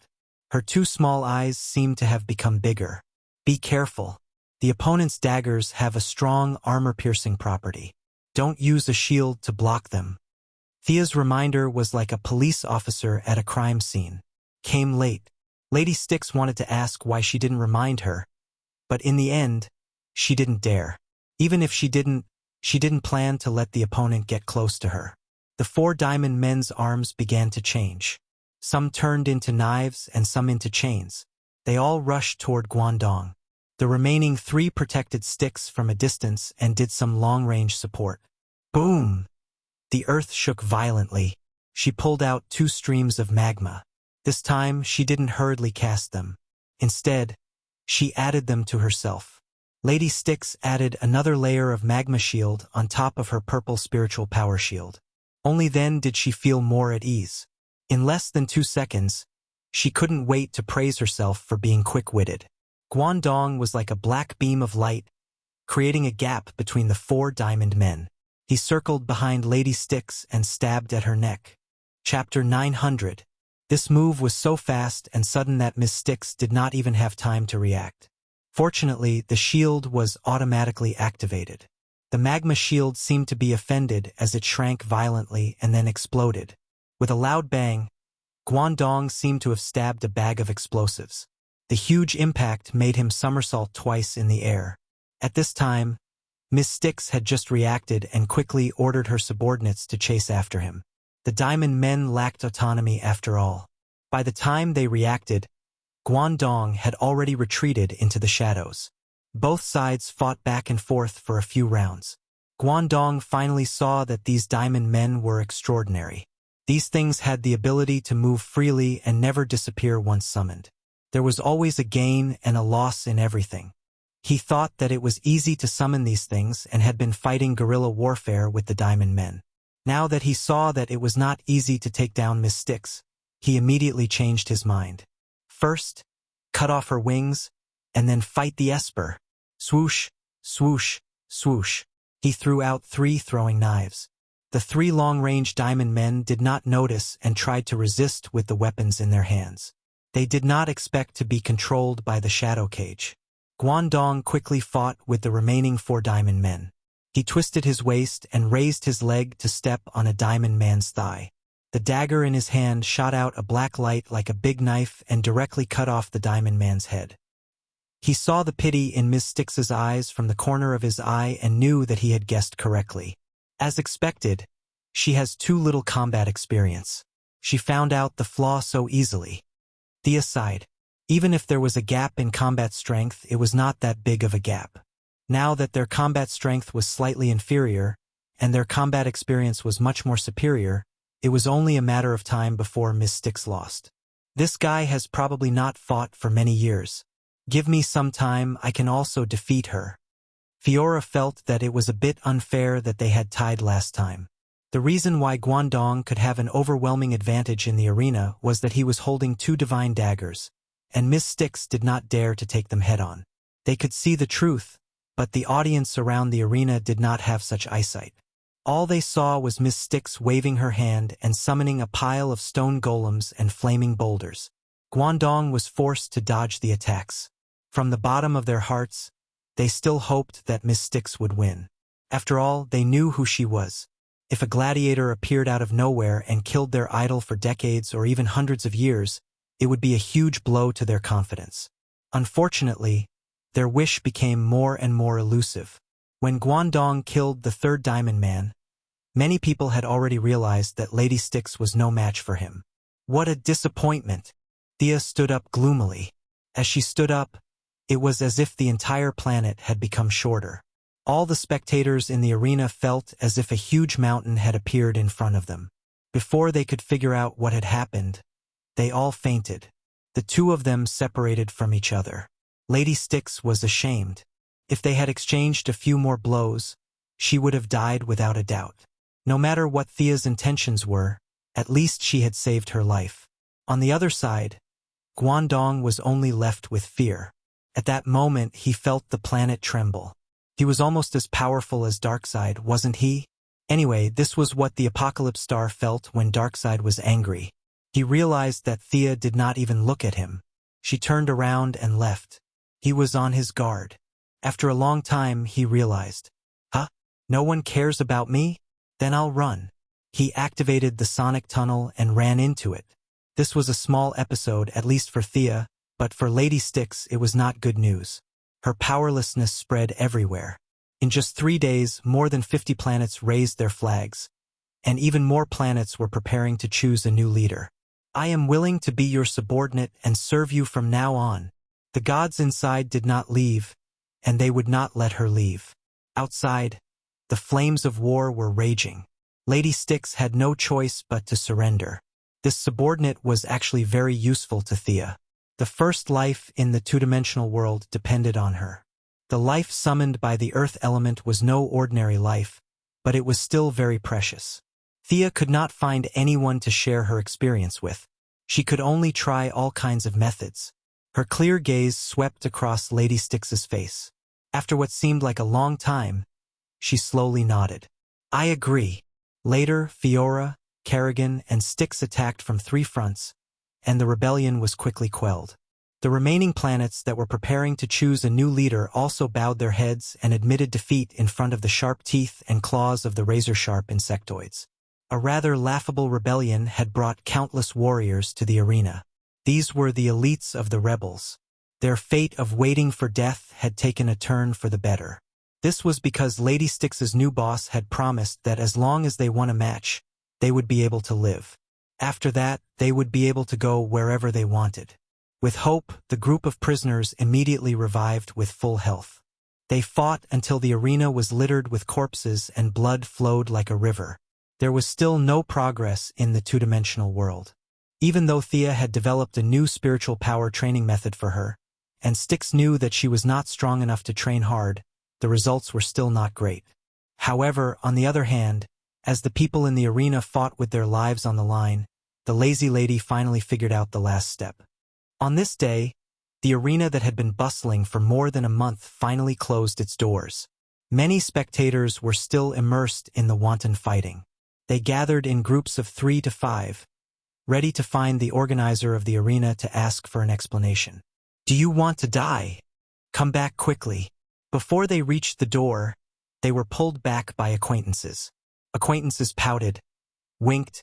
Her two small eyes seemed to have become bigger. Be careful. The opponent's daggers have a strong armor-piercing property. Don't use a shield to block them. Thea's reminder was like a police officer at a crime scene. Came late. Lady Styx wanted to ask why she didn't remind her, but in the end, she didn't dare. Even if she didn't plan to let the opponent get close to her. The 4 Diamond Men's arms began to change. Some turned into knives and some into chains. They all rushed toward Guangdong. The remaining 3 protected Styx from a distance and did some long-range support. Boom! The earth shook violently. She pulled out 2 streams of magma. This time, she didn't hurriedly cast them. Instead, she added them to herself. Lady Styx added another layer of magma shield on top of her purple spiritual power shield. Only then did she feel more at ease. In less than 2 seconds, she couldn't wait to praise herself for being quick-witted. Guangdong was like a black beam of light, creating a gap between the 4 Diamond Men. He circled behind Lady Styx and stabbed at her neck. Chapter 900. This move was so fast and sudden that Miss Styx did not even have time to react. Fortunately, the shield was automatically activated. The magma shield seemed to be offended as it shrank violently and then exploded. With a loud bang, Guangdong seemed to have stabbed a bag of explosives. The huge impact made him somersault twice in the air. At this time, Miss Styx had just reacted and quickly ordered her subordinates to chase after him. The Diamond Men lacked autonomy after all. By the time they reacted, Guangdong had already retreated into the shadows. Both sides fought back and forth for a few rounds. Guangdong finally saw that these Diamond Men were extraordinary. These things had the ability to move freely and never disappear once summoned. There was always a gain and a loss in everything. He thought that it was easy to summon these things and had been fighting guerrilla warfare with the Diamond Men. Now that he saw that it was not easy to take down Miss Styx, he immediately changed his mind. First, cut off her wings, and then fight the Esper. Swoosh, swoosh, swoosh. He threw out 3 throwing knives. The 3 long-range Diamond Men did not notice and tried to resist with the weapons in their hands. They did not expect to be controlled by the shadow cage. Guangdong quickly fought with the remaining 4 Diamond Men. He twisted his waist and raised his leg to step on a Diamond Man's thigh. The dagger in his hand shot out a black light like a big knife and directly cut off the Diamond Man's head. He saw the pity in Miss Styx's eyes from the corner of his eye and knew that he had guessed correctly. As expected, she has too little combat experience. She found out the flaw so easily. Thea sighed. Even if there was a gap in combat strength, it was not that big of a gap. Now that their combat strength was slightly inferior, and their combat experience was much more superior, it was only a matter of time before Miss Styx lost. This guy has probably not fought for many years. Give me some time, I can also defeat her. Fiora felt that it was a bit unfair that they had tied last time. The reason why Guangdong could have an overwhelming advantage in the arena was that he was holding 2 divine daggers, and Miss Styx did not dare to take them head-on. They could see the truth, but the audience around the arena did not have such eyesight. All they saw was Miss Styx waving her hand and summoning a pile of stone golems and flaming boulders. Guangdong was forced to dodge the attacks. From the bottom of their hearts, They still hoped that Miss Styx would win. After all, they knew who she was. If a gladiator appeared out of nowhere and killed their idol for decades or even hundreds of years, it would be a huge blow to their confidence. Unfortunately, their wish became more and more elusive. When Guangdong killed the third Diamond Man, many people had already realized that Lady Styx was no match for him. What a disappointment! Thea stood up gloomily. As she stood up, it was as if the entire planet had become shorter. All the spectators in the arena felt as if a huge mountain had appeared in front of them. Before they could figure out what had happened, they all fainted. The two of them separated from each other. Lady Styx was ashamed. If they had exchanged a few more blows, she would have died without a doubt. No matter what Thea's intentions were, at least she had saved her life. On the other side, Guangdong was only left with fear. At that moment, he felt the planet tremble. He was almost as powerful as Darkseid, wasn't he? Anyway, this was what the Apocalypse Star felt when Darkseid was angry. He realized that Thea did not even look at him. She turned around and left. He was on his guard. After a long time, he realized, "Huh? No one cares about me? Then I'll run." He activated the sonic tunnel and ran into it. This was a small episode, at least for Thea, but for Lady Styx it was not good news. Her powerlessness spread everywhere. In just 3 days, more than 50 planets raised their flags, and even more planets were preparing to choose a new leader. "I am willing to be your subordinate and serve you from now on." The gods inside did not leave, and they would not let her leave. Outside, the flames of war were raging. Lady Styx had no choice but to surrender. This subordinate was actually very useful to Thea. The first life in the two-dimensional world depended on her. The life summoned by the earth element was no ordinary life, but it was still very precious. Thea could not find anyone to share her experience with. She could only try all kinds of methods. Her clear gaze swept across Lady Styx's face. After what seemed like a long time, she slowly nodded. "I agree." Later, Fiora, Kerrigan, and Styx attacked from 3 fronts, and the rebellion was quickly quelled. The remaining planets that were preparing to choose a new leader also bowed their heads and admitted defeat in front of the sharp teeth and claws of the razor-sharp insectoids. A rather laughable rebellion had brought countless warriors to the arena. These were the elites of the rebels. Their fate of waiting for death had taken a turn for the better. This was because Lady Styx's new boss had promised that as long as they won a match, they would be able to live. After that, they would be able to go wherever they wanted. With hope, the group of prisoners immediately revived with full health. They fought until the arena was littered with corpses and blood flowed like a river. There was still no progress in the two-dimensional world. Even though Thea had developed a new spiritual power training method for her, and Styx knew that she was not strong enough to train hard, the results were still not great. However, on the other hand, as the people in the arena fought with their lives on the line, the lazy lady finally figured out the last step. On this day, the arena that had been bustling for more than a month finally closed its doors. Many spectators were still immersed in the wanton fighting. They gathered in groups of 3 to 5, ready to find the organizer of the arena to ask for an explanation. "Do you want to die? Come back quickly." Before they reached the door, they were pulled back by acquaintances. Acquaintances pouted, winked,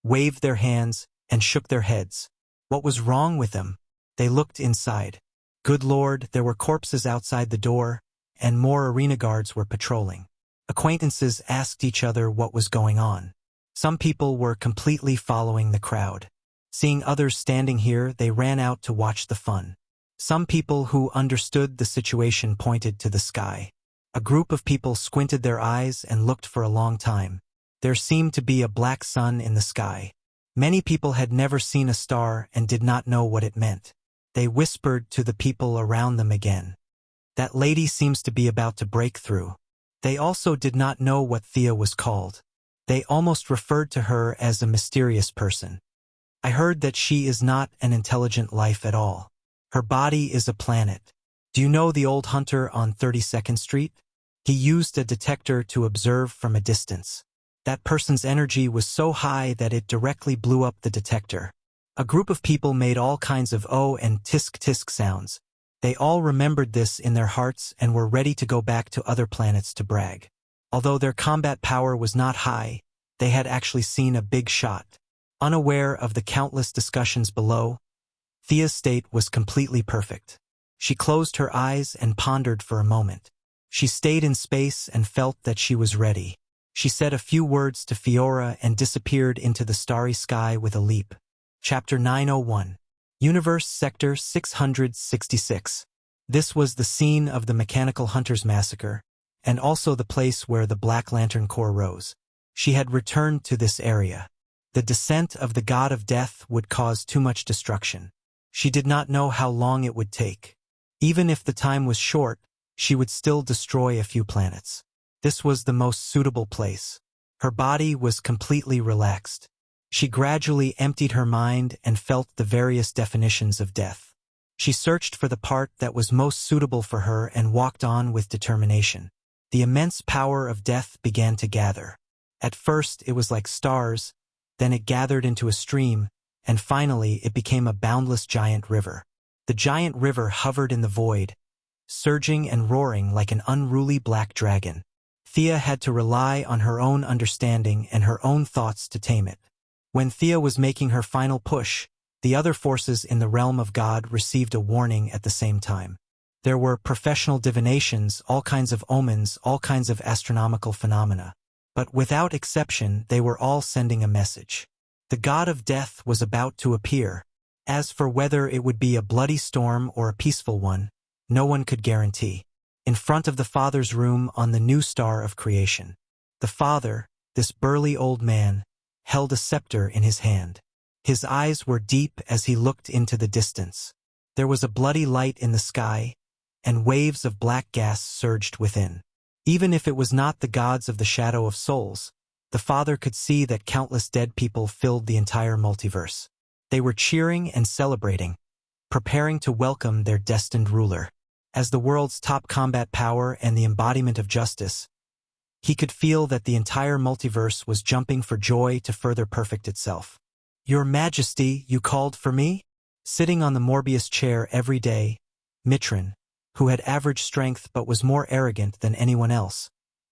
waved their hands, and shook their heads. What was wrong with them? They looked inside. Good Lord, there were corpses outside the door, and more arena guards were patrolling. Acquaintances asked each other what was going on. Some people were completely following the crowd. Seeing others standing here, they ran out to watch the fun. Some people who understood the situation pointed to the sky. A group of people squinted their eyes and looked for a long time. There seemed to be a black sun in the sky. Many people had never seen a star and did not know what it meant. They whispered to the people around them again. "That lady seems to be about to break through." They also did not know what Thea was called. They almost referred to her as a mysterious person. "I heard that she is not an intelligent life at all. Her body is a planet. Do you know the old hunter on 32nd Street? He used a detector to observe from a distance. That person's energy was so high that it directly blew up the detector." A group of people made all kinds of oh and tisk-tisk sounds. They all remembered this in their hearts and were ready to go back to other planets to brag. Although their combat power was not high, they had actually seen a big shot. Unaware of the countless discussions below, Thea's state was completely perfect. She closed her eyes and pondered for a moment. She stayed in space and felt that she was ready. She said a few words to Fiora and disappeared into the starry sky with a leap. Chapter 901. Universe Sector 666. This was the scene of the Mechanical Hunters massacre, and also the place where the Black Lantern Corps rose. She had returned to this area. The descent of the God of Death would cause too much destruction. She did not know how long it would take. Even if the time was short, she would still destroy a few planets. This was the most suitable place. Her body was completely relaxed. She gradually emptied her mind and felt the various definitions of death. She searched for the part that was most suitable for her and walked on with determination. The immense power of death began to gather. At first it was like stars, then it gathered into a stream, and finally it became a boundless giant river. The giant river hovered in the void, surging and roaring like an unruly black dragon. Thea had to rely on her own understanding and her own thoughts to tame it. When Thea was making her final push, the other forces in the realm of God received a warning at the same time. There were professional divinations, all kinds of omens, all kinds of astronomical phenomena. But without exception, they were all sending a message. The God of Death was about to appear. As for whether it would be a bloody storm or a peaceful one, no one could guarantee. In front of the Father's room on the new star of creation, the Father, this burly old man, held a scepter in his hand. His eyes were deep as he looked into the distance. There was a bloody light in the sky, and waves of black gas surged within. Even if it was not the gods of the Shadow of Souls, the Father could see that countless dead people filled the entire multiverse. They were cheering and celebrating, preparing to welcome their destined ruler. As the world's top combat power and the embodiment of justice, he could feel that the entire multiverse was jumping for joy to further perfect itself. "Your Majesty, you called for me?" Sitting on the Morbius chair every day, Mitron, who had average strength but was more arrogant than anyone else,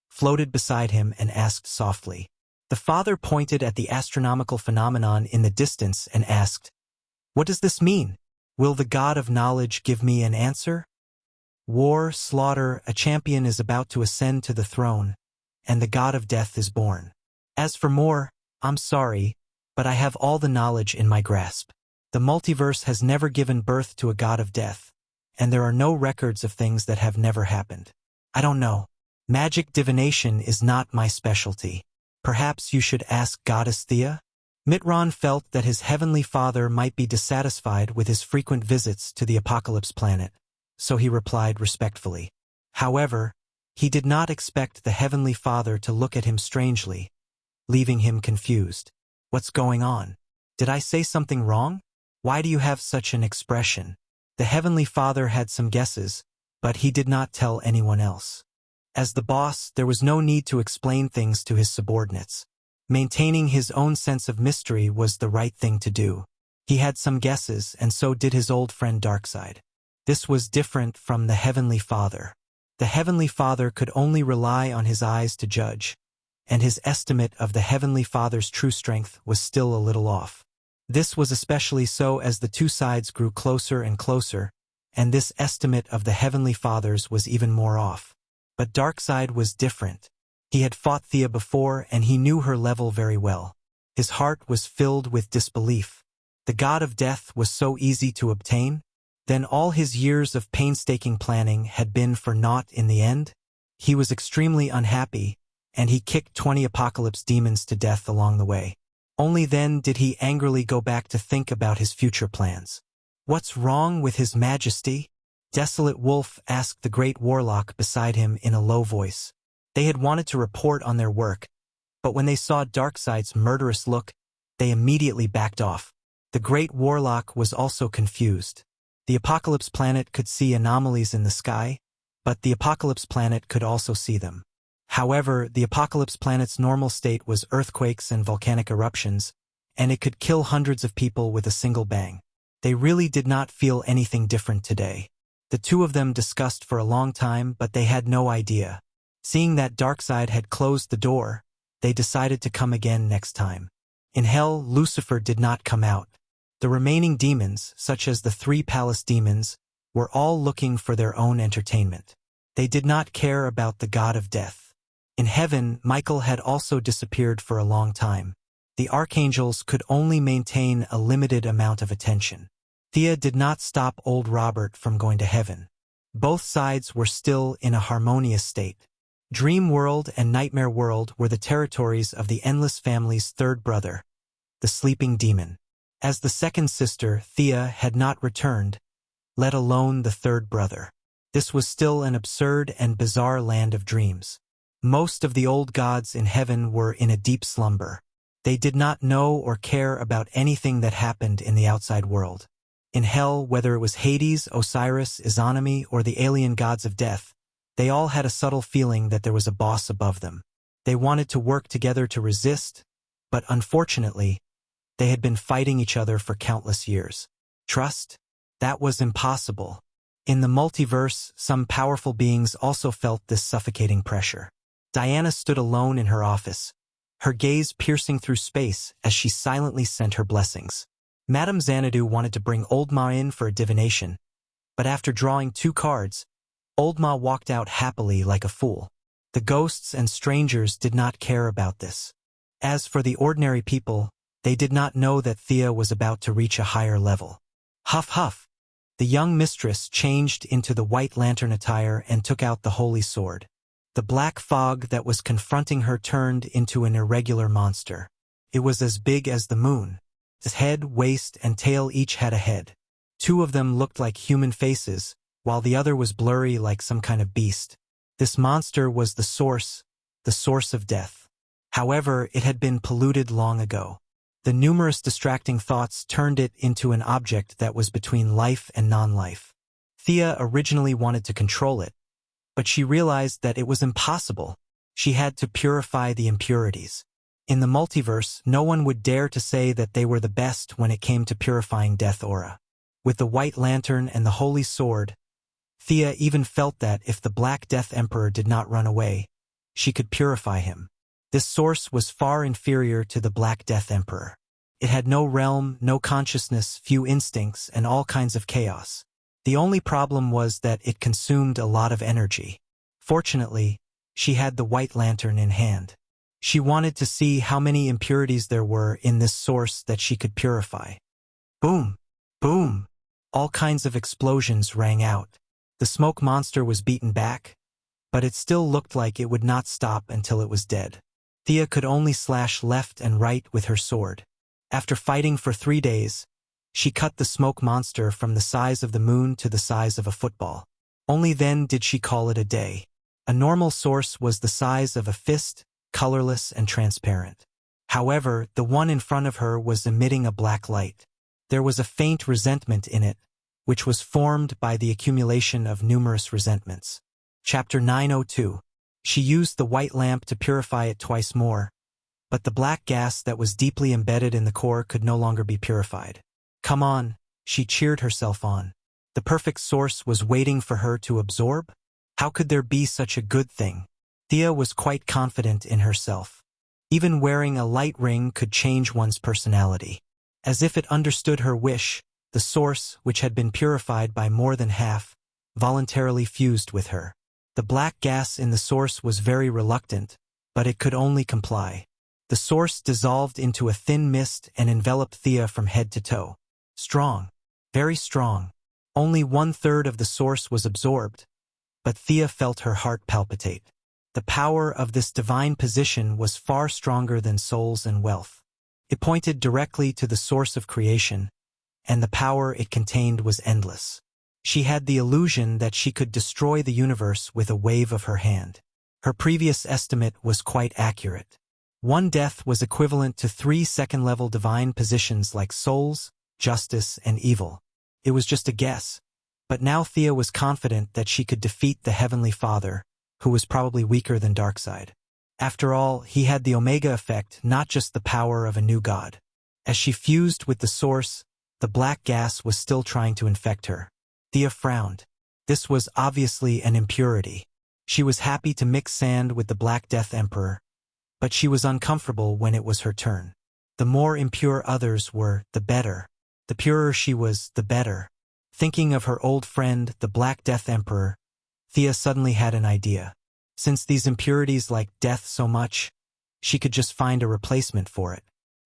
floated beside him and asked softly. The Father pointed at the astronomical phenomenon in the distance and asked, "What does this mean? Will the God of Knowledge give me an answer?" War, slaughter, a champion is about to ascend to the throne, and the God of Death is born. As for more, I'm sorry, but I have all the knowledge in my grasp. The multiverse has never given birth to a God of Death, and there are no records of things that have never happened. I don't know. Magic divination is not my specialty. Perhaps you should ask Goddess Thea? Mitron felt that his heavenly father might be dissatisfied with his frequent visits to the Apocalypse planet, so he replied respectfully. However, he did not expect the heavenly father to look at him strangely, leaving him confused. "What's going on? Did I say something wrong? Why do you have such an expression?" The heavenly father had some guesses, but he did not tell anyone else. As the boss, there was no need to explain things to his subordinates. Maintaining his own sense of mystery was the right thing to do. He had some guesses, and so did his old friend Darkseid. This was different from the Heavenly Father. The Heavenly Father could only rely on his eyes to judge, and his estimate of the Heavenly Father's true strength was still a little off. This was especially so as the two sides grew closer and closer, and this estimate of the Heavenly Father's was even more off. But Darkseid was different. He had fought Thea before, and he knew her level very well. His heart was filled with disbelief. The God of Death was so easy to obtain? Then all his years of painstaking planning had been for naught in the end? He was extremely unhappy, and he kicked 20 Apocalypse demons to death along the way. Only then did he angrily go back to think about his future plans. "What's wrong with His Majesty?" Desolate Wolf asked the great warlock beside him in a low voice. They had wanted to report on their work, but when they saw Darkseid's murderous look, they immediately backed off. The great warlock was also confused. The Apocalypse planet could see anomalies in the sky, but the Apocalypse planet could also see them. However, the Apocalypse planet's normal state was earthquakes and volcanic eruptions, and it could kill hundreds of people with a single bang. They really did not feel anything different today. The two of them discussed for a long time, but they had no idea. Seeing that Darkseid had closed the door, they decided to come again next time. In hell, Lucifer did not come out. The remaining demons, such as the 3 palace demons, were all looking for their own entertainment. They did not care about the god of death. In heaven, Michael had also disappeared for a long time. The archangels could only maintain a limited amount of attention. Thea did not stop old Robert from going to heaven. Both sides were still in a harmonious state. Dream World and Nightmare World were the territories of the Endless family's third brother, the sleeping demon. As the second sister, Thea had not returned, let alone the third brother. This was still an absurd and bizarre land of dreams. Most of the old gods in heaven were in a deep slumber. They did not know or care about anything that happened in the outside world. In hell, whether it was Hades, Osiris, Izanami, or the alien gods of death, they all had a subtle feeling that there was a boss above them. They wanted to work together to resist, but unfortunately, they had been fighting each other for countless years. Trust? That was impossible. In the multiverse, some powerful beings also felt this suffocating pressure. Diana stood alone in her office, her gaze piercing through space as she silently sent her blessings. Madame Xanadu wanted to bring Old Ma in for a divination, but after drawing 2 cards, Old Ma walked out happily like a fool. The ghosts and strangers did not care about this. As for the ordinary people, they did not know that Thea was about to reach a higher level. Huff huff. The young mistress changed into the white lantern attire and took out the holy sword. The black fog that was confronting her turned into an irregular monster. It was as big as the moon. Its head, waist, and tail each had a head. 2 of them looked like human faces, while the other was blurry like some kind of beast. This monster was the source of death. However, it had been polluted long ago. The numerous distracting thoughts turned it into an object that was between life and non-life. Thea originally wanted to control it, but she realized that it was impossible. She had to purify the impurities. In the multiverse, no one would dare to say that they were the best when it came to purifying death aura. With the white lantern and the holy sword, Thea even felt that if the Black Death Emperor did not run away, she could purify him. This source was far inferior to the Black Death Emperor. It had no realm, no consciousness, few instincts, and all kinds of chaos. The only problem was that it consumed a lot of energy. Fortunately, she had the white lantern in hand. She wanted to see how many impurities there were in this source that she could purify. Boom! Boom! All kinds of explosions rang out. The smoke monster was beaten back, but it still looked like it would not stop until it was dead. Thea could only slash left and right with her sword. After fighting for 3 days, she cut the smoke monster from the size of the moon to the size of a football. Only then did she call it a day. A normal source was the size of a fist, colorless and transparent. However, the one in front of her was emitting a black light. There was a faint resentment in it, which was formed by the accumulation of numerous resentments. Chapter 902. She used the white lamp to purify it twice more, but the black gas that was deeply embedded in the core could no longer be purified. Come on, she cheered herself on. The perfect source was waiting for her to absorb? How could there be such a good thing? Thea was quite confident in herself. Even wearing a light ring could change one's personality. As if it understood her wish, the source, which had been purified by more than half, voluntarily fused with her. The black gas in the source was very reluctant, but it could only comply. The source dissolved into a thin mist and enveloped Thea from head to toe. Strong. Very strong. Only 1/3 of the source was absorbed, but Thea felt her heart palpitate. The power of this divine position was far stronger than souls and wealth. It pointed directly to the source of creation, and the power it contained was endless. She had the illusion that she could destroy the universe with a wave of her hand. Her previous estimate was quite accurate. 1 death was equivalent to 3 second-level divine positions like souls, justice, and evil. It was just a guess, but now Thea was confident that she could defeat the Heavenly Father, who was probably weaker than Darkseid. After all, he had the Omega effect, not just the power of a new god. As she fused with the source, the black gas was still trying to infect her. Thea frowned. This was obviously an impurity. She was happy to mix sand with the Black Death Emperor, but she was uncomfortable when it was her turn. The more impure others were, the better. The purer she was, the better. Thinking of her old friend, the Black Death Emperor, Thea suddenly had an idea. Since these impurities liked death so much, she could just find a replacement for it.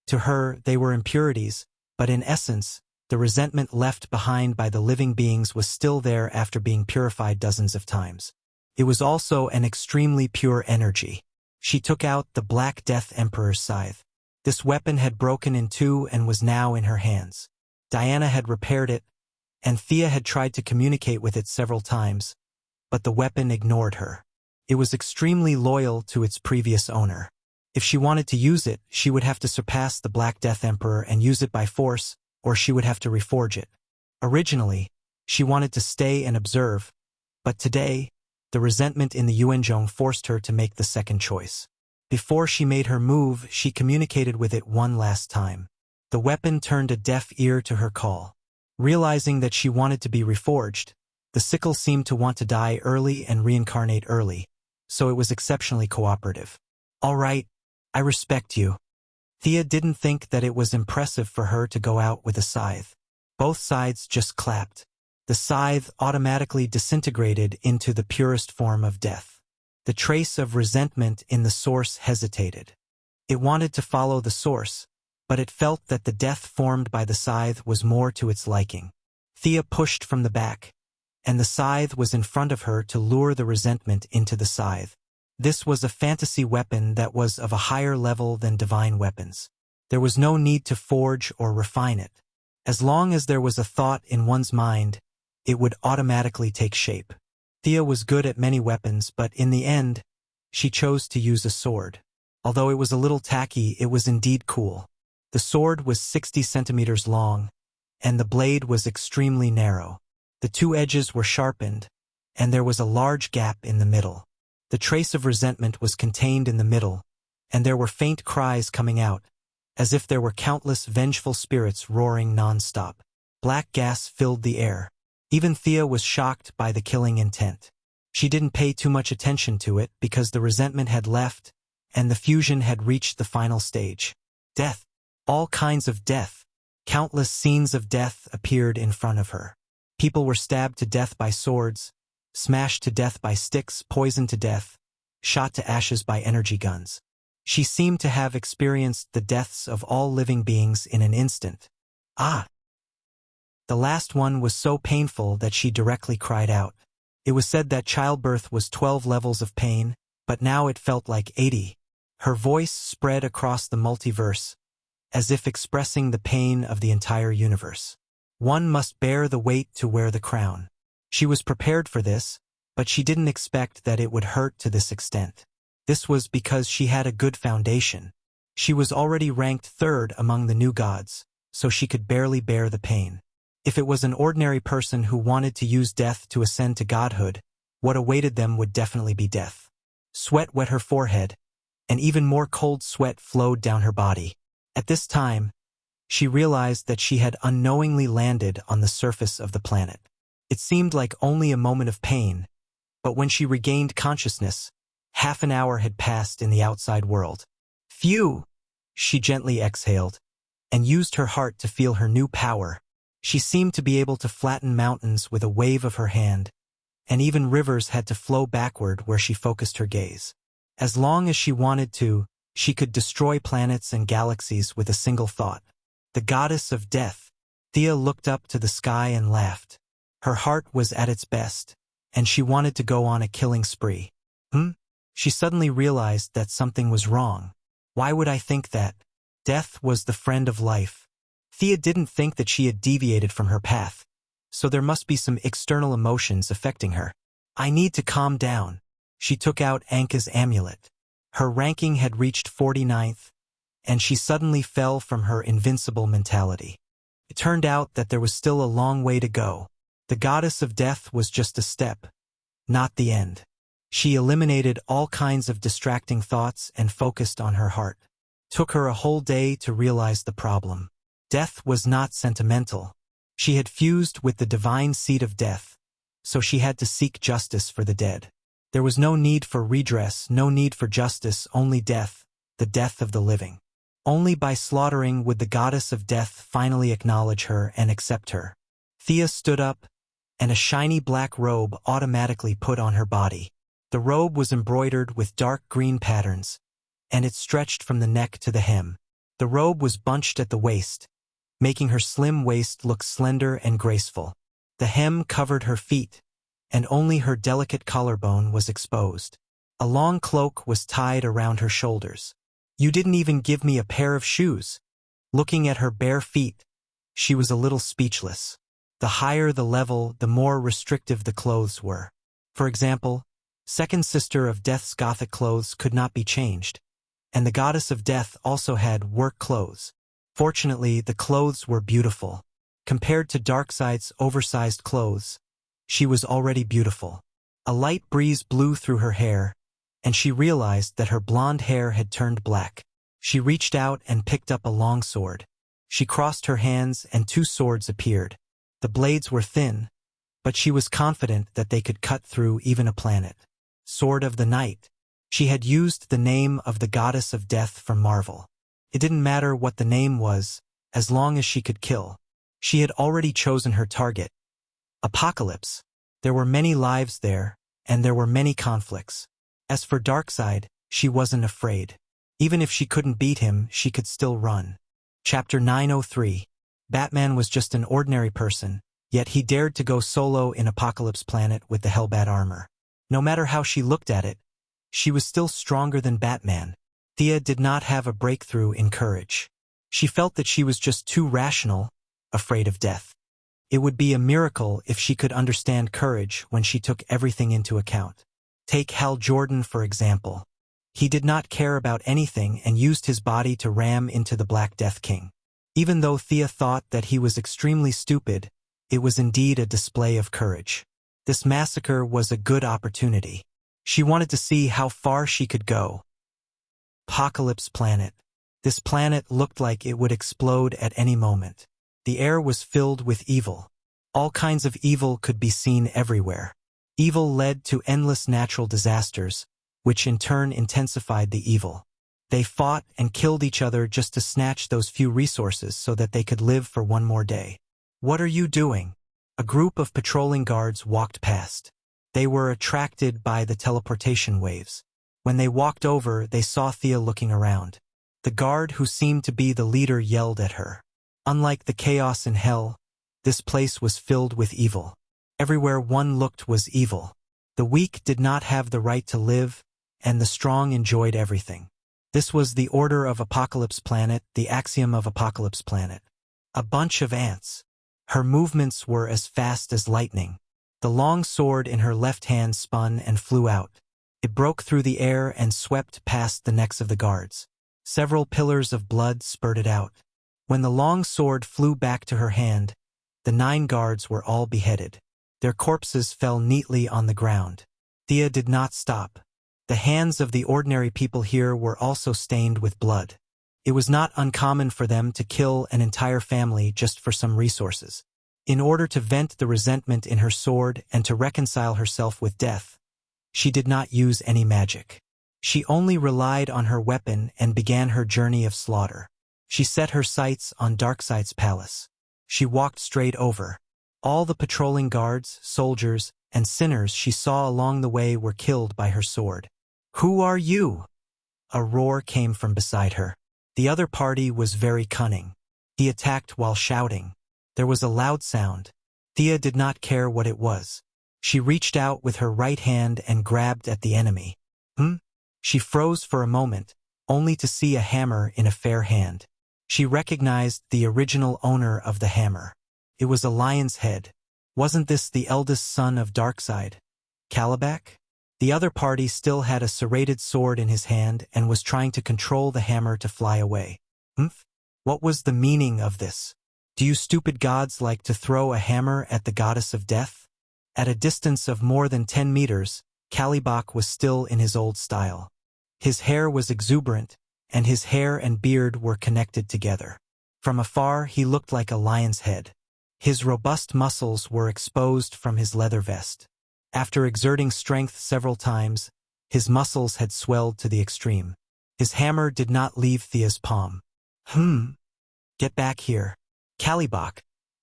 To her, they were impurities, but in essence, the resentment left behind by the living beings was still there after being purified dozens of times. It was also an extremely pure energy. She took out the Black Death Emperor's scythe. This weapon had broken in two and was now in her hands. Diana had repaired it, and Thea had tried to communicate with it several times, but the weapon ignored her. It was extremely loyal to its previous owner. If she wanted to use it, she would have to surpass the Black Death Emperor and use it by force, or she would have to reforge it. Originally, she wanted to stay and observe, but today, the resentment in the Yuanzhong forced her to make the second choice. Before she made her move, she communicated with it one last time. The weapon turned a deaf ear to her call. Realizing that she wanted to be reforged, the sickle seemed to want to die early and reincarnate early, so it was exceptionally cooperative. "All right, I respect you." Thea didn't think that it was impressive for her to go out with a scythe. Both sides just clapped. The scythe automatically disintegrated into the purest form of death. The trace of resentment in the source hesitated. It wanted to follow the source, but it felt that the death formed by the scythe was more to its liking. Thea pushed from the back, and the scythe was in front of her to lure the resentment into the scythe. This was a fantasy weapon that was of a higher level than divine weapons. There was no need to forge or refine it. As long as there was a thought in one's mind, it would automatically take shape. Thea was good at many weapons, but in the end, she chose to use a sword. Although it was a little tacky, it was indeed cool. The sword was 60 centimeters long, and the blade was extremely narrow. The two edges were sharpened, and there was a large gap in the middle. The trace of resentment was contained in the middle, and there were faint cries coming out, as if there were countless vengeful spirits roaring non-stop. Black gas filled the air. Even Thea was shocked by the killing intent. She didn't pay too much attention to it because the resentment had left, and the fusion had reached the final stage. Death. All kinds of death. Countless scenes of death appeared in front of her. People were stabbed to death by swords, smashed to death by sticks, poisoned to death, shot to ashes by energy guns. She seemed to have experienced the deaths of all living beings in an instant. Ah! The last one was so painful that she directly cried out. It was said that childbirth was 12 levels of pain, but now it felt like 80. Her voice spread across the multiverse, as if expressing the pain of the entire universe. One must bear the weight to wear the crown. She was prepared for this, but she didn't expect that it would hurt to this extent. This was because she had a good foundation. She was already ranked third among the new gods, so she could barely bear the pain. If it was an ordinary person who wanted to use death to ascend to godhood, what awaited them would definitely be death. Sweat wet her forehead, and even more cold sweat flowed down her body. At this time, she realized that she had unknowingly landed on the surface of the planet. It seemed like only a moment of pain, but when she regained consciousness, half an hour had passed in the outside world. Phew! She gently exhaled, and used her heart to feel her new power. She seemed to be able to flatten mountains with a wave of her hand, and even rivers had to flow backward where she focused her gaze. As long as she wanted to, she could destroy planets and galaxies with a single thought. The goddess of death. Thea looked up to the sky and laughed. Her heart was at its best, and she wanted to go on a killing spree. She suddenly realized that something was wrong. Why would I think that? Death was the friend of life. Thea didn't think that she had deviated from her path, so there must be some external emotions affecting her. I need to calm down. She took out Anka's amulet. Her ranking had reached 49th, and she suddenly fell from her invincible mentality. It turned out that there was still a long way to go. The goddess of death was just a step, not the end. She eliminated all kinds of distracting thoughts and focused on her heart. Took her a whole day to realize the problem. Death was not sentimental. She had fused with the divine seed of death, so she had to seek justice for the dead. There was no need for redress, no need for justice, only death, the death of the living. Only by slaughtering would the goddess of death finally acknowledge her and accept her. Thea stood up, and a shiny black robe automatically put on her body. The robe was embroidered with dark green patterns, and it stretched from the neck to the hem. The robe was bunched at the waist, making her slim waist look slender and graceful. The hem covered her feet, and only her delicate collarbone was exposed. A long cloak was tied around her shoulders. "You didn't even give me a pair of shoes." Looking at her bare feet, she was a little speechless. The higher the level, the more restrictive the clothes were. For example, Second Sister of Death's Gothic clothes could not be changed, and the Goddess of Death also had work clothes. Fortunately, the clothes were beautiful. Compared to Darkseid's oversized clothes, she was already beautiful. A light breeze blew through her hair, and she realized that her blonde hair had turned black. She reached out and picked up a long sword. She crossed her hands and two swords appeared. The blades were thin, but she was confident that they could cut through even a planet. Sword of the Night. She had used the name of the goddess of death from Marvel. It didn't matter what the name was, as long as she could kill. She had already chosen her target. Apocalypse. There were many lives there, and there were many conflicts. As for Darkseid, she wasn't afraid. Even if she couldn't beat him, she could still run. Chapter 903. Batman was just an ordinary person, yet he dared to go solo in Apocalypse Planet with the Hellbat armor. No matter how she looked at it, she was still stronger than Batman. Thea did not have a breakthrough in courage. She felt that she was just too rational, afraid of death. It would be a miracle if she could understand courage when she took everything into account. Take Hal Jordan, for example. He did not care about anything and used his body to ram into the Black Death King. Even though Thea thought that he was extremely stupid, it was indeed a display of courage. This massacre was a good opportunity. She wanted to see how far she could go. Apocalypse Planet. This planet looked like it would explode at any moment. The air was filled with evil. All kinds of evil could be seen everywhere. Evil led to endless natural disasters, which in turn intensified the evil. They fought and killed each other just to snatch those few resources so that they could live for one more day. "What are you doing?" A group of patrolling guards walked past. They were attracted by the teleportation waves. When they walked over, they saw Thea looking around. The guard who seemed to be the leader yelled at her. Unlike the chaos in hell, this place was filled with evil. Everywhere one looked was evil. The weak did not have the right to live, and the strong enjoyed everything. This was the order of Apocalypse Planet, the axiom of Apocalypse Planet. A bunch of ants. Her movements were as fast as lightning. The long sword in her left hand spun and flew out. It broke through the air and swept past the necks of the guards. Several pillars of blood spurted out. When the long sword flew back to her hand, the 9 guards were all beheaded. Their corpses fell neatly on the ground. Thea did not stop. The hands of the ordinary people here were also stained with blood. It was not uncommon for them to kill an entire family just for some resources. In order to vent the resentment in her sword and to reconcile herself with death, she did not use any magic. She only relied on her weapon and began her journey of slaughter. She set her sights on Darkseid's palace. She walked straight over. All the patrolling guards, soldiers, and sinners she saw along the way were killed by her sword. "Who are you?" A roar came from beside her. The other party was very cunning. He attacked while shouting. There was a loud sound. Thea did not care what it was. She reached out with her right hand and grabbed at the enemy. She froze for a moment, only to see a hammer in a fair hand. She recognized the original owner of the hammer. It was a lion's head. Wasn't this the eldest son of Darkseid, Kalibak? The other party still had a serrated sword in his hand and was trying to control the hammer to fly away. What was the meaning of this? Do you stupid gods like to throw a hammer at the goddess of death? At a distance of more than 10 meters, Kalibak was still in his old style. His hair was exuberant, and his hair and beard were connected together. From afar, he looked like a lion's head. His robust muscles were exposed from his leather vest. After exerting strength several times, his muscles had swelled to the extreme. His hammer did not leave Thea's palm. Get back here. Kalibak,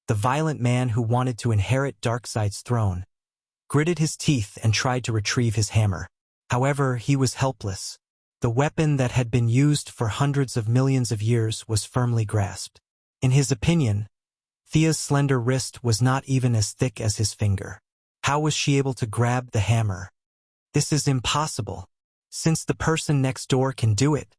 the violent man who wanted to inherit Darkseid's throne, gritted his teeth and tried to retrieve his hammer. However, he was helpless. The weapon that had been used for hundreds of millions of years was firmly grasped. In his opinion, Thea's slender wrist was not even as thick as his finger. How was she able to grab the hammer? This is impossible. Since the person next door can do it,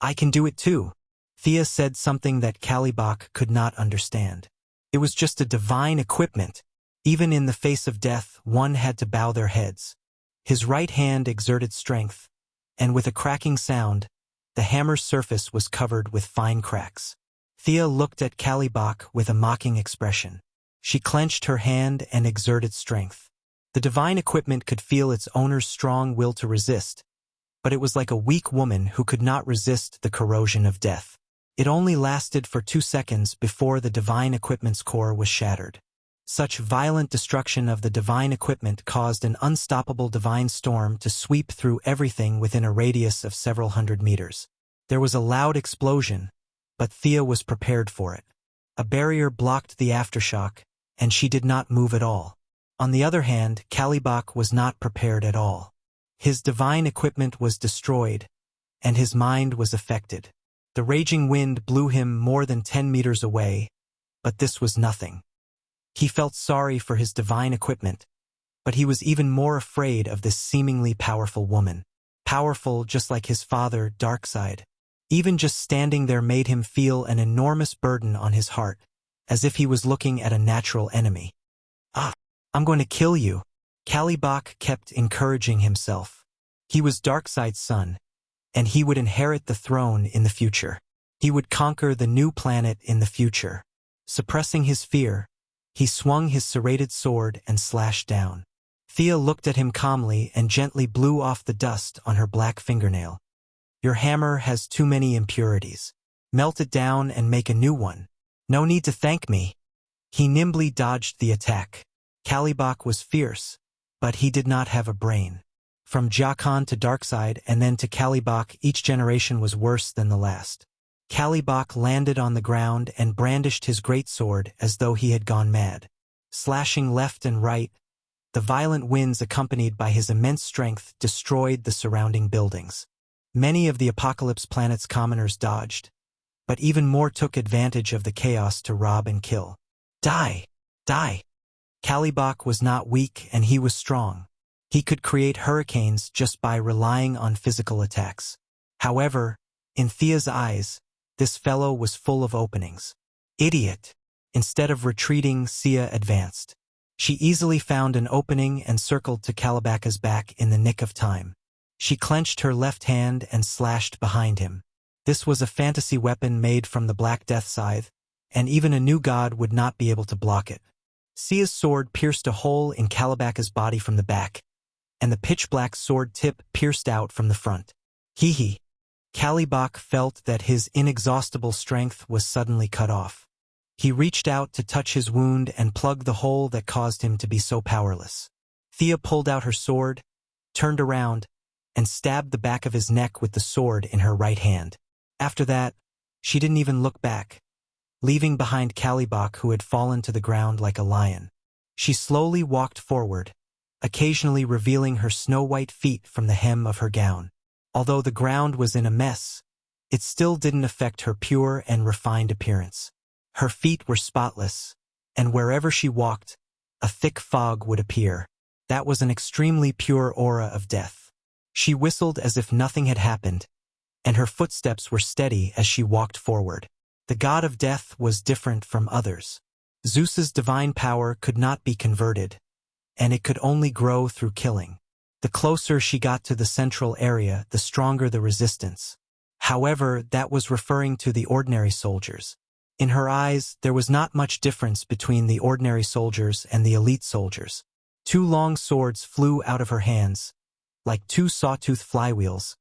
I can do it too. Thea said something that Kalibak could not understand. It was just a divine equipment. Even in the face of death, one had to bow their heads. His right hand exerted strength, and with a cracking sound, the hammer's surface was covered with fine cracks. Thea looked at Kalibak with a mocking expression. She clenched her hand and exerted strength. The divine equipment could feel its owner's strong will to resist, but it was like a weak woman who could not resist the corrosion of death. It only lasted for 2 seconds before the divine equipment's core was shattered. Such violent destruction of the divine equipment caused an unstoppable divine storm to sweep through everything within a radius of several hundred meters. There was a loud explosion, but Thea was prepared for it. A barrier blocked the aftershock, and she did not move at all. On the other hand, Kalibak was not prepared at all. His divine equipment was destroyed, and his mind was affected. The raging wind blew him more than 10 meters away, but this was nothing. He felt sorry for his divine equipment, but he was even more afraid of this seemingly powerful woman. Powerful just like his father, Darkseid. Even just standing there made him feel an enormous burden on his heart, as if he was looking at a natural enemy. I'm going to kill you. Kalibak kept encouraging himself. He was Darkseid's son, and he would inherit the throne in the future. He would conquer the new planet in the future. Suppressing his fear, he swung his serrated sword and slashed down. Thea looked at him calmly and gently blew off the dust on her black fingernail. Your hammer has too many impurities. Melt it down and make a new one. No need to thank me. He nimbly dodged the attack. Kalibak was fierce, but he did not have a brain. From Jakan to Darkseid and then to Kalibak, each generation was worse than the last. Kalibak landed on the ground and brandished his great sword as though he had gone mad. Slashing left and right, the violent winds accompanied by his immense strength destroyed the surrounding buildings. Many of the Apocalypse planet's commoners dodged, but even more took advantage of the chaos to rob and kill. Die! Die! Kalibak was not weak and he was strong. He could create hurricanes just by relying on physical attacks. However, in Thea's eyes, this fellow was full of openings. Idiot! Instead of retreating, Sia advanced. She easily found an opening and circled to Kalibak's back in the nick of time. She clenched her left hand and slashed behind him. This was a fantasy weapon made from the Black Death Scythe, and even a new god would not be able to block it. Sia's sword pierced a hole in Kalibak's body from the back, and the pitch-black sword tip pierced out from the front. Hee. Kalibak felt that his inexhaustible strength was suddenly cut off. He reached out to touch his wound and plug the hole that caused him to be so powerless. Thea pulled out her sword, turned around, and stabbed the back of his neck with the sword in her right hand. After that, she didn't even look back, leaving behind Kalibak, who had fallen to the ground like a lion. She slowly walked forward, occasionally revealing her snow-white feet from the hem of her gown. Although the ground was in a mess, it still didn't affect her pure and refined appearance. Her feet were spotless, and wherever she walked, a thick fog would appear. That was an extremely pure aura of death. She whistled as if nothing had happened, and her footsteps were steady as she walked forward. The god of death was different from others. Zeus's divine power could not be converted, and it could only grow through killing. The closer she got to the central area, the stronger the resistance. However, that was referring to the ordinary soldiers. In her eyes, there was not much difference between the ordinary soldiers and the elite soldiers. 2 long swords flew out of her hands, like 2 sawtooth flywheels,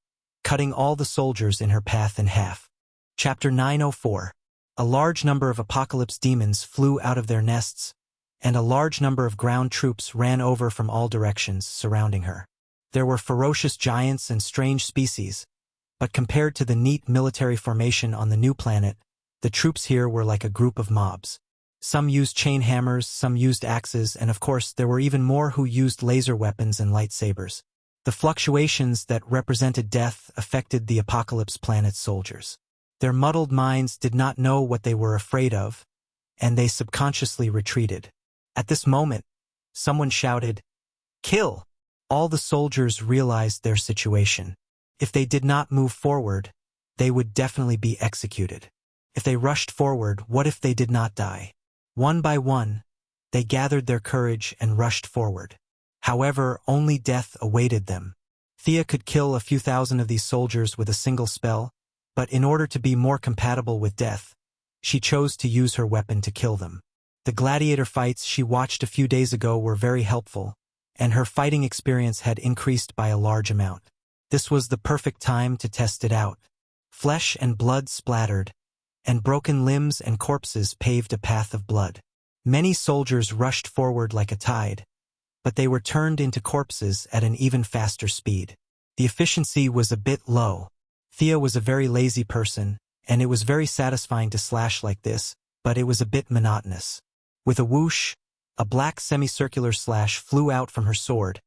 cutting all the soldiers in her path in half. Chapter 904. A large number of apocalypse demons flew out of their nests, and a large number of ground troops ran over from all directions, surrounding her. There were ferocious giants and strange species, but compared to the neat military formation on the new planet, the troops here were like a group of mobs. Some used chain hammers, some used axes, and of course there were even more who used laser weapons and lightsabers. The fluctuations that represented death affected the apocalypse planet's soldiers. Their muddled minds did not know what they were afraid of, and they subconsciously retreated. At this moment, someone shouted, "Kill!" All the soldiers realized their situation. If they did not move forward, they would definitely be executed. If they rushed forward, what if they did not die? One by one, they gathered their courage and rushed forward. However, only death awaited them. Thea could kill a few thousand of these soldiers with a single spell, but in order to be more compatible with death, she chose to use her weapon to kill them. The gladiator fights she watched a few days ago were very helpful, and her fighting experience had increased by a large amount. This was the perfect time to test it out. Flesh and blood splattered, and broken limbs and corpses paved a path of blood. Many soldiers rushed forward like a tide, but they were turned into corpses at an even faster speed. The efficiency was a bit low. Thea was a very lazy person, and it was very satisfying to slash like this, but it was a bit monotonous. With a whoosh, a black semicircular slash flew out from her sword,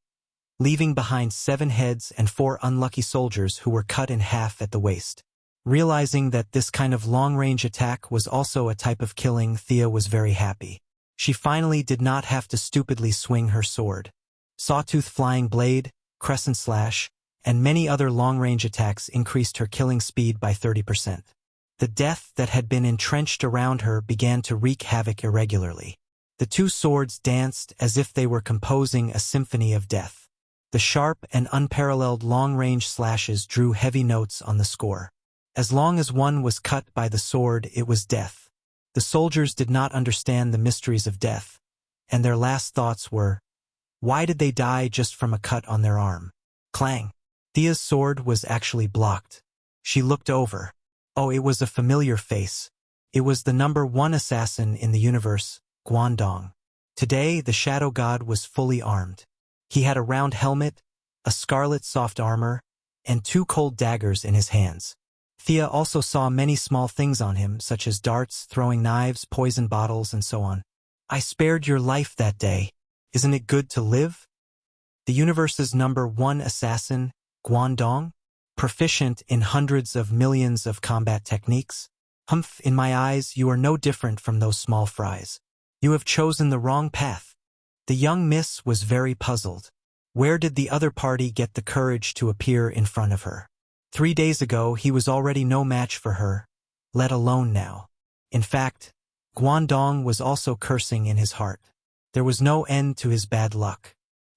leaving behind 7 heads and 4 unlucky soldiers who were cut in half at the waist. Realizing that this kind of long-range attack was also a type of killing, Thea was very happy. She finally did not have to stupidly swing her sword. Sawtooth flying blade, crescent slash, and many other long-range attacks increased her killing speed by 30%. The death that had been entrenched around her began to wreak havoc irregularly. The 2 swords danced as if they were composing a symphony of death. The sharp and unparalleled long-range slashes drew heavy notes on the score. As long as one was cut by the sword, it was death. The soldiers did not understand the mysteries of death, and their last thoughts were, why did they die just from a cut on their arm? Clang! Thea's sword was actually blocked. She looked over. Oh, it was a familiar face. It was the #1 assassin in the universe, Guangdong. Today, the Shadow God was fully armed. He had a round helmet, a scarlet soft armor, and 2 cold daggers in his hands. Thea also saw many small things on him, such as darts, throwing knives, poison bottles, and so on. I spared your life that day. Isn't it good to live? The universe's #1 assassin, Guangdong, proficient in hundreds of millions of combat techniques. Humph, in my eyes, you are no different from those small fries. You have chosen the wrong path. The young miss was very puzzled. Where did the other party get the courage to appear in front of her? 3 days ago, he was already no match for her, let alone now. In fact, Guangdong was also cursing in his heart. There was no end to his bad luck.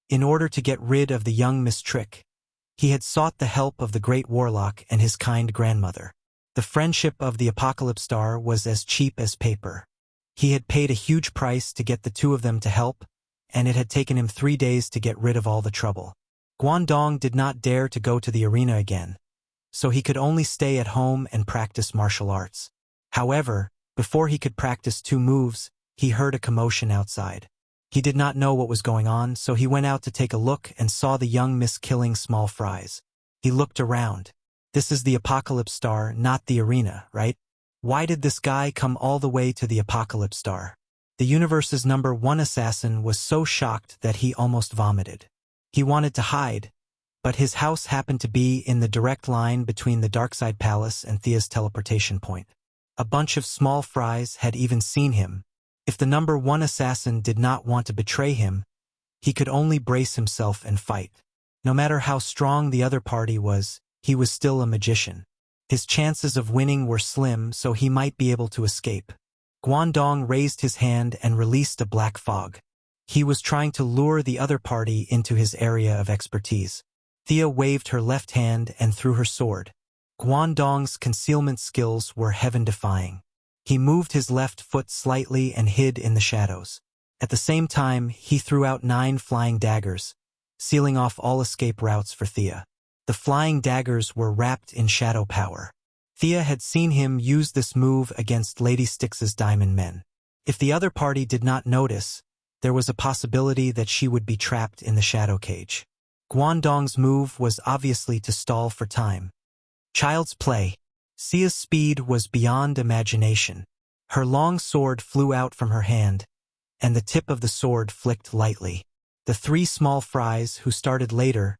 In order to get rid of the young Miss Trick, he had sought the help of the great warlock and his kind grandmother. The friendship of the Apocalypse Star was as cheap as paper. He had paid a huge price to get the 2 of them to help, and it had taken him 3 days to get rid of all the trouble. Guangdong did not dare to go to the arena again, so he could only stay at home and practice martial arts. However, before he could practice 2 moves, he heard a commotion outside. He did not know what was going on, so he went out to take a look and saw the young miss killing small fries. He looked around. This is the Apocalypse Star, not the arena, right? Why did this guy come all the way to the Apocalypse Star? The universe's #1 assassin was so shocked that he almost vomited. He wanted to hide, but his house happened to be in the direct line between the Darkside Palace and Thea's teleportation point. A bunch of small fries had even seen him. If the #1 assassin did not want to betray him, he could only brace himself and fight. No matter how strong the other party was, he was still a magician. His chances of winning were slim, so he might be able to escape. Guangdong raised his hand and released a black fog. He was trying to lure the other party into his area of expertise. Thea waved her left hand and threw her sword. Guangdong's concealment skills were heaven-defying. He moved his left foot slightly and hid in the shadows. At the same time, he threw out 9 flying daggers, sealing off all escape routes for Thea. The flying daggers were wrapped in shadow power. Thea had seen him use this move against Lady Styx's Diamond Men. If the other party did not notice, there was a possibility that she would be trapped in the shadow cage. Guangdong's move was obviously to stall for time. Child's play. Xia's speed was beyond imagination. Her long sword flew out from her hand, and the tip of the sword flicked lightly. The three small fries, who started later,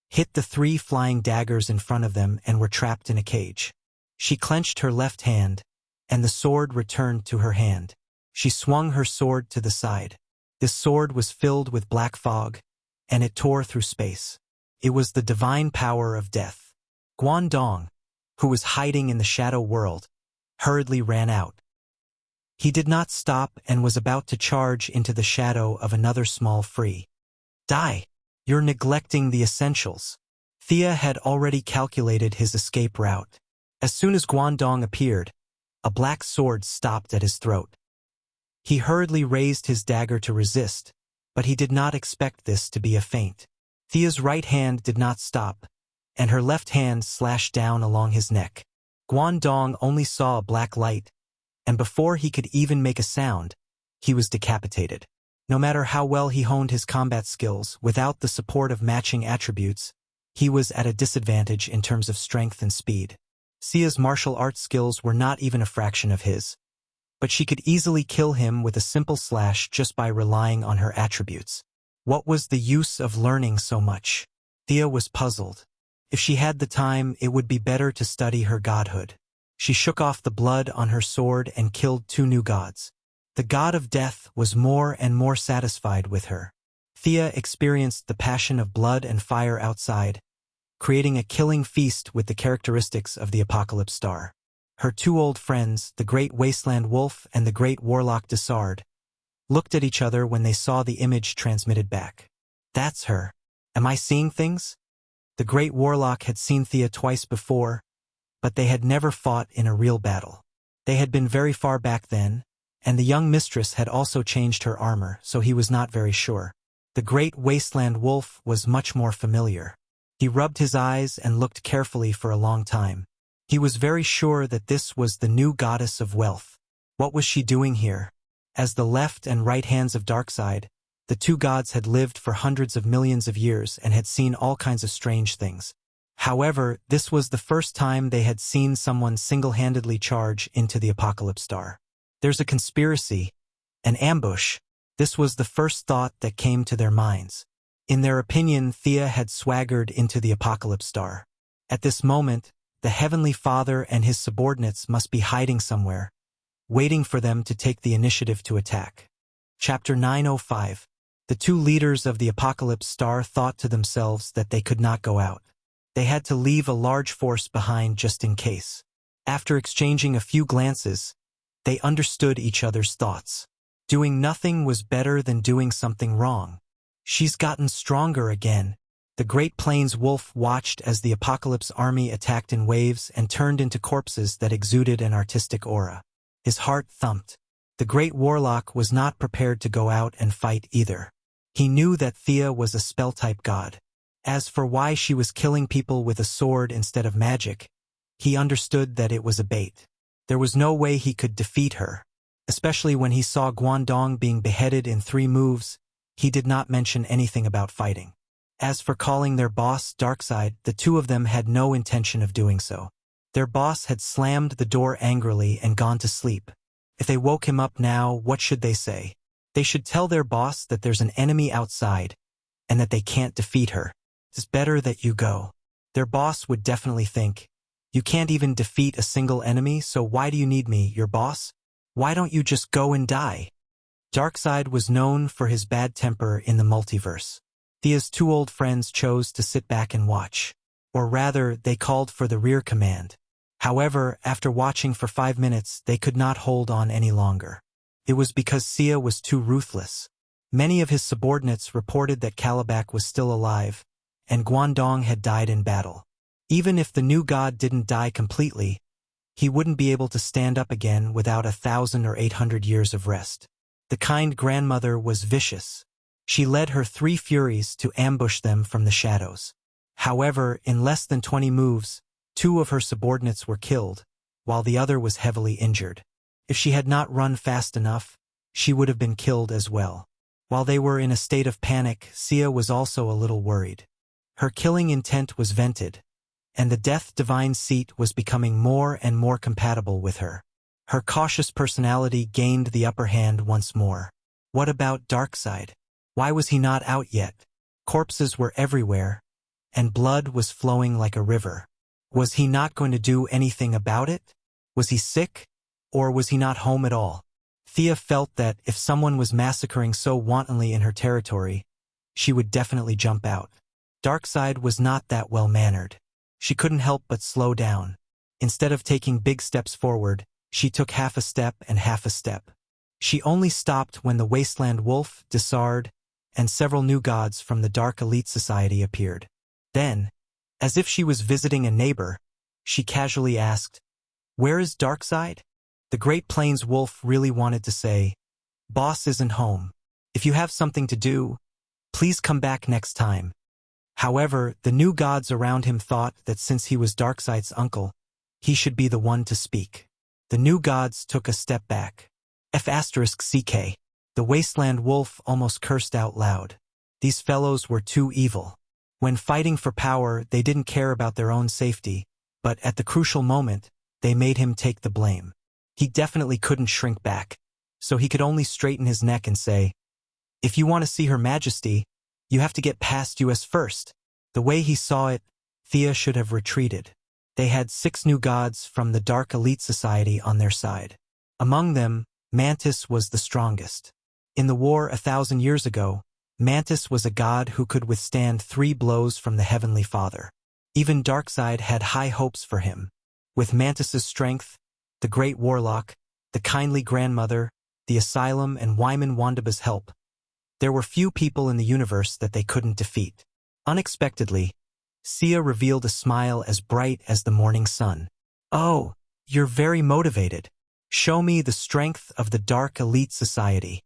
hit the three flying daggers in front of them and were trapped in a cage. She clenched her left hand, and the sword returned to her hand. She swung her sword to the side. This sword was filled with black fog, and it tore through space. It was the divine power of death. Guangdong, who was hiding in the shadow world, hurriedly ran out. He did not stop and was about to charge into the shadow of another small free. Die! You're neglecting the essentials. Thea had already calculated his escape route. As soon as Guangdong appeared, a black sword stopped at his throat. He hurriedly raised his dagger to resist, but he did not expect this to be a feint. Thea's right hand did not stop, and her left hand slashed down along his neck. Guangdong only saw a black light, and before he could even make a sound, he was decapitated. No matter how well he honed his combat skills, without the support of matching attributes, he was at a disadvantage in terms of strength and speed. Xia's martial arts skills were not even a fraction of his, but she could easily kill him with a simple slash just by relying on her attributes. What was the use of learning so much? Thea was puzzled. If she had the time, it would be better to study her godhood. She shook off the blood on her sword and killed two new gods. The god of death was more and more satisfied with her. Thea experienced the passion of blood and fire outside, creating a killing feast with the characteristics of the Apocalypse Star. Her two old friends, the Great Wasteland Wolf and the Great Warlock Desard, looked at each other when they saw the image transmitted back. That's her. Am I seeing things? The Great Warlock had seen Thea twice before, but they had never fought in a real battle. They had been very far back then, and the young mistress had also changed her armor, so he was not very sure. The Great Wasteland Wolf was much more familiar. He rubbed his eyes and looked carefully for a long time. He was very sure that this was the new goddess of wealth. What was she doing here? As the left and right hands of Darkseid, the two gods had lived for hundreds of millions of years and had seen all kinds of strange things. However, this was the first time they had seen someone single-handedly charge into the Apocalypse Star. There's a conspiracy, an ambush. This was the first thought that came to their minds. In their opinion, Thea had swaggered into the Apocalypse Star. At this moment, the Heavenly Father and his subordinates must be hiding somewhere, waiting for them to take the initiative to attack. Chapter 905. The two leaders of the Apocalypse Star thought to themselves that they could not go out. They had to leave a large force behind just in case. After exchanging a few glances, they understood each other's thoughts. Doing nothing was better than doing something wrong. She's gotten stronger again. The Great Plains Wolf watched as the Apocalypse army attacked in waves and turned into corpses that exuded an artistic aura. His heart thumped. The Great Warlock was not prepared to go out and fight either. He knew that Thea was a spell-type god. As for why she was killing people with a sword instead of magic, he understood that it was a bait. There was no way he could defeat her. Especially when he saw Guangdong being beheaded in 3 moves, he did not mention anything about fighting. As for calling their boss Darkseid, the two of them had no intention of doing so. Their boss had slammed the door angrily and gone to sleep. If they woke him up now, what should they say? They should tell their boss that there's an enemy outside, and that they can't defeat her. It's better that you go. Their boss would definitely think, you can't even defeat a single enemy, so why do you need me, your boss? Why don't you just go and die? Darkseid was known for his bad temper in the multiverse. Thea's two old friends chose to sit back and watch. Or rather, they called for the rear command. However, after watching for 5 minutes, they could not hold on any longer. It was because Xia was too ruthless. Many of his subordinates reported that Kalibak was still alive, and Guangdong had died in battle. Even if the new god didn't die completely, he wouldn't be able to stand up again without 1,000 or 800 years of rest. The kind grandmother was vicious. She led her 3 Furies to ambush them from the shadows. However, in less than 20 moves, 2 of her subordinates were killed, while the other was heavily injured. If she had not run fast enough, she would have been killed as well. While they were in a state of panic, Sia was also a little worried. Her killing intent was vented, and the Death Divine Seat was becoming more and more compatible with her. Her cautious personality gained the upper hand once more. What about Darkseid? Why was he not out yet? Corpses were everywhere, and blood was flowing like a river. Was he not going to do anything about it? Was he sick, or was he not home at all? Thea felt that if someone was massacring so wantonly in her territory, she would definitely jump out. Darkseid was not that well-mannered. She couldn't help but slow down. Instead of taking big steps forward, she took half a step and half a step. She only stopped when the Wasteland Wolf, Desard, and several new gods from the Dark Elite Society appeared. Then, as if she was visiting a neighbor, she casually asked, "Where is Darkseid?" The Great Plains Wolf really wanted to say, "Boss isn't home. If you have something to do, please come back next time." However, the new gods around him thought that since he was Darkseid's uncle, he should be the one to speak. The new gods took a step back. F***CK. The Wasteland Wolf almost cursed out loud. These fellows were too evil. When fighting for power, they didn't care about their own safety, but at the crucial moment, they made him take the blame. He definitely couldn't shrink back, so he could only straighten his neck and say, "If you want to see Her Majesty, you have to get past us first." The way he saw it, Thea should have retreated. They had 6 new gods from the Dark Elite Society on their side. Among them, Mantis was the strongest. In the war 1,000 years ago, Mantis was a god who could withstand 3 blows from the Heavenly Father. Even Darkseid had high hopes for him. With Mantis's strength, the Great Warlock, the Kindly Grandmother, the Asylum, and Wyman Wandaba's help, there were few people in the universe that they couldn't defeat. Unexpectedly, Sia revealed a smile as bright as the morning sun. "Oh, you're very motivated. Show me the strength of the Dark Elite Society."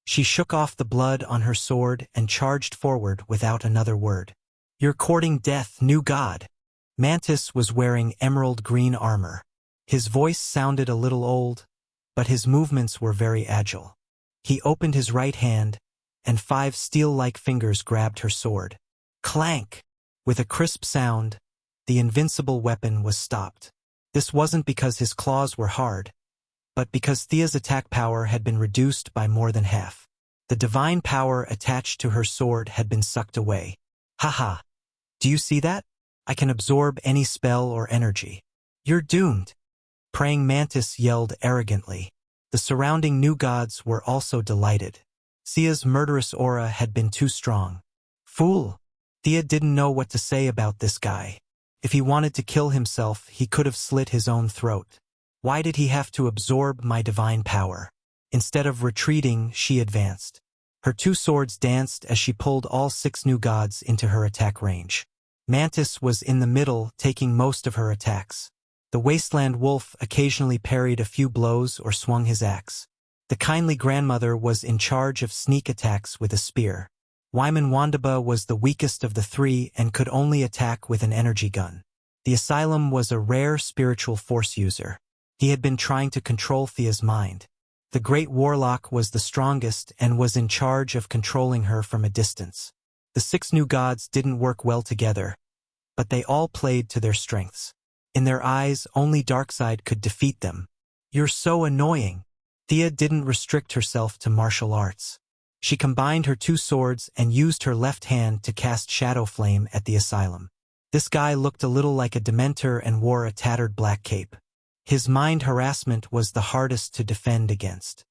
She shook off the blood on her sword and charged forward without another word. "You're courting death, new god." Mantis was wearing emerald green armor. His voice sounded a little old, but his movements were very agile. He opened his right hand, and 5 steel-like fingers grabbed her sword. Clank! With a crisp sound, the invincible weapon was stopped. This wasn't because his claws were hard, but because Thea's attack power had been reduced by more than half. The divine power attached to her sword had been sucked away. "Haha! Do you see that? I can absorb any spell or energy." "You're doomed!" Praying Mantis yelled arrogantly. The surrounding new gods were also delighted. Sia's murderous aura had been too strong. Fool! Thea didn't know what to say about this guy. If he wanted to kill himself, he could have slit his own throat. Why did he have to absorb my divine power? Instead of retreating, she advanced. Her 2 swords danced as she pulled all 6 new gods into her attack range. Mantis was in the middle, taking most of her attacks. The Wasteland Wolf occasionally parried a few blows or swung his axe. The Kindly Grandmother was in charge of sneak attacks with a spear. Wyman Wandaba was the weakest of the 3 and could only attack with an energy gun. The Asylum was a rare spiritual force user. He had been trying to control Thea's mind. The Great Warlock was the strongest and was in charge of controlling her from a distance. The 6 new gods didn't work well together, but they all played to their strengths. In their eyes, only Darkseid could defeat them. "You're so annoying." Thea didn't restrict herself to martial arts. She combined her 2 swords and used her left hand to cast Shadow Flame at the Asylum. This guy looked a little like a Dementor and wore a tattered black cape. His mind harassment was the hardest to defend against.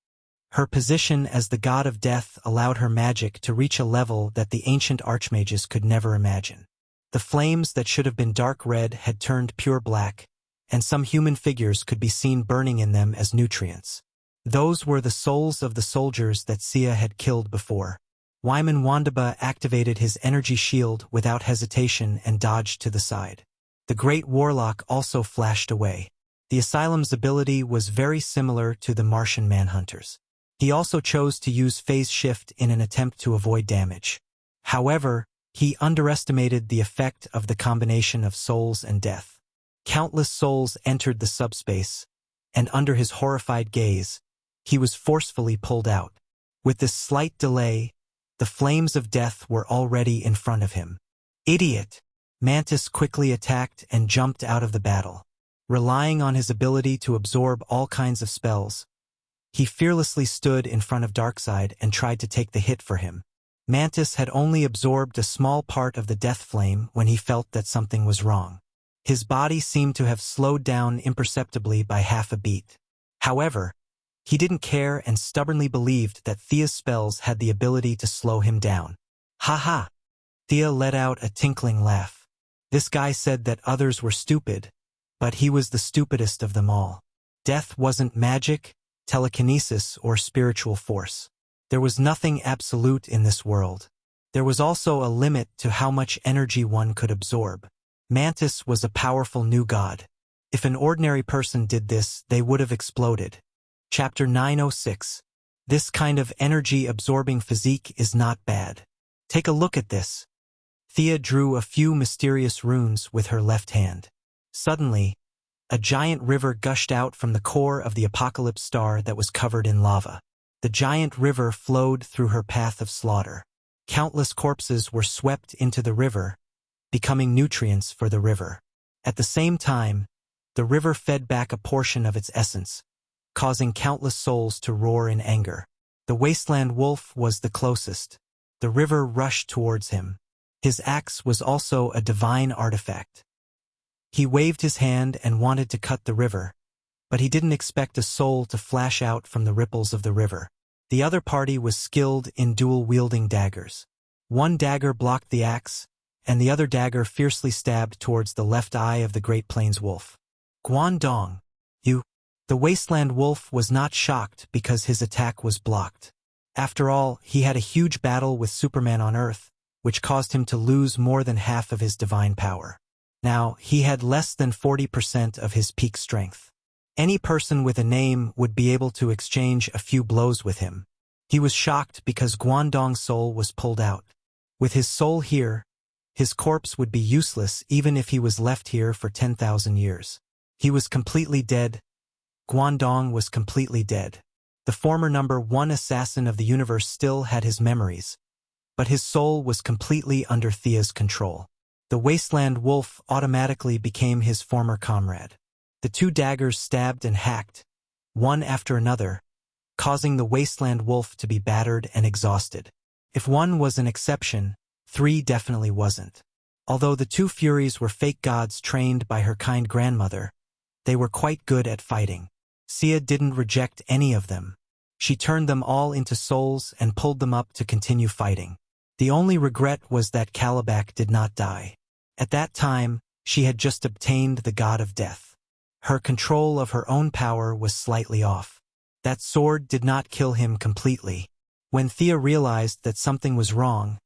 Her position as the god of death allowed her magic to reach a level that the ancient archmages could never imagine. The flames that should have been dark red had turned pure black, and some human figures could be seen burning in them as nutrients. Those were the souls of the soldiers that Sia had killed before. Wyman Wandaba activated his energy shield without hesitation and dodged to the side. The Great Warlock also flashed away. The Asylum's ability was very similar to the Martian Manhunter's. He also chose to use phase shift in an attempt to avoid damage. However, he underestimated the effect of the combination of souls and death. Countless souls entered the subspace, and under his horrified gaze, he was forcefully pulled out. With this slight delay, the flames of death were already in front of him. Idiot! Mantis quickly attacked and jumped out of the battle. Relying on his ability to absorb all kinds of spells, he fearlessly stood in front of Darkseid and tried to take the hit for him. Mantis had only absorbed a small part of the death flame when he felt that something was wrong. His body seemed to have slowed down imperceptibly by half a beat. However, he didn't care and stubbornly believed that Thea's spells had the ability to slow him down. Ha ha! Thea let out a tinkling laugh. This guy said that others were stupid, but he was the stupidest of them all. Death wasn't magic, telekinesis, or spiritual force. There was nothing absolute in this world. There was also a limit to how much energy one could absorb. Mantis was a powerful new god. If an ordinary person did this, they would have exploded. Chapter 906. This kind of energy-absorbing physique is not bad. Take a look at this. Thea drew a few mysterious runes with her left hand. Suddenly, a giant river gushed out from the core of the apocalypse star that was covered in lava. The giant river flowed through her path of slaughter. Countless corpses were swept into the river, becoming nutrients for the river. At the same time, the river fed back a portion of its essence, causing countless souls to roar in anger. The wasteland wolf was the closest. The river rushed towards him. His axe was also a divine artifact. He waved his hand and wanted to cut the river, but he didn't expect a soul to flash out from the ripples of the river. The other party was skilled in dual-wielding daggers. One dagger blocked the axe, and the other dagger fiercely stabbed towards the left eye of the Great Plains wolf. Guangdong, you... The wasteland wolf was not shocked because his attack was blocked. After all, he had a huge battle with Superman on Earth, which caused him to lose more than half of his divine power. Now, he had less than 40% of his peak strength. Any person with a name would be able to exchange a few blows with him. He was shocked because Guangdong's soul was pulled out. With his soul here, his corpse would be useless even if he was left here for 10,000 years. He was completely dead. Guangdong was completely dead. The former #1 assassin of the universe still had his memories, but his soul was completely under Thea's control. The wasteland wolf automatically became his former comrade. The two daggers stabbed and hacked, one after another, causing the wasteland wolf to be battered and exhausted. If one was an exception, 3 definitely wasn't. Although the two Furies were fake gods trained by her kind grandmother, they were quite good at fighting. Sia didn't reject any of them. She turned them all into souls and pulled them up to continue fighting. The only regret was that Kalibak did not die. At that time, she had just obtained the god of death. Her control of her own power was slightly off. That sword did not kill him completely. When Thea realized that something was wrong,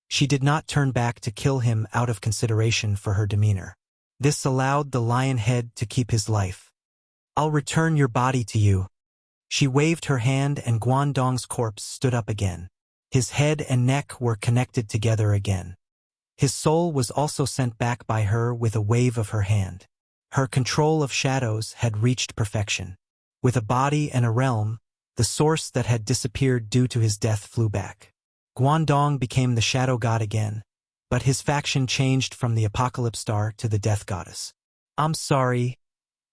she did not turn back to kill him out of consideration for her demeanor. This allowed the lion head to keep his life. I'll return your body to you. She waved her hand and Guangdong's corpse stood up again. His head and neck were connected together again. His soul was also sent back by her with a wave of her hand. Her control of shadows had reached perfection. With a body and a realm, the source that had disappeared due to his death flew back. Guangdong became the shadow god again, but his faction changed from the apocalypse star to the death goddess. I'm sorry.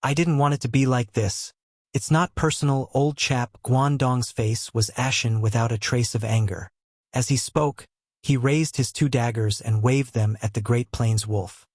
I didn't want it to be like this. It's not personal, old chap. Guangdong's face was ashen without a trace of anger. As he spoke, he raised his 2 daggers and waved them at the Great Plains wolf.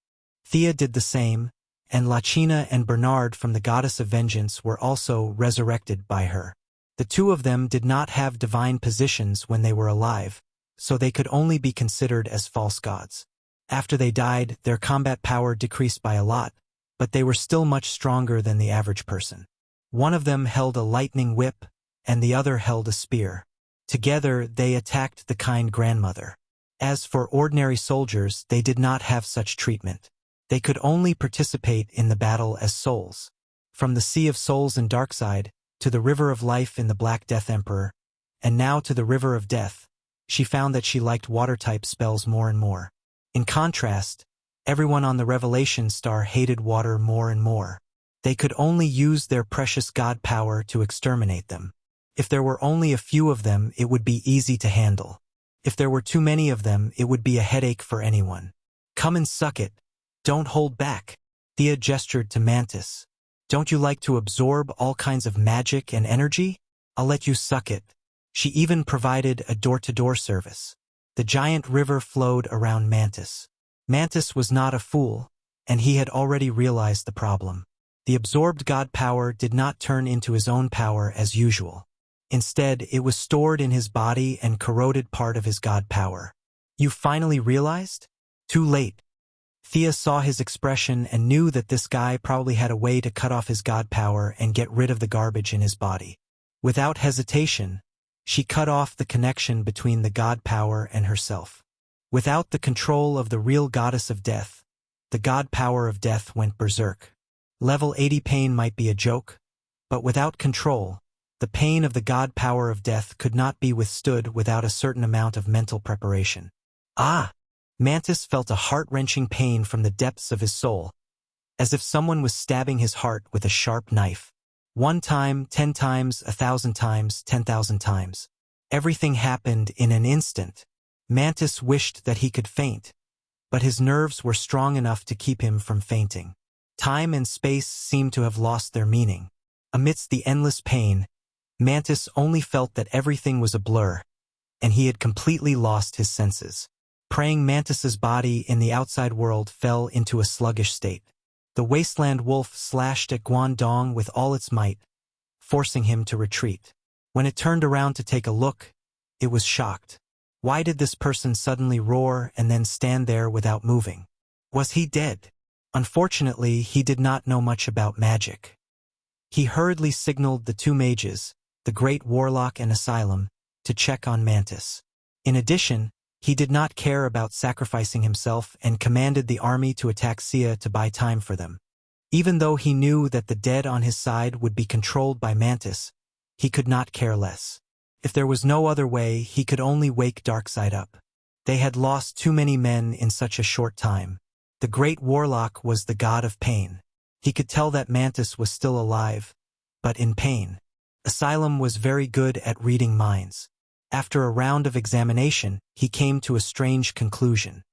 Thea did the same, and Lachina and Bernard from the Goddess of Vengeance were also resurrected by her. The 2 of them did not have divine positions when they were alive, so they could only be considered as false gods. After they died, their combat power decreased by a lot, but they were still much stronger than the average person. One of them held a lightning whip, and the other held a spear. Together, they attacked the kind grandmother. As for ordinary soldiers, they did not have such treatment. They could only participate in the battle as souls. From the Sea of Souls in Darkseid, to the River of Life in the Black Death Emperor, and now to the River of Death, she found that she liked water-type spells more and more. In contrast, Everyone on the Revelation Star hated water more and more. They could only use their precious god power to exterminate them. If there were only a few of them, it would be easy to handle. If there were too many of them, it would be a headache for anyone. Come and suck it. Don't hold back. Thea gestured to Mantis. Don't you like to absorb all kinds of magic and energy? I'll let you suck it. She even provided a door-to-door service. The giant river flowed around Mantis. Mantis was not a fool, and he had already realized the problem. The absorbed god power did not turn into his own power as usual. Instead, it was stored in his body and corroded part of his god power. You finally realized? Too late. Thea saw his expression and knew that this guy probably had a way to cut off his god power and get rid of the garbage in his body. Without hesitation, she cut off the connection between the god power and herself. Without the control of the real goddess of death, the god power of death went berserk. Level 80 pain might be a joke, but without control, the pain of the god power of death could not be withstood without a certain amount of mental preparation. Ah! Mantis felt a heart-wrenching pain from the depths of his soul, as if someone was stabbing his heart with a sharp knife. 1 time, 10 times, 1,000 times, 10,000 times. Everything happened in an instant. Mantis wished that he could faint, but his nerves were strong enough to keep him from fainting. Time and space seemed to have lost their meaning. Amidst the endless pain, Mantis only felt that everything was a blur, and he had completely lost his senses. Praying Mantis's body in the outside world fell into a sluggish state. The wasteland wolf slashed at Guangdong with all its might, forcing him to retreat. When it turned around to take a look, it was shocked. Why did this person suddenly roar and then stand there without moving? Was he dead? Unfortunately, he did not know much about magic. He hurriedly signaled the 2 mages, the Great Warlock and Asylum, to check on Mantis. In addition, he did not care about sacrificing himself and commanded the army to attack Sia to buy time for them. Even though he knew that the dead on his side would be controlled by Mantis, he could not care less. If there was no other way, he could only wake Darkseid up. They had lost too many men in such a short time. The Great Warlock was the god of pain. He could tell that Mantis was still alive, but in pain. Asylum was very good at reading minds. After a round of examination, he came to a strange conclusion.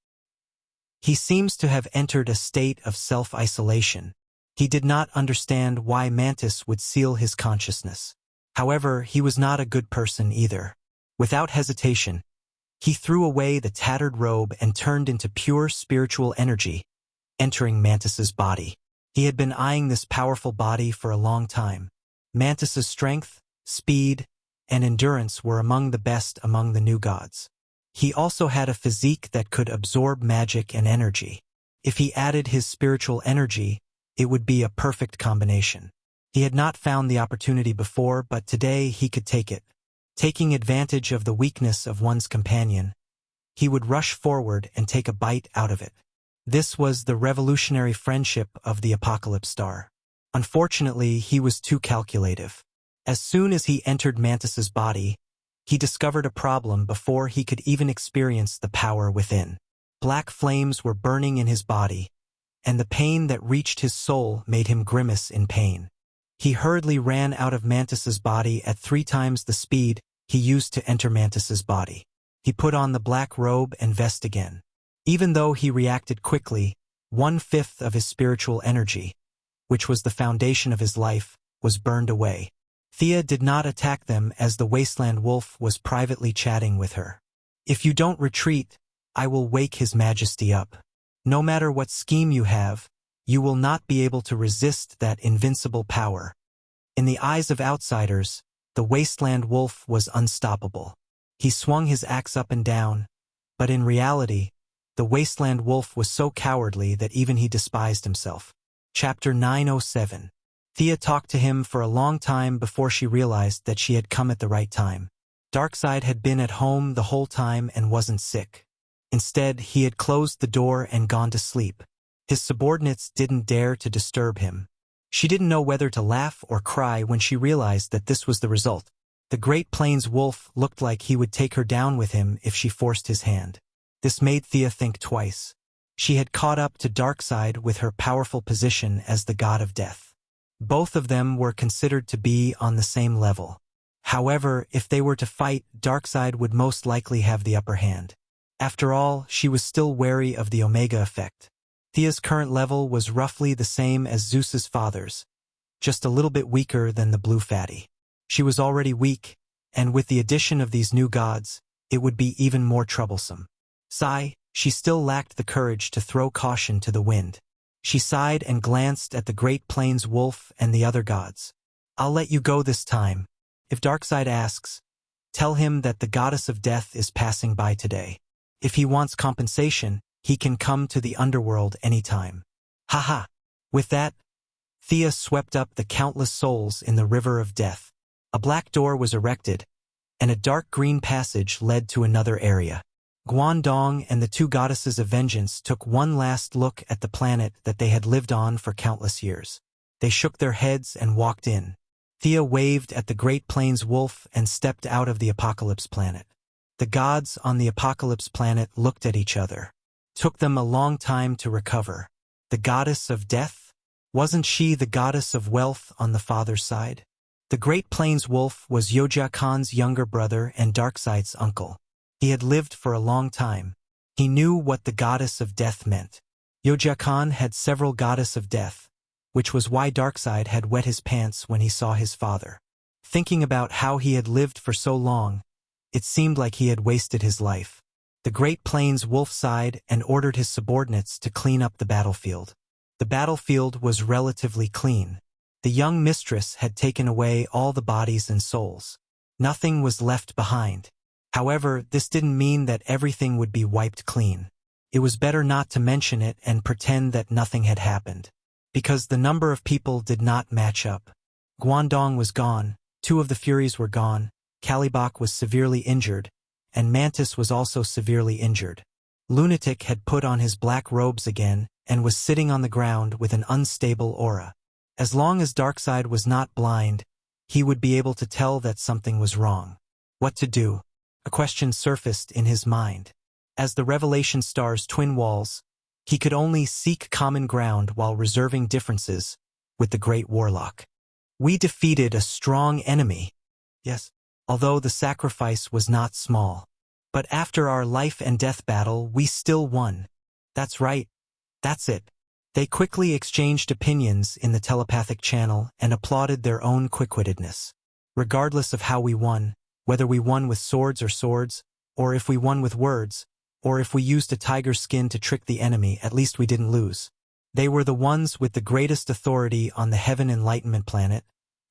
He seems to have entered a state of self-isolation. He did not understand why Mantis would seal his consciousness. However, he was not a good person either. Without hesitation, he threw away the tattered robe and turned into pure spiritual energy, entering Mantis's body. He had been eyeing this powerful body for a long time. Mantis's strength, speed, and endurance were among the best among the new gods. He also had a physique that could absorb magic and energy. If he added his spiritual energy, it would be a perfect combination. He had not found the opportunity before, but today he could take it. Taking advantage of the weakness of one's companion, he would rush forward and take a bite out of it. This was the revolutionary friendship of the Apocalypse Star. Unfortunately, he was too calculative. As soon as he entered Mantis's body, he discovered a problem before he could even experience the power within. Black flames were burning in his body, and the pain that reached his soul made him grimace in pain. He hurriedly ran out of Mantis's body at 3 times the speed he used to enter Mantis's body. He put on the black robe and vest again. Even though he reacted quickly, 1/5 of his spiritual energy, which was the foundation of his life, was burned away. Thea did not attack them as the wasteland wolf was privately chatting with her. If you don't retreat, I will wake His Majesty up. No matter what scheme you have, you will not be able to resist that invincible power. In the eyes of outsiders, the wasteland wolf was unstoppable. He swung his axe up and down, but in reality, the wasteland wolf was so cowardly that even he despised himself. Chapter 907. Thea talked to him for a long time before she realized that she had come at the right time. Darkseid had been at home the whole time and wasn't sick. Instead, he had closed the door and gone to sleep. His subordinates didn't dare to disturb him. She didn't know whether to laugh or cry when she realized that this was the result. The Great Plains wolf looked like he would take her down with him if she forced his hand. This made Thea think twice. She had caught up to Darkseid with her powerful position as the god of death. Both of them were considered to be on the same level. However, if they were to fight, Darkseid would most likely have the upper hand. After all, she was still wary of the Omega effect. Thea's current level was roughly the same as Zeus's father's, just a little bit weaker than the blue fatty. She was already weak, and with the addition of these new gods, it would be even more troublesome. She still lacked the courage to throw caution to the wind. She sighed and glanced at the Great Plains wolf and the other gods. "I'll let you go this time. If Darkseid asks, tell him that the goddess of death is passing by today. If he wants compensation, he can come to the underworld anytime." Haha. With that, Thea swept up the countless souls in the river of death. A black door was erected, and a dark green passage led to another area. Guangdong and the two goddesses of vengeance took one last look at the planet that they had lived on for countless years. They shook their heads and walked in. Thea waved at the Great Plains wolf and stepped out of the Apocalypse planet. The gods on the Apocalypse planet looked at each other. Took them a long time to recover. The goddess of death? Wasn't she the goddess of wealth on the father's side? The Great Plains wolf was Yoja Khan's younger brother and Darkseid's uncle. He had lived for a long time. He knew what the goddess of death meant. Yoja Khan had several goddess of death, which was why Darkseid had wet his pants when he saw his father. Thinking about how he had lived for so long, it seemed like he had wasted his life. The Great Plains wolf sighed and ordered his subordinates to clean up the battlefield. The battlefield was relatively clean. The young mistress had taken away all the bodies and souls. Nothing was left behind. However, this didn't mean that everything would be wiped clean. It was better not to mention it and pretend that nothing had happened, because the number of people did not match up. Guangdong was gone, two of the Furies were gone, Kalibok was severely injured, and Mantis was also severely injured. Lunatic had put on his black robes again and was sitting on the ground with an unstable aura. As long as Darkseid was not blind, he would be able to tell that something was wrong. What to do? A question surfaced in his mind. As the Revelation Star's twin walls, he could only seek common ground while reserving differences with the Great Warlock. We defeated a strong enemy. Yes, although the sacrifice was not small. But after our life and death battle, we still won. That's right. That's it. They quickly exchanged opinions in the telepathic channel and applauded their own quick-wittedness. Regardless of how we won, whether we won with swords, or if we won with words, or if we used a tiger's skin to trick the enemy, at least we didn't lose. They were the ones with the greatest authority on the Heaven Enlightenment planet,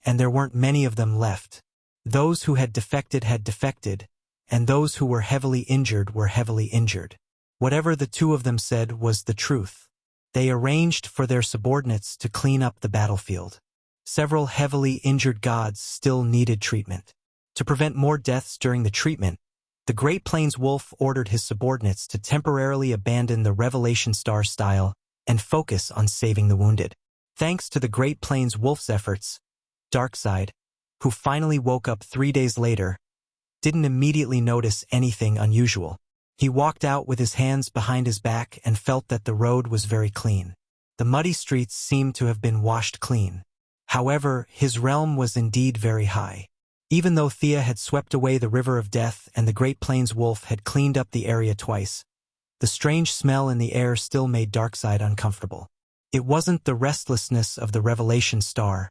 and there weren't many of them left. Those who had defected, and those who were heavily injured were heavily injured. Whatever the two of them said was the truth. They arranged for their subordinates to clean up the battlefield. Several heavily injured gods still needed treatment. To prevent more deaths during the treatment, the Great Plains wolf ordered his subordinates to temporarily abandon the Revelation Star style and focus on saving the wounded. Thanks to the Great Plains wolf's efforts, Darkseid, who finally woke up 3 days later, didn't immediately notice anything unusual. He walked out with his hands behind his back and felt that the road was very clean. The muddy streets seemed to have been washed clean. However, his realm was indeed very high. Even though Thea had swept away the river of death and the Great Plains wolf had cleaned up the area twice, the strange smell in the air still made Darkseid uncomfortable. It wasn't the restlessness of the Revelation Star,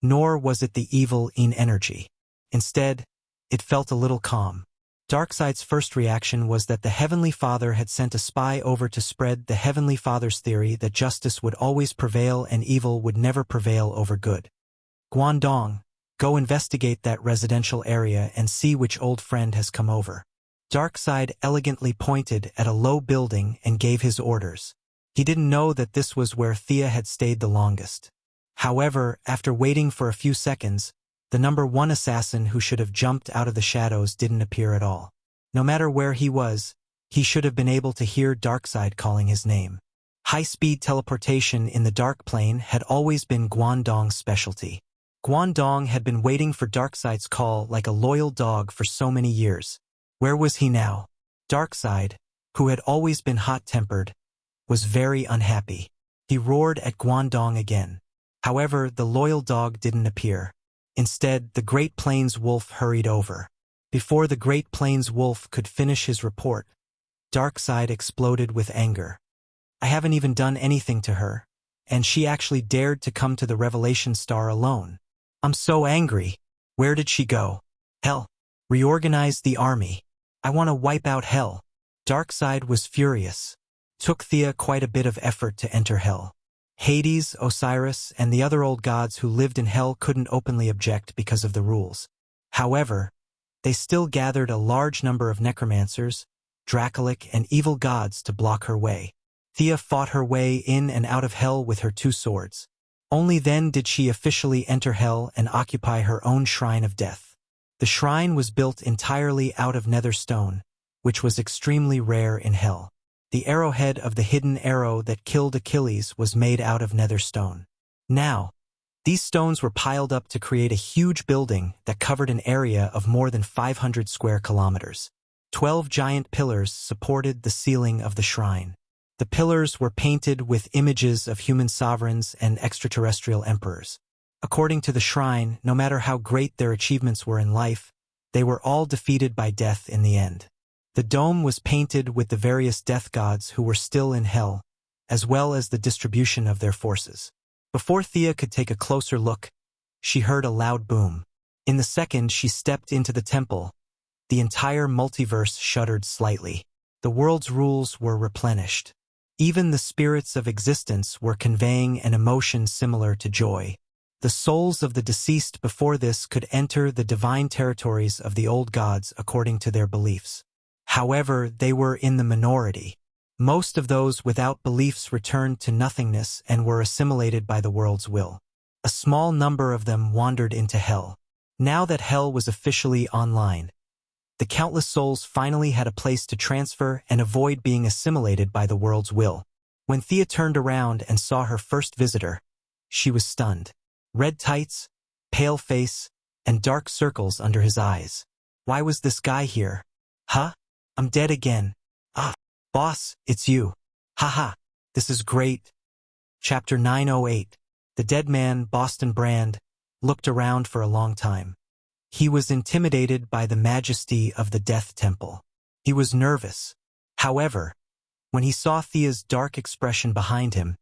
nor was it the evil in energy. Instead, it felt a little calm. Darkseid's first reaction was that the Heavenly Father had sent a spy over to spread the Heavenly Father's theory that justice would always prevail and evil would never prevail over good. Guangdong, go investigate that residential area and see which old friend has come over. Darkseid elegantly pointed at a low building and gave his orders. He didn't know that this was where Thea had stayed the longest. However, after waiting for a few seconds, the number 1 assassin who should have jumped out of the shadows didn't appear at all. No matter where he was, he should have been able to hear Darkseid calling his name. High-speed teleportation in the dark plane had always been Guangdong's specialty. Guangdong had been waiting for Darkseid's call like a loyal dog for so many years. Where was he now? Darkseid, who had always been hot-tempered, was very unhappy. He roared at Guangdong again. However, the loyal dog didn't appear. Instead, the Great Plains wolf hurried over. Before the Great Plains wolf could finish his report, Darkseid exploded with anger. I haven't even done anything to her, and she actually dared to come to the Revelation Star alone. I'm so angry. Where did she go? Hell. Reorganize the army. I want to wipe out Hell. Darkseid was furious. Took Thea quite a bit of effort to enter Hell. Hades, Osiris, and the other old gods who lived in Hell couldn't openly object because of the rules. However, they still gathered a large number of necromancers, Dracolic, and evil gods to block her way. Thea fought her way in and out of Hell with her 2 swords. Only then did she officially enter Hell and occupy her own Shrine of Death. The shrine was built entirely out of nether stone, which was extremely rare in Hell. The arrowhead of the hidden arrow that killed Achilles was made out of nether stone. Now, these stones were piled up to create a huge building that covered an area of more than 500 square kilometers. 12 giant pillars supported the ceiling of the shrine. The pillars were painted with images of human sovereigns and extraterrestrial emperors. According to the shrine, no matter how great their achievements were in life, they were all defeated by death in the end. The dome was painted with the various death gods who were still in Hell, as well as the distribution of their forces. Before Thea could take a closer look, she heard a loud boom. In the second she stepped into the temple, the entire multiverse shuddered slightly. The world's rules were replenished. Even the spirits of existence were conveying an emotion similar to joy. The souls of the deceased before this could enter the divine territories of the old gods according to their beliefs. However, they were in the minority. Most of those without beliefs returned to nothingness and were assimilated by the world's will. A small number of them wandered into Hell. Now that Hell was officially online, the countless souls finally had a place to transfer and avoid being assimilated by the world's will. When Thea turned around and saw her first visitor, she was stunned. Red tights, pale face, and dark circles under his eyes. Why was this guy here? Huh? I'm dead again. Ah, boss, it's you. Haha, this is great. Chapter 908. The dead man, Boston Brand, looked around for a long time. He was intimidated by the majesty of the Death Temple. He was nervous. However, when he saw Thea's dark expression behind him,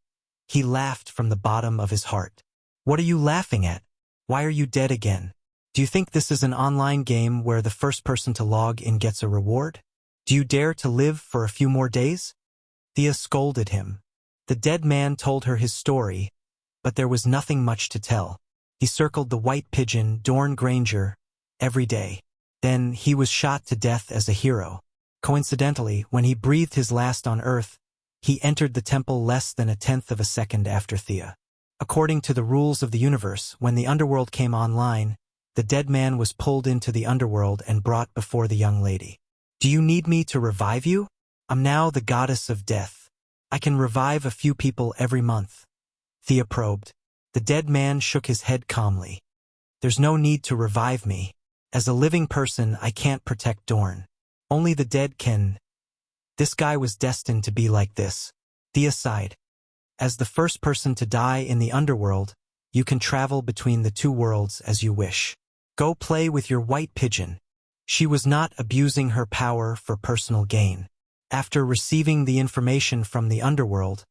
he laughed from the bottom of his heart. What are you laughing at? Why are you dead again? Do you think this is an online game where the first person to log in gets a reward? Do you dare to live for a few more days? Thea scolded him. The dead man told her his story, but there was nothing much to tell. He circled the white pigeon, Dorn Granger, every day. Then he was shot to death as a hero. Coincidentally, when he breathed his last on Earth, he entered the temple less than 1/10 of a second after Thea. According to the rules of the universe, when the underworld came online, the dead man was pulled into the underworld and brought before the young lady. Do you need me to revive you? I'm now the goddess of death. I can revive a few people every month. Thea probed. The dead man shook his head calmly. There's no need to revive me. As a living person, I can't protect Dorn. Only the dead can. This guy was destined to be like this. Thea sighed. As the first person to die in the underworld, you can travel between the 2 worlds as you wish. Go play with your white pigeon. She was not abusing her power for personal gain. After receiving the information from the underworld,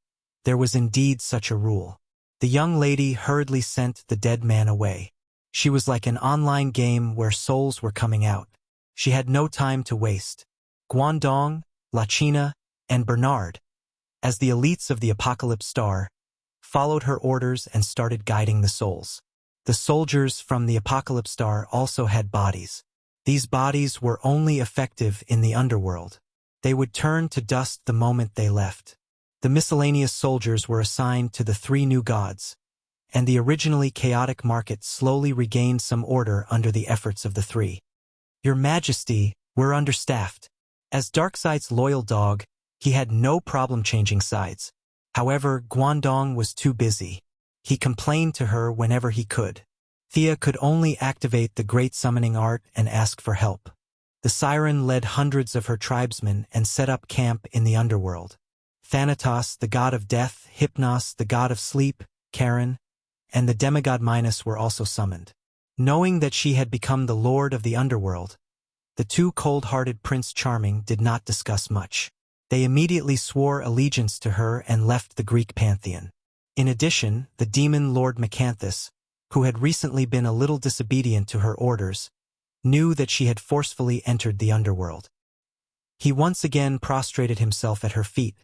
there was indeed such a rule. The young lady hurriedly sent the dead man away. She was like an online game where souls were coming out. She had no time to waste. Guangdong, Lachina, and Bernard, as the elites of the Apocalypse Star, followed her orders and started guiding the souls. The soldiers from the Apocalypse Star also had bodies. These bodies were only effective in the underworld. They would turn to dust the moment they left. The miscellaneous soldiers were assigned to the 3 new gods, and the originally chaotic market slowly regained some order under the efforts of the 3. Your Majesty, we're understaffed. As Darkseid's loyal dog, he had no problem changing sides. However, Guangdong was too busy. He complained to her whenever he could. Thea could only activate the great summoning art and ask for help. The siren led hundreds of her tribesmen and set up camp in the underworld. Thanatos, the god of death, Hypnos, the god of sleep, Charon, and the demigod Minos were also summoned. Knowing that she had become the lord of the underworld, the two cold-hearted Prince Charming did not discuss much. They immediately swore allegiance to her and left the Greek pantheon. In addition, the demon Lord Macanthus, who had recently been a little disobedient to her orders, knew that she had forcefully entered the underworld. He once again prostrated himself at her feet,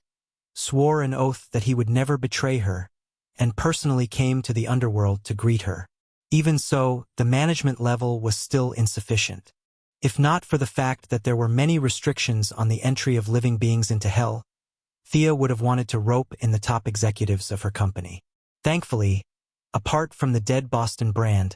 swore an oath that he would never betray her, and personally came to the underworld to greet her. Even so, the management level was still insufficient. If not for the fact that there were many restrictions on the entry of living beings into hell, Thea would have wanted to rope in the top executives of her company. Thankfully, apart from the dead Boston Brand,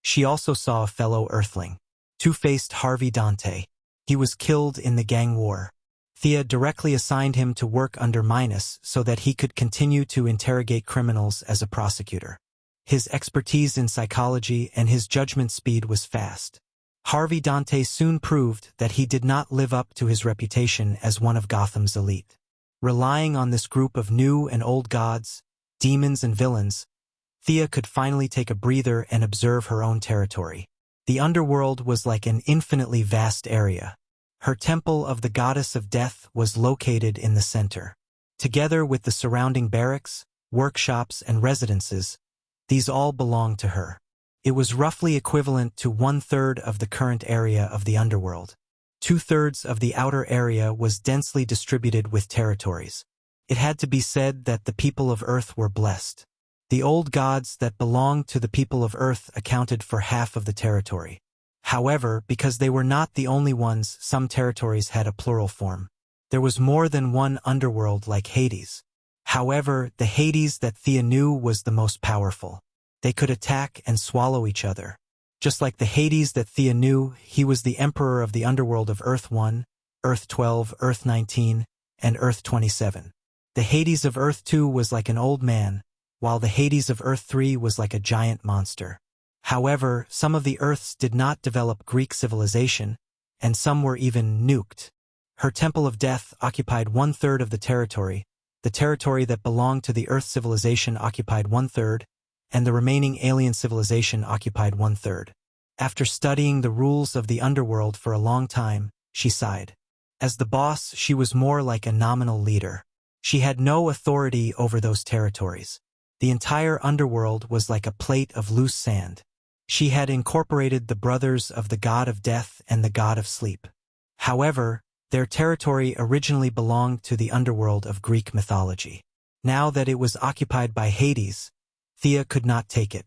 she also saw a fellow Earthling, two-faced Harvey Dante. He was killed in the gang war. Thea directly assigned him to work under Minos so that he could continue to interrogate criminals as a prosecutor. His expertise in psychology and his judgment speed was fast. Harvey Dante soon proved that he did not live up to his reputation as one of Gotham's elite. Relying on this group of new and old gods, demons and villains, Thea could finally take a breather and observe her own territory. The underworld was like an infinitely vast area. Her temple of the goddess of death was located in the center. Together with the surrounding barracks, workshops, and residences, these all belonged to her. It was roughly equivalent to 1/3 of the current area of the underworld. 2/3 of the outer area was densely distributed with territories. It had to be said that the people of Earth were blessed. The old gods that belonged to the people of Earth accounted for half of the territory. However, because they were not the only ones, some territories had a plural form. There was more than one underworld like Hades. However, the Hades that Thea knew was the most powerful. They could attack and swallow each other. Just like the Hades that Thea knew, he was the emperor of the underworld of Earth 1, Earth 12, Earth 19, and Earth 27. The Hades of Earth 2 was like an old man, while the Hades of Earth 3 was like a giant monster. However, some of the Earths did not develop Greek civilization, and some were even nuked. Her Temple of Death occupied 1/3 of the territory that belonged to the Earth civilization occupied 1/3, and the remaining alien civilization occupied 1/3. After studying the rules of the underworld for a long time, she sighed. As the boss, she was more like a nominal leader. She had no authority over those territories. The entire underworld was like a plate of loose sand. She had incorporated the brothers of the god of death and the god of sleep. However, their territory originally belonged to the underworld of Greek mythology. Now that it was occupied by Hades, Thea could not take it.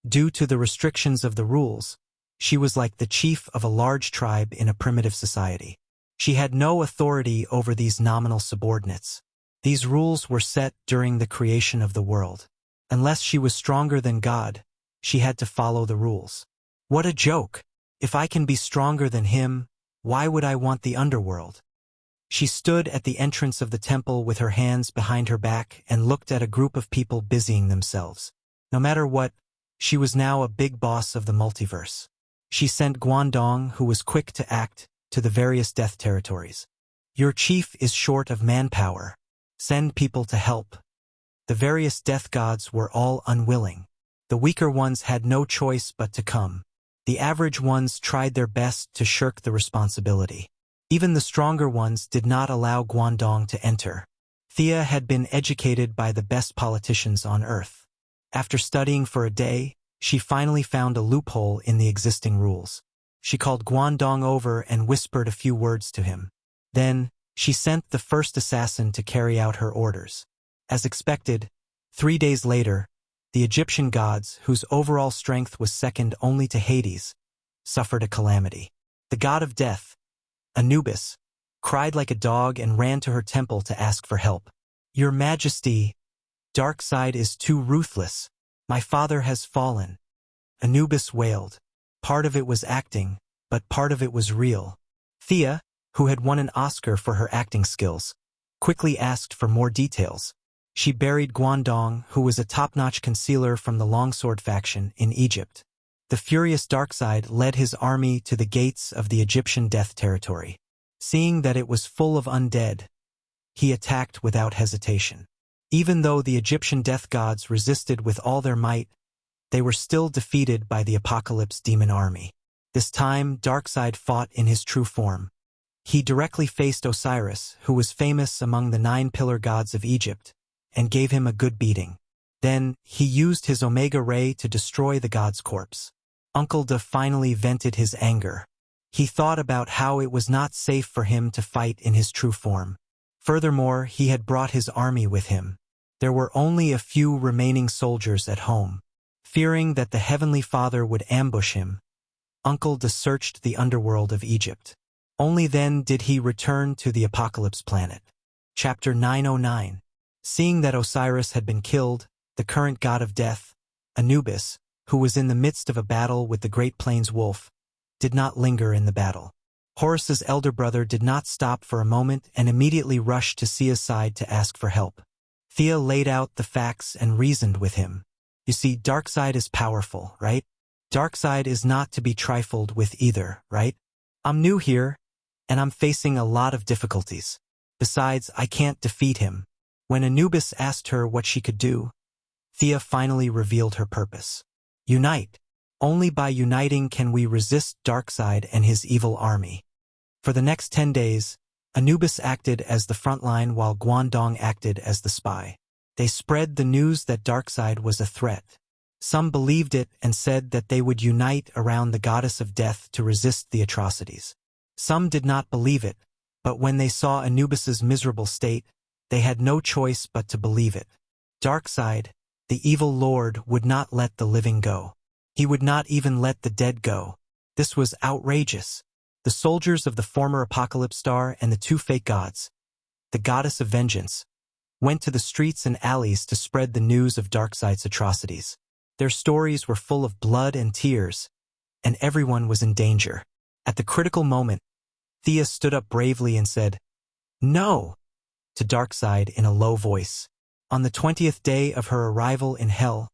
Due to the restrictions of the rules, she was like the chief of a large tribe in a primitive society. She had no authority over these nominal subordinates. These rules were set during the creation of the world. Unless she was stronger than God, she had to follow the rules. What a joke! If I can be stronger than him, why would I want the underworld? She stood at the entrance of the temple with her hands behind her back and looked at a group of people busying themselves. No matter what, she was now a big boss of the multiverse. She sent Guangdong, who was quick to act, to the various death territories. Your chief is short of manpower. Send people to help. The various death gods were all unwilling. The weaker ones had no choice but to come. The average ones tried their best to shirk the responsibility. Even the stronger ones did not allow Guangdong to enter. Thea had been educated by the best politicians on Earth. After studying for a day, she finally found a loophole in the existing rules. She called Guangdong over and whispered a few words to him. Then, she sent the first assassin to carry out her orders. As expected, 3 days later, the Egyptian gods, whose overall strength was second only to Hades, suffered a calamity. The god of death, Anubis, cried like a dog and ran to her temple to ask for help. Your Majesty, Darkseid is too ruthless. My father has fallen. Anubis wailed. Part of it was acting, but part of it was real. Thea, who had won an Oscar for her acting skills, quickly asked for more details. She buried Guangdong, who was a top-notch concealer from the Longsword faction, in Egypt. The furious Darkseid led his army to the gates of the Egyptian death territory. Seeing that it was full of undead, he attacked without hesitation. Even though the Egyptian death gods resisted with all their might, they were still defeated by the Apocalypse demon army. This time, Darkseid fought in his true form. He directly faced Osiris, who was famous among the 9 pillar gods of Egypt, and gave him a good beating. Then, he used his Omega Ray to destroy the god's corpse. Uncle Da finally vented his anger. He thought about how it was not safe for him to fight in his true form. Furthermore, he had brought his army with him. There were only a few remaining soldiers at home. Fearing that the Heavenly Father would ambush him, Uncle Da searched the underworld of Egypt. Only then did he return to the Apocalypse planet. Chapter 909. Seeing that Osiris had been killed, the current god of death, Anubis, who was in the midst of a battle with the Great Plains wolf, did not linger in the battle. Horus's elder brother did not stop for a moment and immediately rushed to Thea's side to ask for help. Thea laid out the facts and reasoned with him. You see, Darkseid is powerful, right? Darkseid is not to be trifled with either, right? I'm new here, and I'm facing a lot of difficulties. Besides, I can't defeat him. When Anubis asked her what she could do, Thea finally revealed her purpose. Unite. Only by uniting can we resist Darkseid and his evil army. For the next 10 days, Anubis acted as the front line while Guangdong acted as the spy. They spread the news that Darkseid was a threat. Some believed it and said that they would unite around the goddess of death to resist the atrocities. Some did not believe it, but when they saw Anubis's miserable state, they had no choice but to believe it. Darkseid, the evil lord, would not let the living go. He would not even let the dead go. This was outrageous. The soldiers of the former Apocalypse Star and the 2 fake gods, the goddess of vengeance, went to the streets and alleys to spread the news of Darkseid's atrocities. Their stories were full of blood and tears, and everyone was in danger. At the critical moment, Thea stood up bravely and said, "No!" to Darkseid in a low voice. On the 20th day of her arrival in Hell,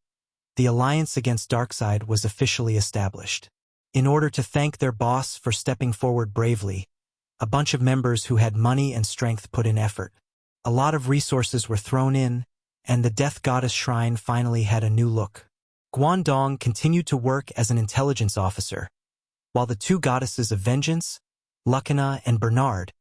the alliance against Darkseid was officially established. In order to thank their boss for stepping forward bravely, a bunch of members who had money and strength put in effort. A lot of resources were thrown in, and the Death Goddess Shrine finally had a new look. Guangdong continued to work as an intelligence officer, while the 2 goddesses of vengeance, Lucana and Bernard,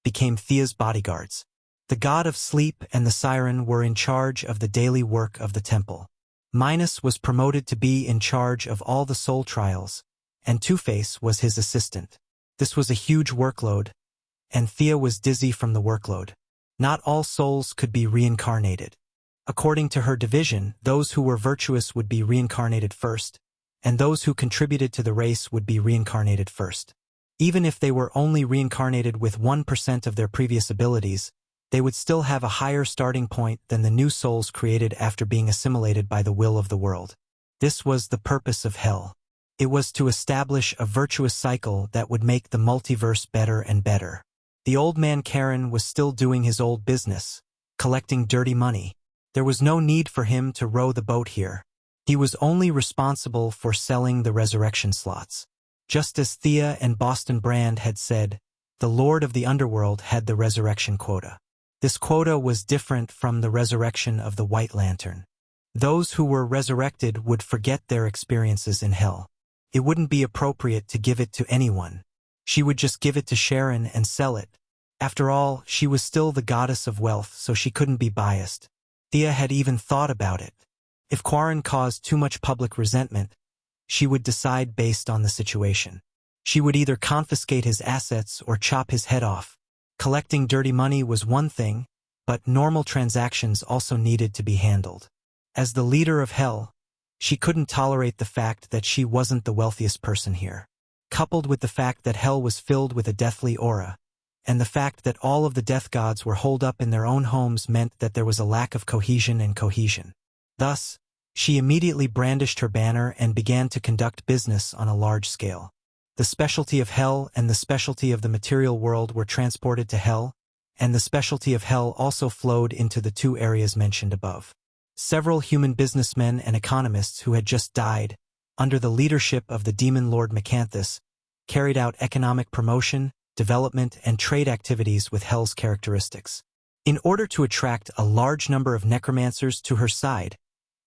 became Thea's bodyguards. The god of sleep and the siren were in charge of the daily work of the temple. Minos was promoted to be in charge of all the soul trials, and Two-Face was his assistant. This was a huge workload, and Thea was dizzy from the workload. Not all souls could be reincarnated. According to her division, those who were virtuous would be reincarnated first, and those who contributed to the race would be reincarnated first. Even if they were only reincarnated with 1% of their previous abilities, they would still have a higher starting point than the new souls created after being assimilated by the will of the world. This was the purpose of Hell. It was to establish a virtuous cycle that would make the multiverse better and better. The old man Karen was still doing his old business, collecting dirty money. There was no need for him to row the boat here. He was only responsible for selling the resurrection slots. Just as Thea and Boston Brand had said, the Lord of the Underworld had the resurrection quota. This quota was different from the resurrection of the White Lantern. Those who were resurrected would forget their experiences in Hell. It wouldn't be appropriate to give it to anyone. She would just give it to Sharon and sell it. After all, she was still the goddess of wealth, so she couldn't be biased. Thea had even thought about it. If Quarren caused too much public resentment, she would decide based on the situation. She would either confiscate his assets or chop his head off. Collecting dirty money was one thing, but normal transactions also needed to be handled. As the leader of Hell, she couldn't tolerate the fact that she wasn't the wealthiest person here. Coupled with the fact that Hell was filled with a deathly aura, and the fact that all of the death gods were holed up in their own homes meant that there was a lack of cohesion. Thus, she immediately brandished her banner and began to conduct business on a large scale. The specialty of Hell and the specialty of the material world were transported to Hell, and the specialty of Hell also flowed into the 2 areas mentioned above. Several human businessmen and economists who had just died, under the leadership of the demon lord Macanthus, carried out economic promotion, development, and trade activities with Hell's characteristics. In order to attract a large number of necromancers to her side,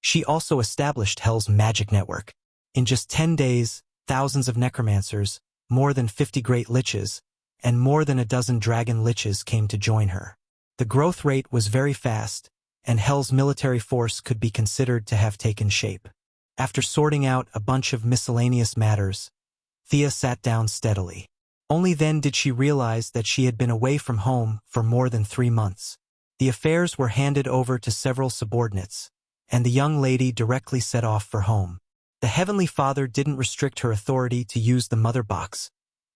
she also established Hell's magic network. In just 10 days, thousands of necromancers, more than 50 great liches, and more than a dozen dragon liches came to join her. The growth rate was very fast, and Hell's military force could be considered to have taken shape. After sorting out a bunch of miscellaneous matters, Thea sat down steadily. Only then did she realize that she had been away from home for more than 3 months. The affairs were handed over to several subordinates, and the young lady directly set off for home. The Heavenly Father didn't restrict her authority to use the mother box,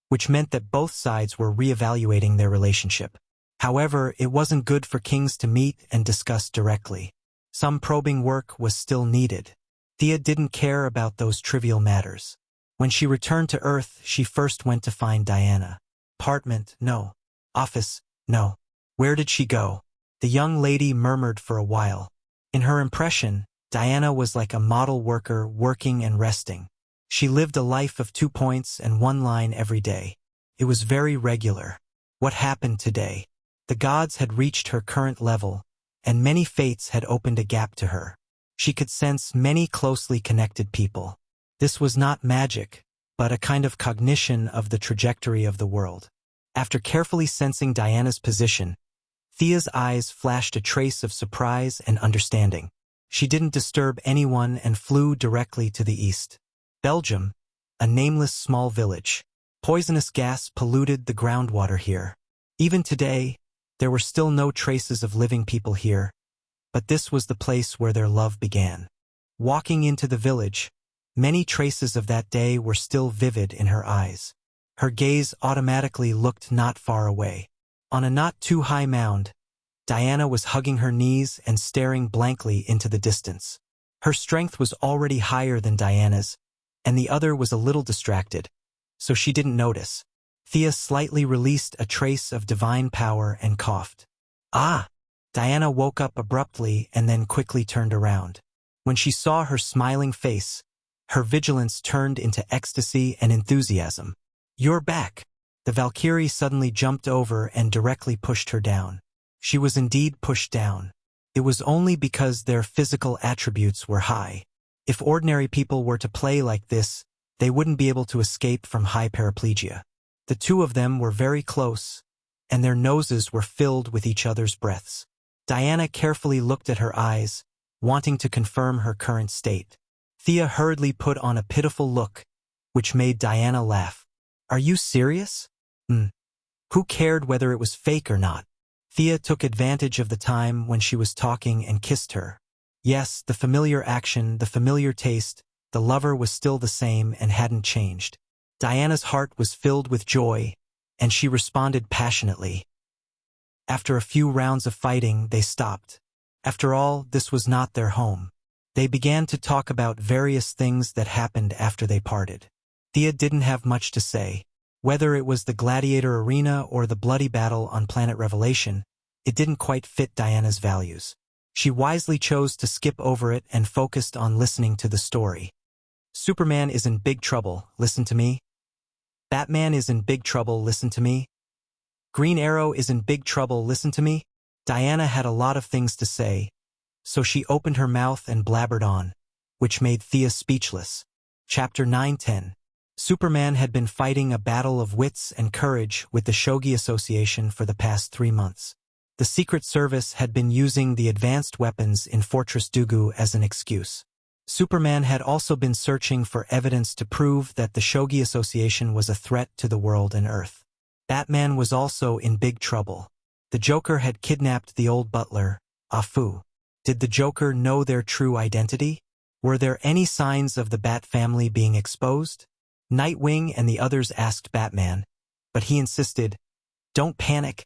which meant that both sides were reevaluating their relationship. However, it wasn't good for kings to meet and discuss directly. Some probing work was still needed. Thea didn't care about those trivial matters. When she returned to Earth, she first went to find Diana. Apartment, no. Office, no. Where did she go? The young lady murmured for a while. In her impression, Diana was like a model worker working and resting. She lived a life of 2 points and 1 line every day. It was very regular. What happened today? The gods had reached her current level, and many fates had opened a gap to her. She could sense many closely connected people. This was not magic, but a kind of cognition of the trajectory of the world. After carefully sensing Diana's position, Thea's eyes flashed a trace of surprise and understanding. She didn't disturb anyone and flew directly to the east. Belgium, a nameless small village. Poisonous gas polluted the groundwater here. Even today, there were still no traces of living people here, but this was the place where their love began. Walking into the village, many traces of that day were still vivid in her eyes. Her gaze automatically looked not far away. On a not-too-high mound, Diana was hugging her knees and staring blankly into the distance. Her strength was already higher than Diana's, and the other was a little distracted, so she didn't notice. Thea slightly released a trace of divine power and coughed. Ah! Diana woke up abruptly and then quickly turned around. When she saw her smiling face, her vigilance turned into ecstasy and enthusiasm. You're back! The Valkyrie suddenly jumped over and directly pushed her down. She was indeed pushed down. It was only because their physical attributes were high. If ordinary people were to play like this, they wouldn't be able to escape from high paraplegia. The two of them were very close, and their noses were filled with each other's breaths. Diana carefully looked at her eyes, wanting to confirm her current state. Thea hurriedly put on a pitiful look, which made Diana laugh. Are you serious? Who cared whether it was fake or not? Thea took advantage of the time when she was talking and kissed her. Yes, the familiar action, the familiar taste, the lover was still the same and hadn't changed. Diana's heart was filled with joy, and she responded passionately. After a few rounds of fighting, they stopped. After all, this was not their home. They began to talk about various things that happened after they parted. Thea didn't have much to say. Whether it was the gladiator arena or the bloody battle on Planet Revelation, it didn't quite fit Diana's values. She wisely chose to skip over it and focused on listening to the story. Superman is in big trouble, listen to me. Batman is in big trouble, listen to me. Green Arrow is in big trouble, listen to me. Diana had a lot of things to say, so she opened her mouth and blabbered on, which made Thea speechless. Chapter 9-10. Superman had been fighting a battle of wits and courage with the Shogi Association for the past 3 months. The Secret Service had been using the advanced weapons in Fortress Dugu as an excuse. Superman had also been searching for evidence to prove that the Shogi Association was a threat to the world and Earth. Batman was also in big trouble. The Joker had kidnapped the old butler, Afu. Did the Joker know their true identity? Were there any signs of the Bat family being exposed? Nightwing and the others asked Batman, but he insisted, "Don't panic.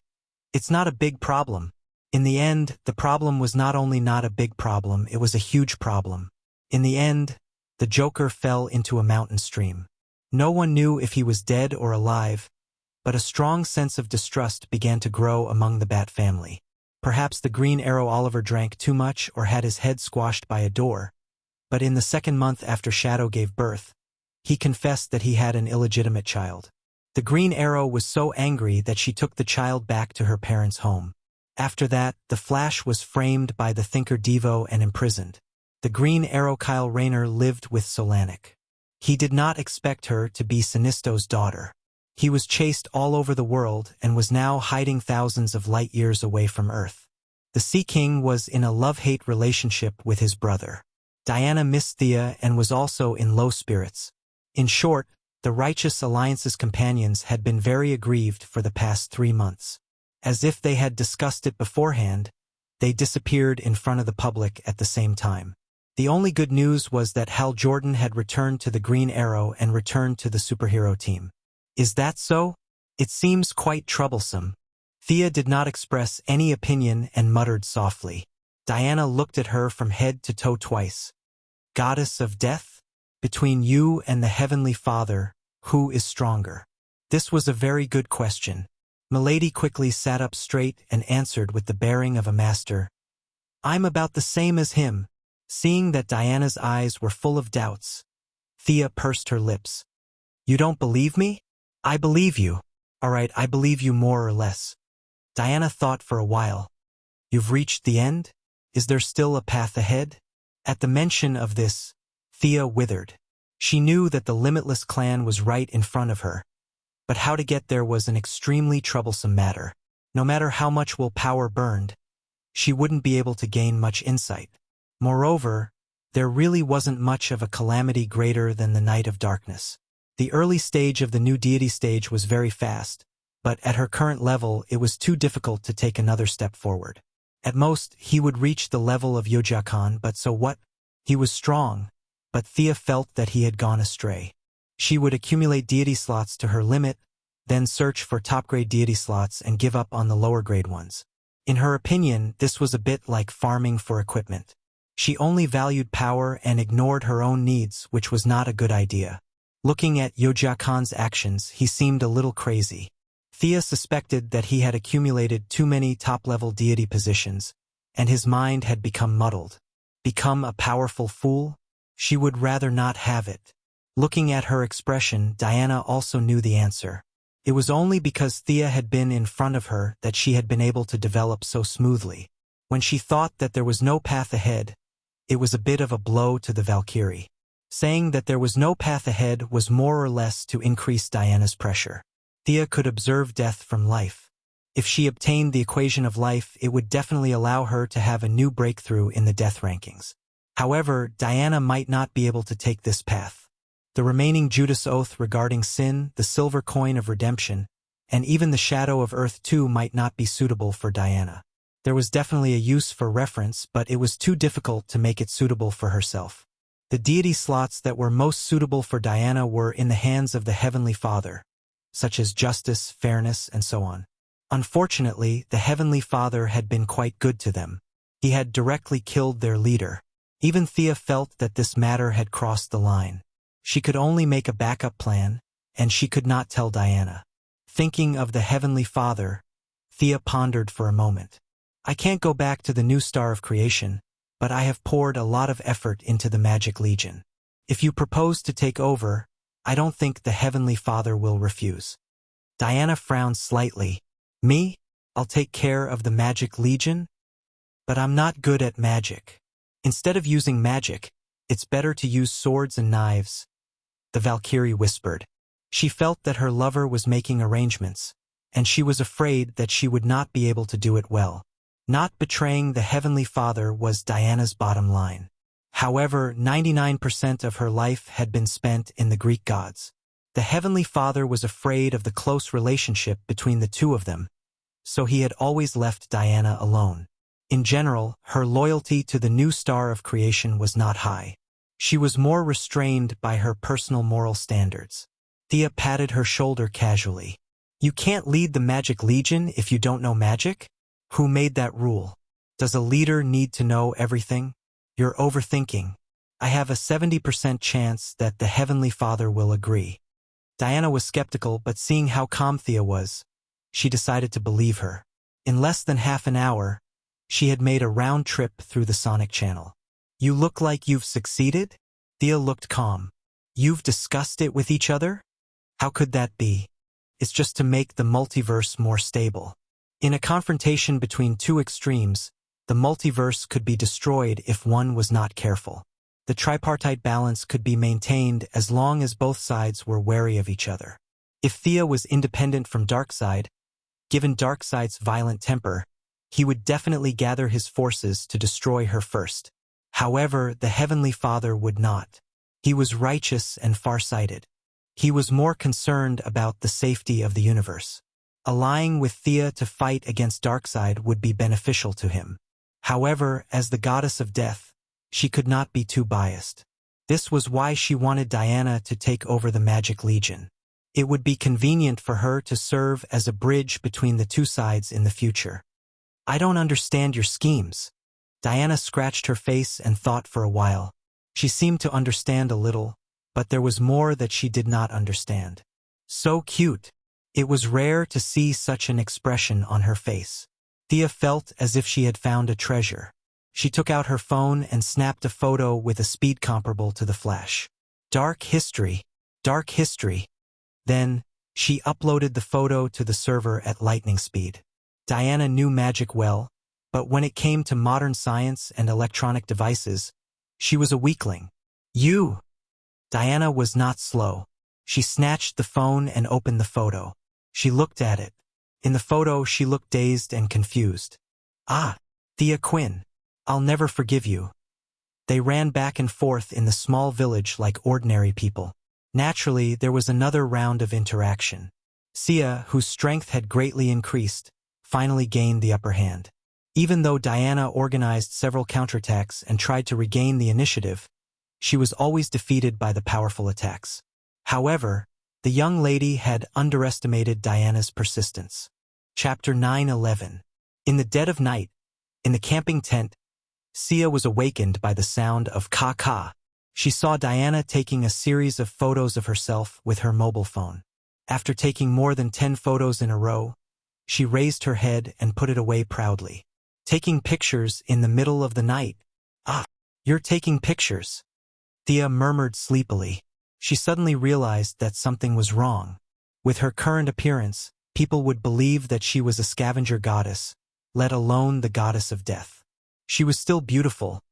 It's not a big problem." In the end, the problem was not only not a big problem, it was a huge problem. In the end, the Joker fell into a mountain stream. No one knew if he was dead or alive, but a strong sense of distrust began to grow among the Bat family. Perhaps the Green Arrow Oliver drank too much or had his head squashed by a door, but in the 2nd month after Shadow gave birth, he confessed that he had an illegitimate child. The Green Arrow was so angry that she took the child back to her parents' home. After that, the Flash was framed by the Thinker Devo and imprisoned. The Green Arrow Kyle Rayner lived with Solanik. He did not expect her to be Sinisto's daughter. He was chased all over the world and was now hiding thousands of light years away from Earth. The Sea King was in a love-hate relationship with his brother. Diana missed Thea and was also in low spirits. In short, the Righteous Alliance's companions had been very aggrieved for the past 3 months. As if they had discussed it beforehand, they disappeared in front of the public at the same time. The only good news was that Hal Jordan had returned to the Green Arrow and returned to the superhero team. Is that so? It seems quite troublesome. Thea did not express any opinion and muttered softly. Diana looked at her from head to toe twice. Goddess of Death? Between you and the Heavenly Father, who is stronger? This was a very good question. Milady quickly sat up straight and answered with the bearing of a master. I'm about the same as him. Seeing that Diana's eyes were full of doubts, Thea pursed her lips. You don't believe me? I believe you. All right, I believe you more or less. Diana thought for a while. You've reached the end? Is there still a path ahead? At the mention of this, Thea withered. She knew that the Limitless clan was right in front of her. But how to get there was an extremely troublesome matter. No matter how much willpower burned, she wouldn't be able to gain much insight. Moreover, there really wasn't much of a calamity greater than the Night of Darkness. The early stage of the new deity stage was very fast, but at her current level it was too difficult to take another step forward. At most, he would reach the level of Yojakan, but so what? He was strong, but Thea felt that he had gone astray. She would accumulate deity slots to her limit, then search for top-grade deity slots and give up on the lower-grade ones. In her opinion, this was a bit like farming for equipment. She only valued power and ignored her own needs, which was not a good idea. Looking at Yojakan's actions, he seemed a little crazy. Thea suspected that he had accumulated too many top-level deity positions, and his mind had become muddled. Become a powerful fool? She would rather not have it. Looking at her expression, Diana also knew the answer. It was only because Thea had been in front of her that she had been able to develop so smoothly. When she thought that there was no path ahead, it was a bit of a blow to the Valkyrie. Saying that there was no path ahead was more or less to increase Diana's pressure. Thea could observe death from life. If she obtained the equation of life, it would definitely allow her to have a new breakthrough in the death rankings. However, Diana might not be able to take this path. The remaining Judas Oath regarding sin, the Silver Coin of Redemption, and even the Shadow of Earth 2 might not be suitable for Diana. There was definitely a use for reference, but it was too difficult to make it suitable for herself. The deity slots that were most suitable for Diana were in the hands of the Heavenly Father, such as justice, fairness, and so on. Unfortunately, the Heavenly Father had been quite good to them. He had directly killed their leader. Even Thea felt that this matter had crossed the line. She could only make a backup plan, and she could not tell Diana. Thinking of the Heavenly Father, Thea pondered for a moment. I can't go back to the new star of creation, but I have poured a lot of effort into the Magic Legion. If you propose to take over, I don't think the Heavenly Father will refuse. Diana frowned slightly. Me? I'll take care of the Magic Legion? But I'm not good at magic. Instead of using magic, it's better to use swords and knives, the Valkyrie whispered. She felt that her lover was making arrangements, and she was afraid that she would not be able to do it well. Not betraying the Heavenly Father was Diana's bottom line. However, 99% of her life had been spent in the Greek gods. The Heavenly Father was afraid of the close relationship between the two of them, so he had always left Diana alone. In general, her loyalty to the new star of creation was not high. She was more restrained by her personal moral standards. Thea patted her shoulder casually. You can't lead the Magic Legion if you don't know magic? Who made that rule? Does a leader need to know everything? You're overthinking. I have a 70% chance that the Heavenly Father will agree. Diana was skeptical, but seeing how calm Thea was, she decided to believe her. In less than half an hour, she had made a round trip through the sonic channel. You look like you've succeeded? Thea looked calm. You've discussed it with each other? How could that be? It's just to make the multiverse more stable. In a confrontation between two extremes, the multiverse could be destroyed if one was not careful. The tripartite balance could be maintained as long as both sides were wary of each other. If Thea was independent from Darkseid, given Darkseid's violent temper, he would definitely gather his forces to destroy her first. However, the Heavenly Father would not. He was righteous and far-sighted. He was more concerned about the safety of the universe. Allying with Thea to fight against Darkseid would be beneficial to him. However, as the goddess of death, she could not be too biased. This was why she wanted Diana to take over the Magic Legion. It would be convenient for her to serve as a bridge between the two sides in the future. I don't understand your schemes. Diana scratched her face and thought for a while. She seemed to understand a little, but there was more that she did not understand. So cute. It was rare to see such an expression on her face. Thea felt as if she had found a treasure. She took out her phone and snapped a photo with a speed comparable to the Flash. Dark history. Dark history. Then, she uploaded the photo to the server at lightning speed. Diana knew magic well, but when it came to modern science and electronic devices, she was a weakling. Diana was not slow. She snatched the phone and opened the photo. She looked at it. In the photo, she looked dazed and confused. Ah, Thea Quinn. I'll never forgive you. They ran back and forth in the small village like ordinary people. Naturally, there was another round of interaction. Sia, whose strength had greatly increased, finally gained the upper hand. Even though Diana organized several counterattacks and tried to regain the initiative, she was always defeated by the powerful attacks. However, the young lady had underestimated Diana's persistence. Chapter 9:11. In the dead of night, in the camping tent, Sia was awakened by the sound of ka-ka. She saw Diana taking a series of photos of herself with her mobile phone. After taking more than 10 photos in a row, she raised her head and put it away proudly. Taking pictures in the middle of the night. Ah, you're taking pictures. Thea murmured sleepily. She suddenly realized that something was wrong. With her current appearance, people would believe that she was a scavenger goddess, let alone the goddess of death. She was still beautiful,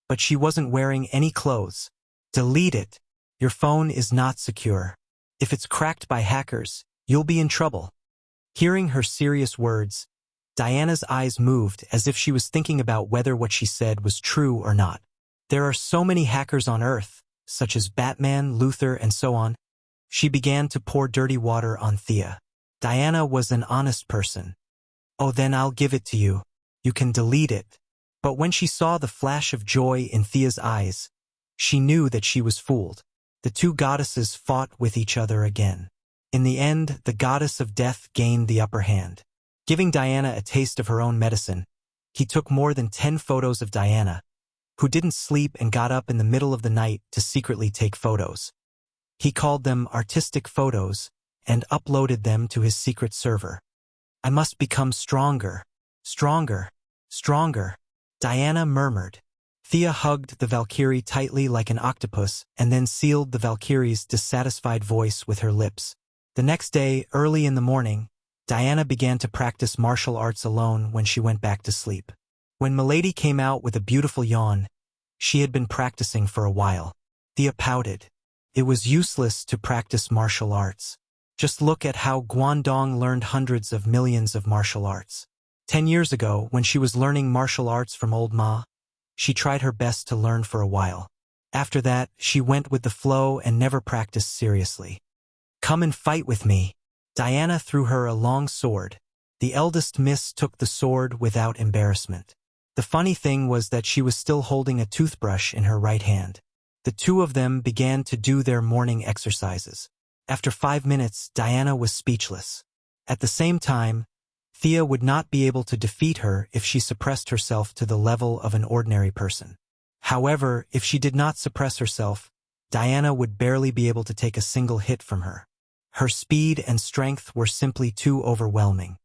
but she wasn't wearing any clothes. Delete it. Your phone is not secure. If it's cracked by hackers, you'll be in trouble. Hearing her serious words, Diana's eyes moved as if she was thinking about whether what she said was true or not. There are so many hackers on Earth, such as Batman, Luther, and so on. She began to pour dirty water on Thea. Diana was an honest person. Oh, then I'll give it to you. You can delete it. But when she saw the flash of joy in Thea's eyes, she knew that she was fooled. The two goddesses fought with each other again. In the end, the goddess of death gained the upper hand. Giving Diana a taste of her own medicine, he took more than 10 photos of Diana, who didn't sleep and got up in the middle of the night to secretly take photos. He called them artistic photos and uploaded them to his secret server. I must become stronger, stronger, stronger, Diana murmured. Thea hugged the Valkyrie tightly like an octopus and then sealed the Valkyrie's dissatisfied voice with her lips. The next day, early in the morning, Diana began to practice martial arts alone when she went back to sleep. When Milady came out with a beautiful yawn, she had been practicing for a while. Thea pouted. It was useless to practice martial arts. Just look at how Guangdong learned hundreds of millions of martial arts. 10 years ago, when she was learning martial arts from old Ma, she tried her best to learn for a while. After that, she went with the flow and never practiced seriously. Come and fight with me. Diana threw her a long sword. The eldest miss took the sword without embarrassment. The funny thing was that she was still holding a toothbrush in her right hand. The two of them began to do their morning exercises. After 5 minutes, Diana was speechless. At the same time, Thea would not be able to defeat her if she suppressed herself to the level of an ordinary person. However, if she did not suppress herself, Diana would barely be able to take a single hit from her. Her speed and strength were simply too overwhelming.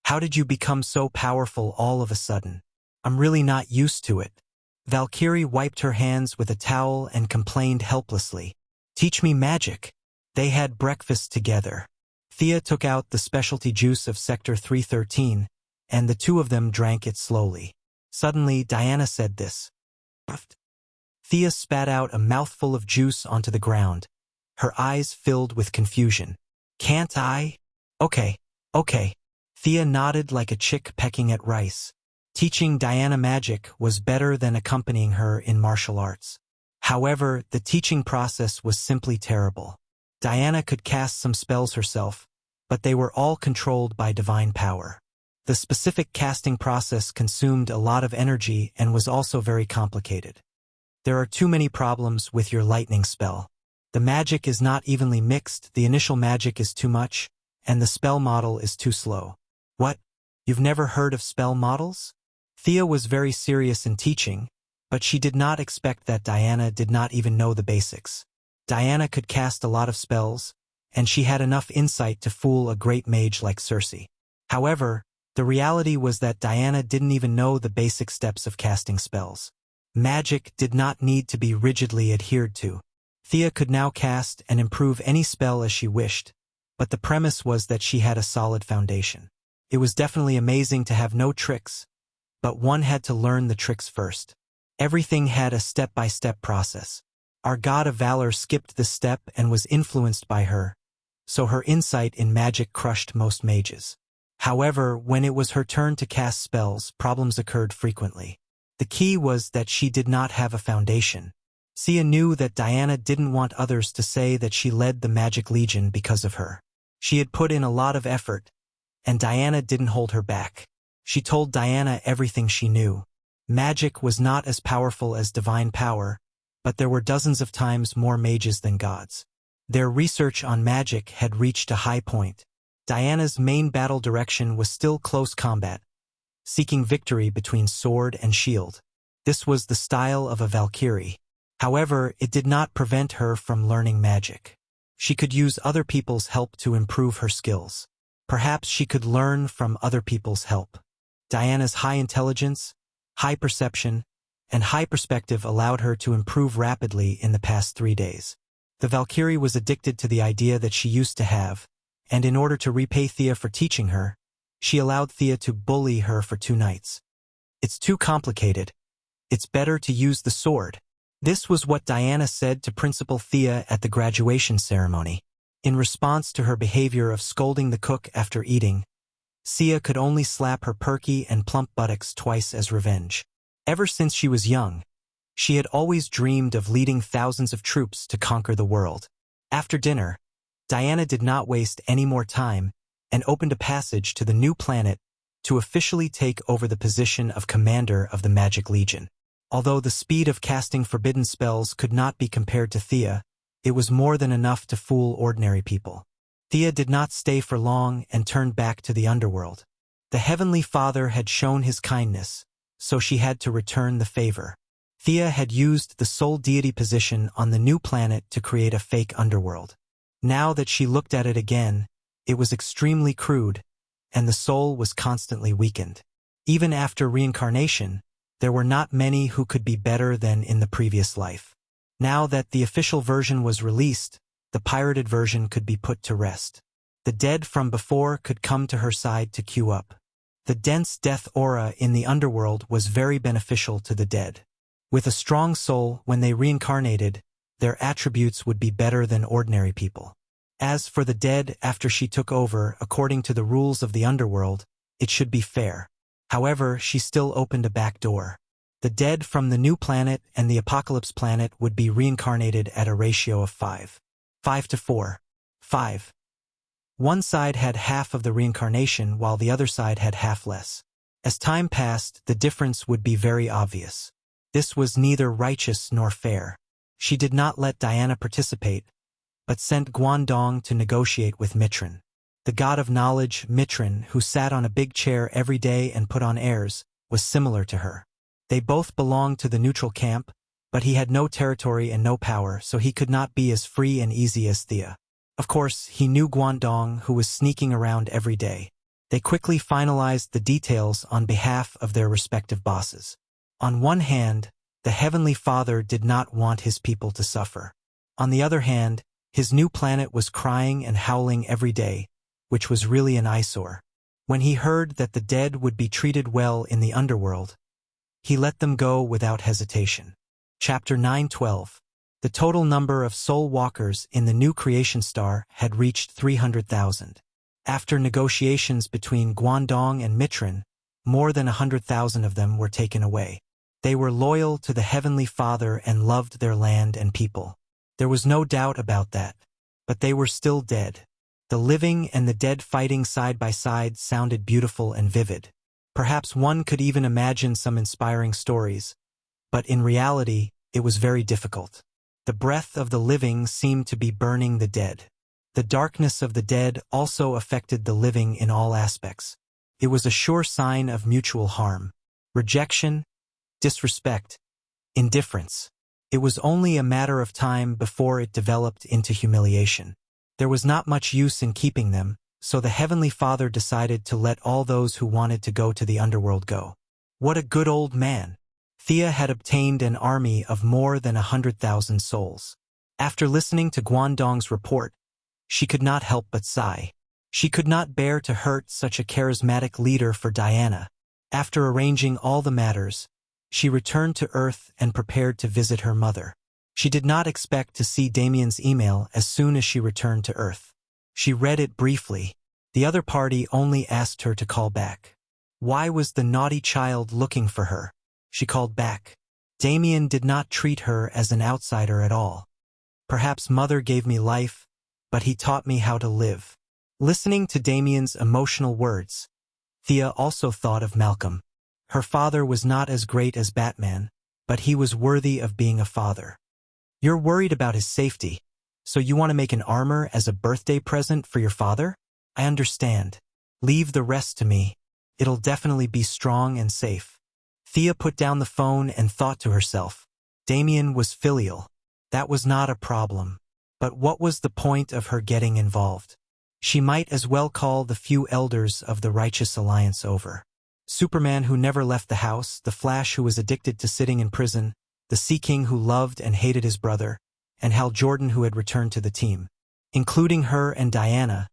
How did you become so powerful all of a sudden? I'm really not used to it. Valkyrie wiped her hands with a towel and complained helplessly. Teach me magic. They had breakfast together. Thea took out the specialty juice of Sector 313, and the two of them drank it slowly. Suddenly, Diana said this. Thea spat out a mouthful of juice onto the ground, her eyes filled with confusion. Can't I? Okay, okay. Thea nodded like a chick pecking at rice. Teaching Diana magic was better than accompanying her in martial arts. However, the teaching process was simply terrible. Diana could cast some spells herself, but they were all controlled by divine power. The specific casting process consumed a lot of energy and was also very complicated. There are too many problems with your lightning spell. The magic is not evenly mixed, the initial magic is too much, and the spell model is too slow. What? You've never heard of spell models? Thea was very serious in teaching, but she did not expect that Diana did not even know the basics. Diana could cast a lot of spells, and she had enough insight to fool a great mage like Circe. However, the reality was that Diana didn't even know the basic steps of casting spells. Magic did not need to be rigidly adhered to. Thea could now cast and improve any spell as she wished, but the premise was that she had a solid foundation. It was definitely amazing to have no tricks, but one had to learn the tricks first. Everything had a step-by-step process. Our god of valor skipped this step and was influenced by her, so her insight in magic crushed most mages. However, when it was her turn to cast spells, problems occurred frequently. The key was that she did not have a foundation. Sia knew that Diana didn't want others to say that she led the Magic Legion because of her. She had put in a lot of effort, and Diana didn't hold her back. She told Diana everything she knew. Magic was not as powerful as divine power, but there were dozens of times more mages than gods. Their research on magic had reached a high point. Diana's main battle direction was still close combat, seeking victory between sword and shield. This was the style of a Valkyrie. However, it did not prevent her from learning magic. She could use other people's help to improve her skills. Perhaps she could learn from other people's help. Diana's high intelligence, high perception, and high perspective allowed her to improve rapidly in the past 3 days. The Valkyrie was addicted to the idea that she used to have, and in order to repay Thea for teaching her, she allowed Thea to bully her for 2 nights. It's too complicated. It's better to use the sword. This was what Diana said to Principal Thea at the graduation ceremony. In response to her behavior of scolding the cook after eating, Sia could only slap her perky and plump buttocks twice as revenge. Ever since she was young, she had always dreamed of leading thousands of troops to conquer the world. After dinner, Diana did not waste any more time and opened a passage to the new planet to officially take over the position of commander of the Magic Legion. Although the speed of casting forbidden spells could not be compared to Thea, it was more than enough to fool ordinary people. Thea did not stay for long and turned back to the underworld. The Heavenly Father had shown his kindness, so she had to return the favor. Thea had used the sole deity position on the new planet to create a fake underworld. Now that she looked at it again, it was extremely crude, and the soul was constantly weakened. Even after reincarnation, there were not many who could be better than in the previous life. Now that the official version was released, the pirated version could be put to rest. The dead from before could come to her side to queue up. The dense death aura in the underworld was very beneficial to the dead. With a strong soul, when they reincarnated, their attributes would be better than ordinary people. As for the dead after she took over, according to the rules of the underworld, it should be fair. However, she still opened a back door. The dead from the new planet and the apocalypse planet would be reincarnated at a ratio of 5 to 4. 5. One side had half of the reincarnation while the other side had half less. As time passed, the difference would be very obvious. This was neither righteous nor fair. She did not let Diana participate, but sent Guangdong to negotiate with Mitran. The god of knowledge, Mitran, who sat on a big chair every day and put on airs, was similar to her. They both belonged to the neutral camp, but he had no territory and no power, so he could not be as free and easy as Thea. Of course, he knew Guangdong, who was sneaking around every day. They quickly finalized the details on behalf of their respective bosses. On one hand, the Heavenly Father did not want his people to suffer. On the other hand, his new planet was crying and howling every day, which was really an eyesore. When he heard that the dead would be treated well in the underworld, he let them go without hesitation. Chapter 9:12. The total number of soul walkers in the new creation star had reached 300,000. After negotiations between Guangdong and Mitran, more than 100,000 of them were taken away. They were loyal to the Heavenly Father and loved their land and people. There was no doubt about that. But they were still dead. The living and the dead fighting side by side sounded beautiful and vivid. Perhaps one could even imagine some inspiring stories, but in reality, it was very difficult. The breath of the living seemed to be burning the dead. The darkness of the dead also affected the living in all aspects. It was a sure sign of mutual harm, rejection, disrespect, indifference. It was only a matter of time before it developed into humiliation. There was not much use in keeping them, so the Heavenly Father decided to let all those who wanted to go to the underworld go. What a good old man! Thea had obtained an army of more than 100,000 souls. After listening to Guangdong's report, she could not help but sigh. She could not bear to hurt such a charismatic leader for Diana. After arranging all the matters, she returned to Earth and prepared to visit her mother. She did not expect to see Damien's email as soon as she returned to Earth. She read it briefly. The other party only asked her to call back. Why was the naughty child looking for her? She called back. Damien did not treat her as an outsider at all. Perhaps mother gave me life, but he taught me how to live. Listening to Damien's emotional words, Thea also thought of Malcolm. Her father was not as great as Batman, but he was worthy of being a father. You're worried about his safety, so you want to make an armor as a birthday present for your father? I understand. Leave the rest to me. It'll definitely be strong and safe. Thea put down the phone and thought to herself. Damien was filial. That was not a problem. But what was the point of her getting involved? She might as well call the few elders of the Righteous Alliance over. Superman who never left the house, the Flash who was addicted to sitting in prison, the Sea King who loved and hated his brother, and Hal Jordan who had returned to the team. Including her and Diana,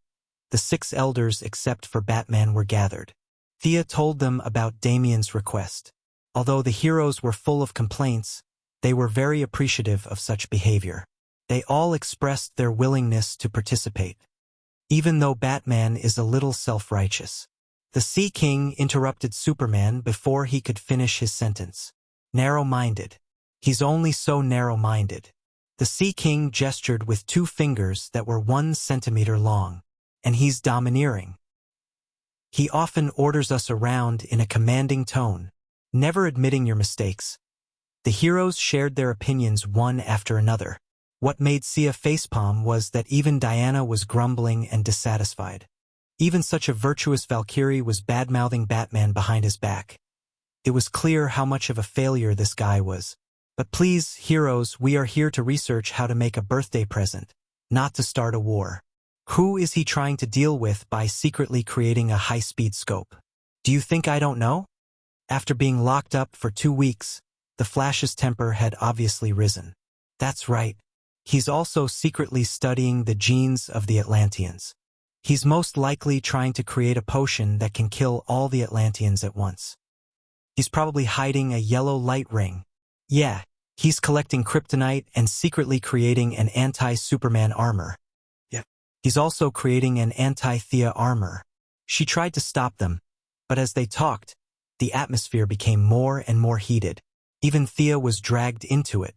the 6 elders except for Batman were gathered. Thea told them about Damien's request. Although the heroes were full of complaints, they were very appreciative of such behavior. They all expressed their willingness to participate. Even though Batman is a little self-righteous. The Sea King interrupted Superman before he could finish his sentence. Narrow-minded. He's only so narrow-minded. The Sea King gestured with 2 fingers that were 1 centimeter long. And he's domineering. He often orders us around in a commanding tone, never admitting your mistakes. The heroes shared their opinions one after another. What made Sia facepalm was that even Diana was grumbling and dissatisfied. Even such a virtuous Valkyrie was bad-mouthing Batman behind his back. It was clear how much of a failure this guy was. But please, heroes, we are here to research how to make a birthday present, not to start a war. Who is he trying to deal with by secretly creating a high-speed scope? Do you think I don't know? After being locked up for 2 weeks, the Flash's temper had obviously risen. That's right. He's also secretly studying the genes of the Atlanteans. He's most likely trying to create a potion that can kill all the Atlanteans at once. He's probably hiding a yellow light ring. Yeah, he's collecting kryptonite and secretly creating an anti-Superman armor. He's also creating an anti-Thea armor. She tried to stop them, but as they talked, the atmosphere became more and more heated. Even Thea was dragged into it.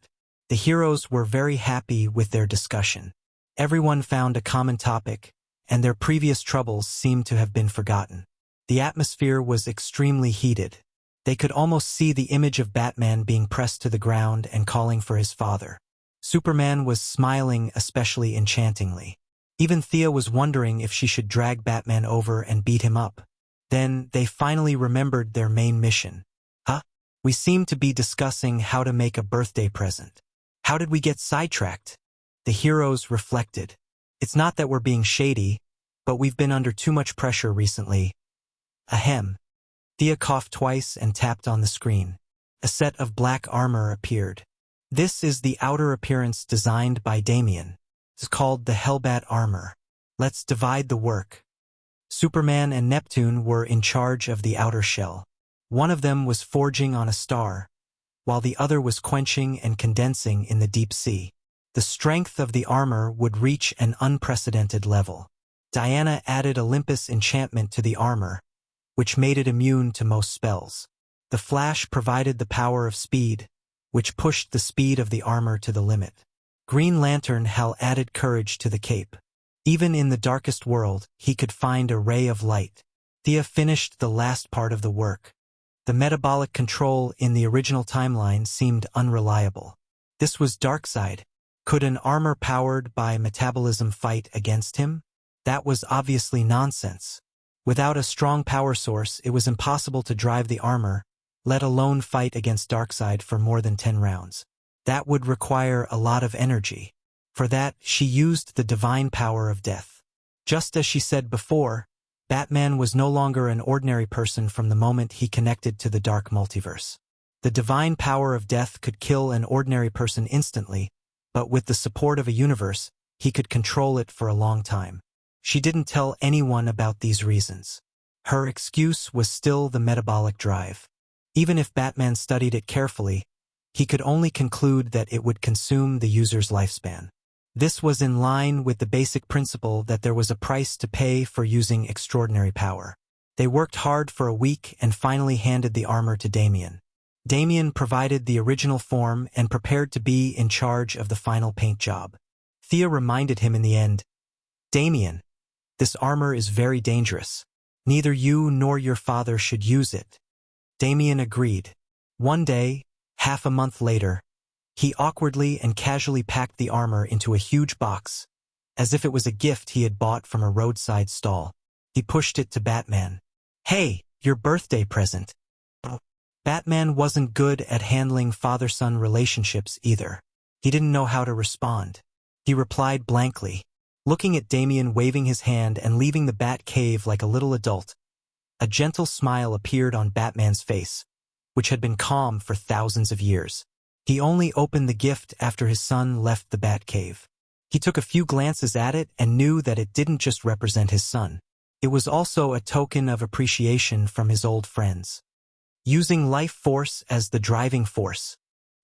The heroes were very happy with their discussion. Everyone found a common topic, and their previous troubles seemed to have been forgotten. The atmosphere was extremely heated. They could almost see the image of Batman being pressed to the ground and calling for his father. Superman was smiling especially enchantingly. Even Thea was wondering if she should drag Batman over and beat him up. Then they finally remembered their main mission. Huh? We seem to be discussing how to make a birthday present. How did we get sidetracked? The heroes reflected. It's not that we're being shady, but we've been under too much pressure recently. Ahem. Thea coughed twice and tapped on the screen. A set of black armor appeared. This is the outer appearance designed by Damien. It's called the Hellbat armor. Let's divide the work. Superman and Neptune were in charge of the outer shell. One of them was forging on a star, while the other was quenching and condensing in the deep sea. The strength of the armor would reach an unprecedented level. Diana added Olympus enchantment to the armor, which made it immune to most spells. The Flash provided the power of speed, which pushed the speed of the armor to the limit. Green Lantern Hal added courage to the cape. Even in the darkest world, he could find a ray of light. Thea finished the last part of the work. The metabolic control in the original timeline seemed unreliable. This was Darkseid. Could an armor powered by metabolism fight against him? That was obviously nonsense. Without a strong power source, it was impossible to drive the armor, let alone fight against Darkseid for more than 10 rounds. That would require a lot of energy. For that, she used the divine power of death. Just as she said before, Batman was no longer an ordinary person from the moment he connected to the dark multiverse. The divine power of death could kill an ordinary person instantly, but with the support of a universe, he could control it for a long time. She didn't tell anyone about these reasons. Her excuse was still the metabolic drive. Even if Batman studied it carefully, he could only conclude that it would consume the user's lifespan. This was in line with the basic principle that there was a price to pay for using extraordinary power. They worked hard for a week and finally handed the armor to Damian. Damian provided the original form and prepared to be in charge of the final paint job. Thea reminded him in the end, "Damian, this armor is very dangerous. Neither you nor your father should use it." Damian agreed. One day, half a month later, he awkwardly and casually packed the armor into a huge box, as if it was a gift he had bought from a roadside stall. He pushed it to Batman. "Hey, your birthday present." Batman wasn't good at handling father-son relationships either. He didn't know how to respond. He replied blankly, looking at Damian waving his hand and leaving the Bat Cave like a little adult. A gentle smile appeared on Batman's face, which had been calm for thousands of years. He only opened the gift after his son left the Batcave. He took a few glances at it and knew that it didn't just represent his son. It was also a token of appreciation from his old friends. Using life force as the driving force,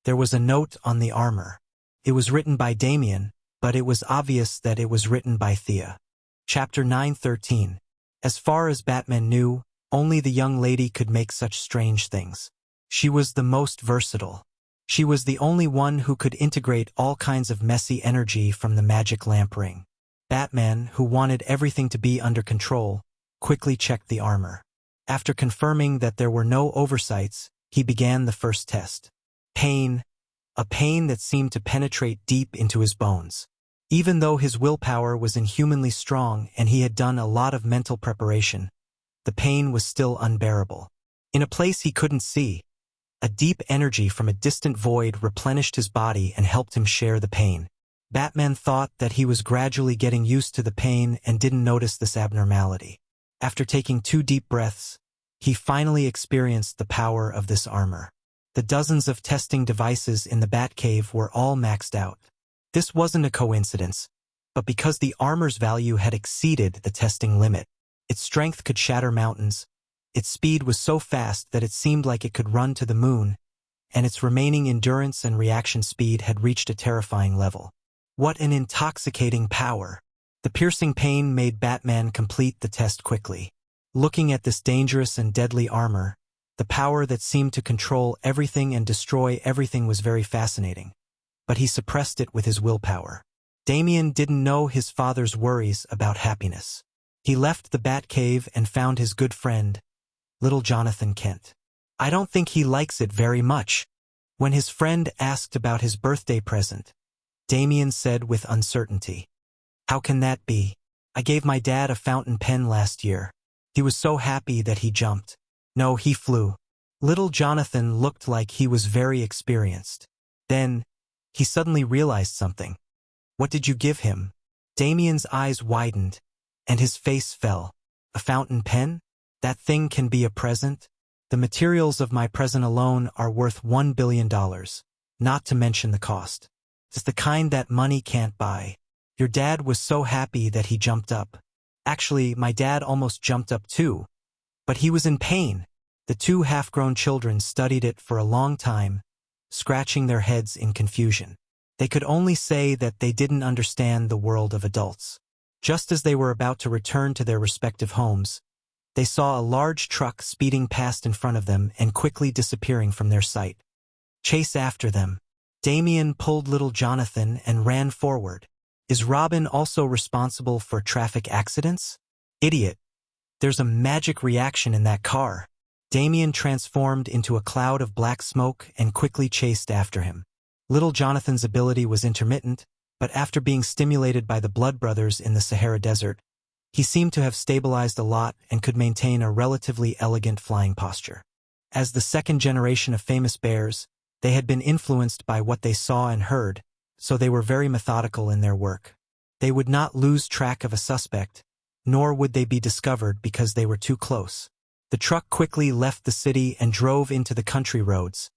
there was a note on the armor. It was written by Damian, but it was obvious that it was written by Thea. Chapter 9:13. As far as Batman knew, only the young lady could make such strange things. She was the most versatile. She was the only one who could integrate all kinds of messy energy from the magic lamp ring. Batman, who wanted everything to be under control, quickly checked the armor. After confirming that there were no oversights, he began the first test. Pain, a pain that seemed to penetrate deep into his bones. Even though his willpower was inhumanly strong and he had done a lot of mental preparation, the pain was still unbearable. In a place he couldn't see, a deep energy from a distant void replenished his body and helped him share the pain. Batman thought that he was gradually getting used to the pain and didn't notice this abnormality. After taking 2 deep breaths, he finally experienced the power of this armor. The dozens of testing devices in the Batcave were all maxed out. This wasn't a coincidence, but because the armor's value had exceeded the testing limit. Its strength could shatter mountains, its speed was so fast that it seemed like it could run to the moon, and its remaining endurance and reaction speed had reached a terrifying level. What an intoxicating power! The piercing pain made Batman complete the test quickly. Looking at this dangerous and deadly armor, the power that seemed to control everything and destroy everything was very fascinating. But he suppressed it with his willpower. Damian didn't know his father's worries about happiness. He left the Batcave and found his good friend, little Jonathan Kent. "I don't think he likes it very much." When his friend asked about his birthday present, Damian said with uncertainty, "How can that be? I gave my dad a fountain pen last year. He was so happy that he jumped. No, he flew." Little Jonathan looked like he was very experienced. Then, he suddenly realized something. "What did you give him?" Damian's eyes widened, and his face fell. "A fountain pen? That thing can be a present? The materials of my present alone are worth $1 billion, not to mention the cost. It's the kind that money can't buy." Your dad was so happy that he jumped up. Actually, my dad almost jumped up too. But he was in pain. The two half-grown children studied it for a long time, scratching their heads in confusion. They could only say that they didn't understand the world of adults. Just as they were about to return to their respective homes, they saw a large truck speeding past in front of them and quickly disappearing from their sight. Chase after them. Damien pulled little Jonathan and ran forward. Is Robin also responsible for traffic accidents? Idiot. There's a magic reaction in that car. Damien transformed into a cloud of black smoke and quickly chased after him. Little Jonathan's ability was intermittent, but after being stimulated by the Blood Brothers in the Sahara Desert, he seemed to have stabilized a lot and could maintain a relatively elegant flying posture. As the second generation of famous bears, they had been influenced by what they saw and heard, so they were very methodical in their work. They would not lose track of a suspect, nor would they be discovered because they were too close. The truck quickly left the city and drove into the country roads,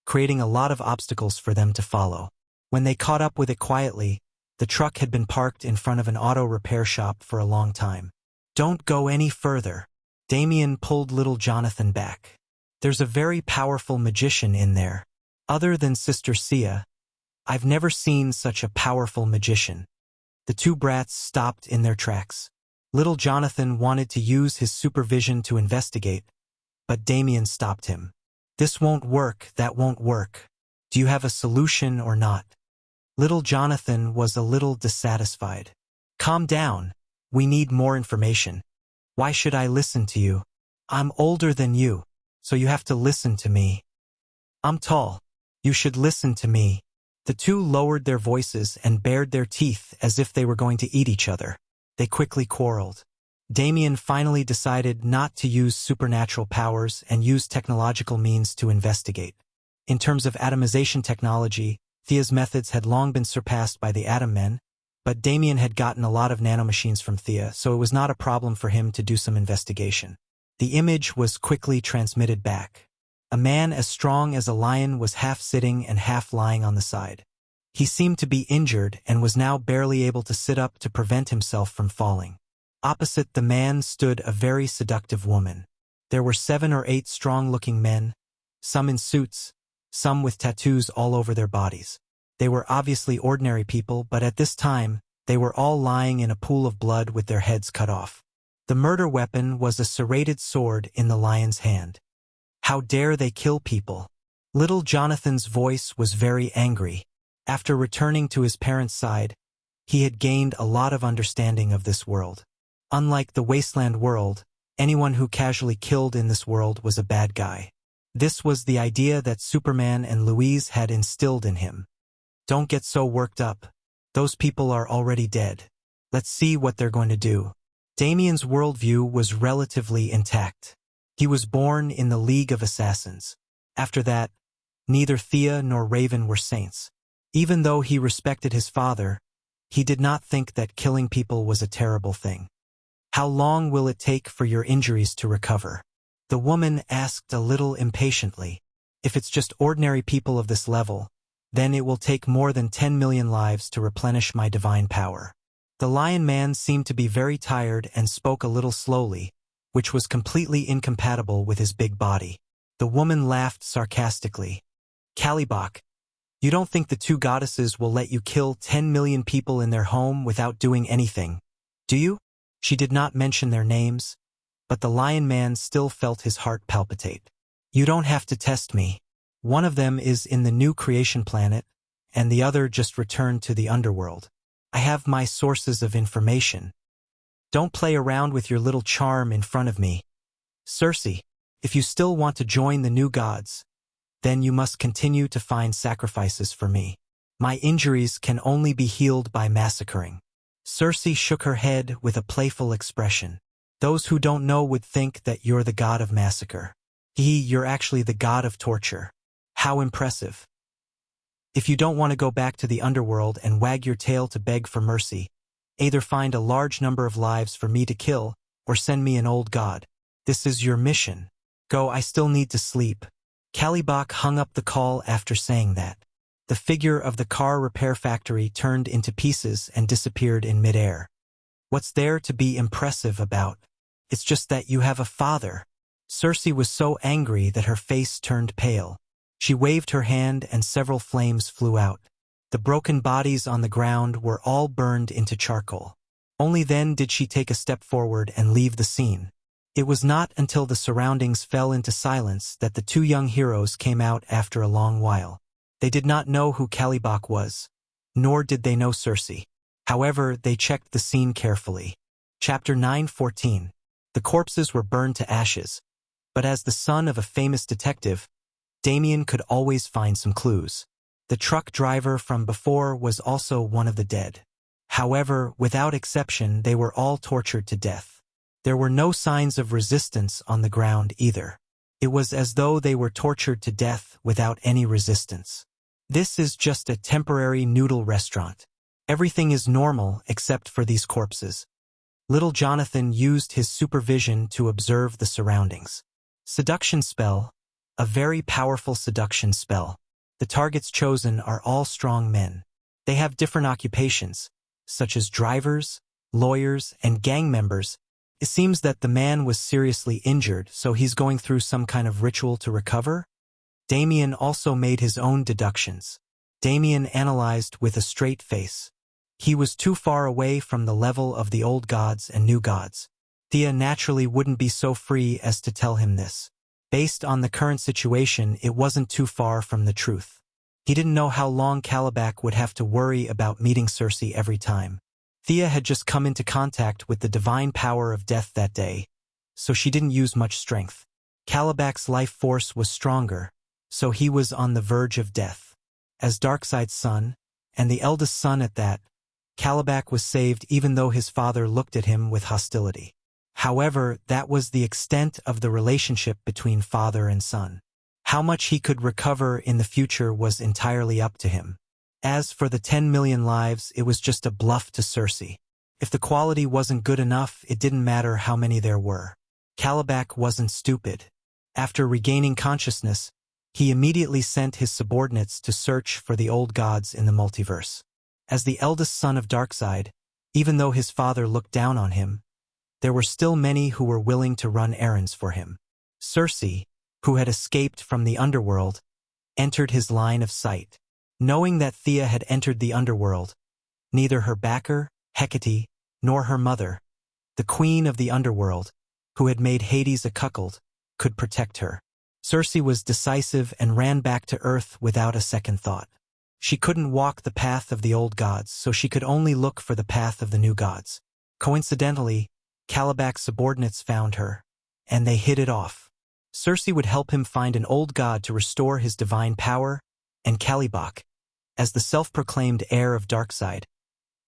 creating a lot of obstacles for them to follow. When they caught up with it quietly, the truck had been parked in front of an auto repair shop for a long time. Don't go any further. Damien pulled little Jonathan back. There's a very powerful magician in there. Other than Sister Sia, I've never seen such a powerful magician. The two brats stopped in their tracks. Little Jonathan wanted to use his supervision to investigate, but Damien stopped him. This won't work, that won't work. Do you have a solution or not? Little Jonathan was a little dissatisfied. Calm down. We need more information. Why should I listen to you? I'm older than you, so you have to listen to me. I'm tall. You should listen to me. The two lowered their voices and bared their teeth as if they were going to eat each other. They quickly quarreled. Damien finally decided not to use supernatural powers and use technological means to investigate. In terms of atomization technology, Thea's methods had long been surpassed by the Atom Men, but Damien had gotten a lot of nanomachines from Thea, so it was not a problem for him to do some investigation. The image was quickly transmitted back. A man as strong as a lion was half sitting and half lying on the side. He seemed to be injured and was now barely able to sit up to prevent himself from falling. Opposite the man stood a very seductive woman. There were 7 or 8 strong-looking men, some in suits, some with tattoos all over their bodies. They were obviously ordinary people, but at this time, they were all lying in a pool of blood with their heads cut off. The murder weapon was a serrated sword in the lion's hand. How dare they kill people? Little Jonathan's voice was very angry. After returning to his parents' side, he had gained a lot of understanding of this world. Unlike the wasteland world, anyone who casually killed in this world was a bad guy. This was the idea that Superman and Louise had instilled in him. Don't get so worked up. Those people are already dead. Let's see what they're going to do. Damien's worldview was relatively intact. He was born in the League of Assassins. After that, neither Thea nor Raven were saints. Even though he respected his father, he did not think that killing people was a terrible thing. How long will it take for your injuries to recover? The woman asked a little impatiently. If it's just ordinary people of this level, then it will take more than 10 million lives to replenish my divine power. The lion man seemed to be very tired and spoke a little slowly, which was completely incompatible with his big body. The woman laughed sarcastically. Kalibak, you don't think the two goddesses will let you kill 10 million people in their home without doing anything, do you? She did not mention their names, but the lion man still felt his heart palpitate. You don't have to test me. One of them is in the new creation planet, and the other just returned to the underworld. I have my sources of information. Don't play around with your little charm in front of me. Circe, if you still want to join the new gods, then you must continue to find sacrifices for me. My injuries can only be healed by massacring. Circe shook her head with a playful expression. Those who don't know would think that you're the god of massacre. You're actually the god of torture. How impressive. If you don't want to go back to the underworld and wag your tail to beg for mercy, either find a large number of lives for me to kill, or send me an old god. This is your mission. Go, I still need to sleep. Kalibak hung up the call after saying that. The figure of the car repair factory turned into pieces and disappeared in midair. What's there to be impressive about? It's just that you have a father." Cersei was so angry that her face turned pale. She waved her hand and several flames flew out. The broken bodies on the ground were all burned into charcoal. Only then did she take a step forward and leave the scene. It was not until the surroundings fell into silence that the two young heroes came out after a long while. They did not know who Caliban was, nor did they know Cersei. However, they checked the scene carefully. Chapter 9:14. The corpses were burned to ashes, but as the son of a famous detective, Damien could always find some clues. The truck driver from before was also one of the dead. However, without exception, they were all tortured to death. There were no signs of resistance on the ground either. It was as though they were tortured to death without any resistance. This is just a temporary noodle restaurant. Everything is normal except for these corpses. Little Jonathan used his supervision to observe the surroundings. Seduction spell. A very powerful seduction spell. The targets chosen are all strong men. They have different occupations, such as drivers, lawyers, and gang members. It seems that the man was seriously injured, so he's going through some kind of ritual to recover? Damien also made his own deductions. Damien analyzed with a straight face. He was too far away from the level of the old gods and new gods. Thea naturally wouldn't be so free as to tell him this. Based on the current situation, it wasn't too far from the truth. He didn't know how long Caliban would have to worry about meeting Cersei every time. Thea had just come into contact with the divine power of death that day, so she didn't use much strength. Caliban's life force was stronger, so he was on the verge of death. As Darkseid's son, and the eldest son at that, Caliban was saved even though his father looked at him with hostility. However, that was the extent of the relationship between father and son. How much he could recover in the future was entirely up to him. As for the 10 million lives, it was just a bluff to Cersei. If the quality wasn't good enough, it didn't matter how many there were. Caliban wasn't stupid. After regaining consciousness, he immediately sent his subordinates to search for the old gods in the multiverse. As the eldest son of Darkseid, even though his father looked down on him, there were still many who were willing to run errands for him. Cersei, who had escaped from the underworld, entered his line of sight. Knowing that Thea had entered the underworld, neither her backer, Hecate, nor her mother, the queen of the underworld, who had made Hades a cuckold, could protect her. Cersei was decisive and ran back to Earth without a second thought. She couldn't walk the path of the old gods, so she could only look for the path of the new gods. Coincidentally, Caliban's subordinates found her, and they hit it off. Cersei would help him find an old god to restore his divine power, and Caliban, as the self-proclaimed heir of Darkseid,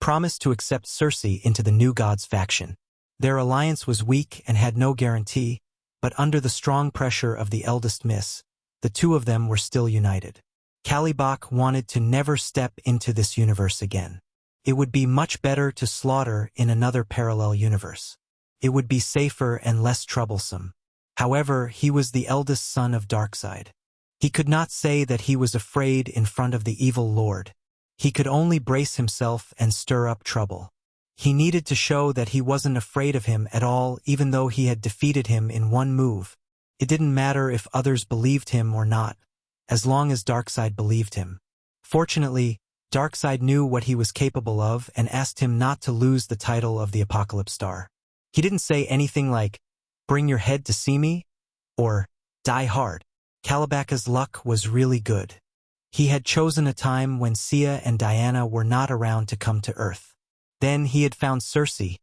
promised to accept Cersei into the new gods faction. Their alliance was weak and had no guarantee, but under the strong pressure of the eldest miss, the two of them were still united. Caliban wanted to never step into this universe again. It would be much better to slaughter in another parallel universe. It would be safer and less troublesome. However, he was the eldest son of Darkseid. He could not say that he was afraid in front of the evil lord. He could only brace himself and stir up trouble. He needed to show that he wasn't afraid of him at all, even though he had defeated him in one move. It didn't matter if others believed him or not, as long as Darkseid believed him. Fortunately, Darkseid knew what he was capable of and asked him not to lose the title of the Apocalypse Star. He didn't say anything like, "Bring your head to see me," or "Die hard." Caliban's luck was really good. He had chosen a time when Sia and Diana were not around to come to Earth. Then he had found Cersei,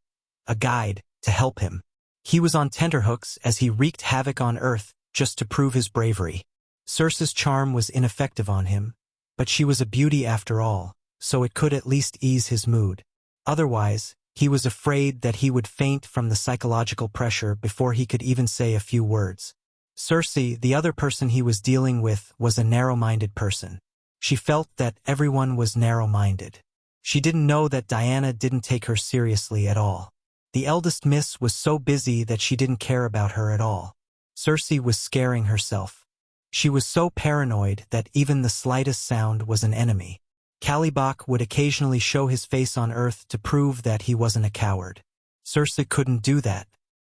a guide, to help him. He was on tenterhooks as he wreaked havoc on Earth just to prove his bravery. Cersei's charm was ineffective on him, but she was a beauty after all, so it could at least ease his mood. Otherwise, he was afraid that he would faint from the psychological pressure before he could even say a few words. Cersei, the other person he was dealing with, was a narrow-minded person. She felt that everyone was narrow-minded. She didn't know that Diana didn't take her seriously at all. The eldest miss was so busy that she didn't care about her at all. Cersei was scaring herself. She was so paranoid that even the slightest sound was an enemy. Caliban would occasionally show his face on Earth to prove that he wasn't a coward. Cersei couldn't do that.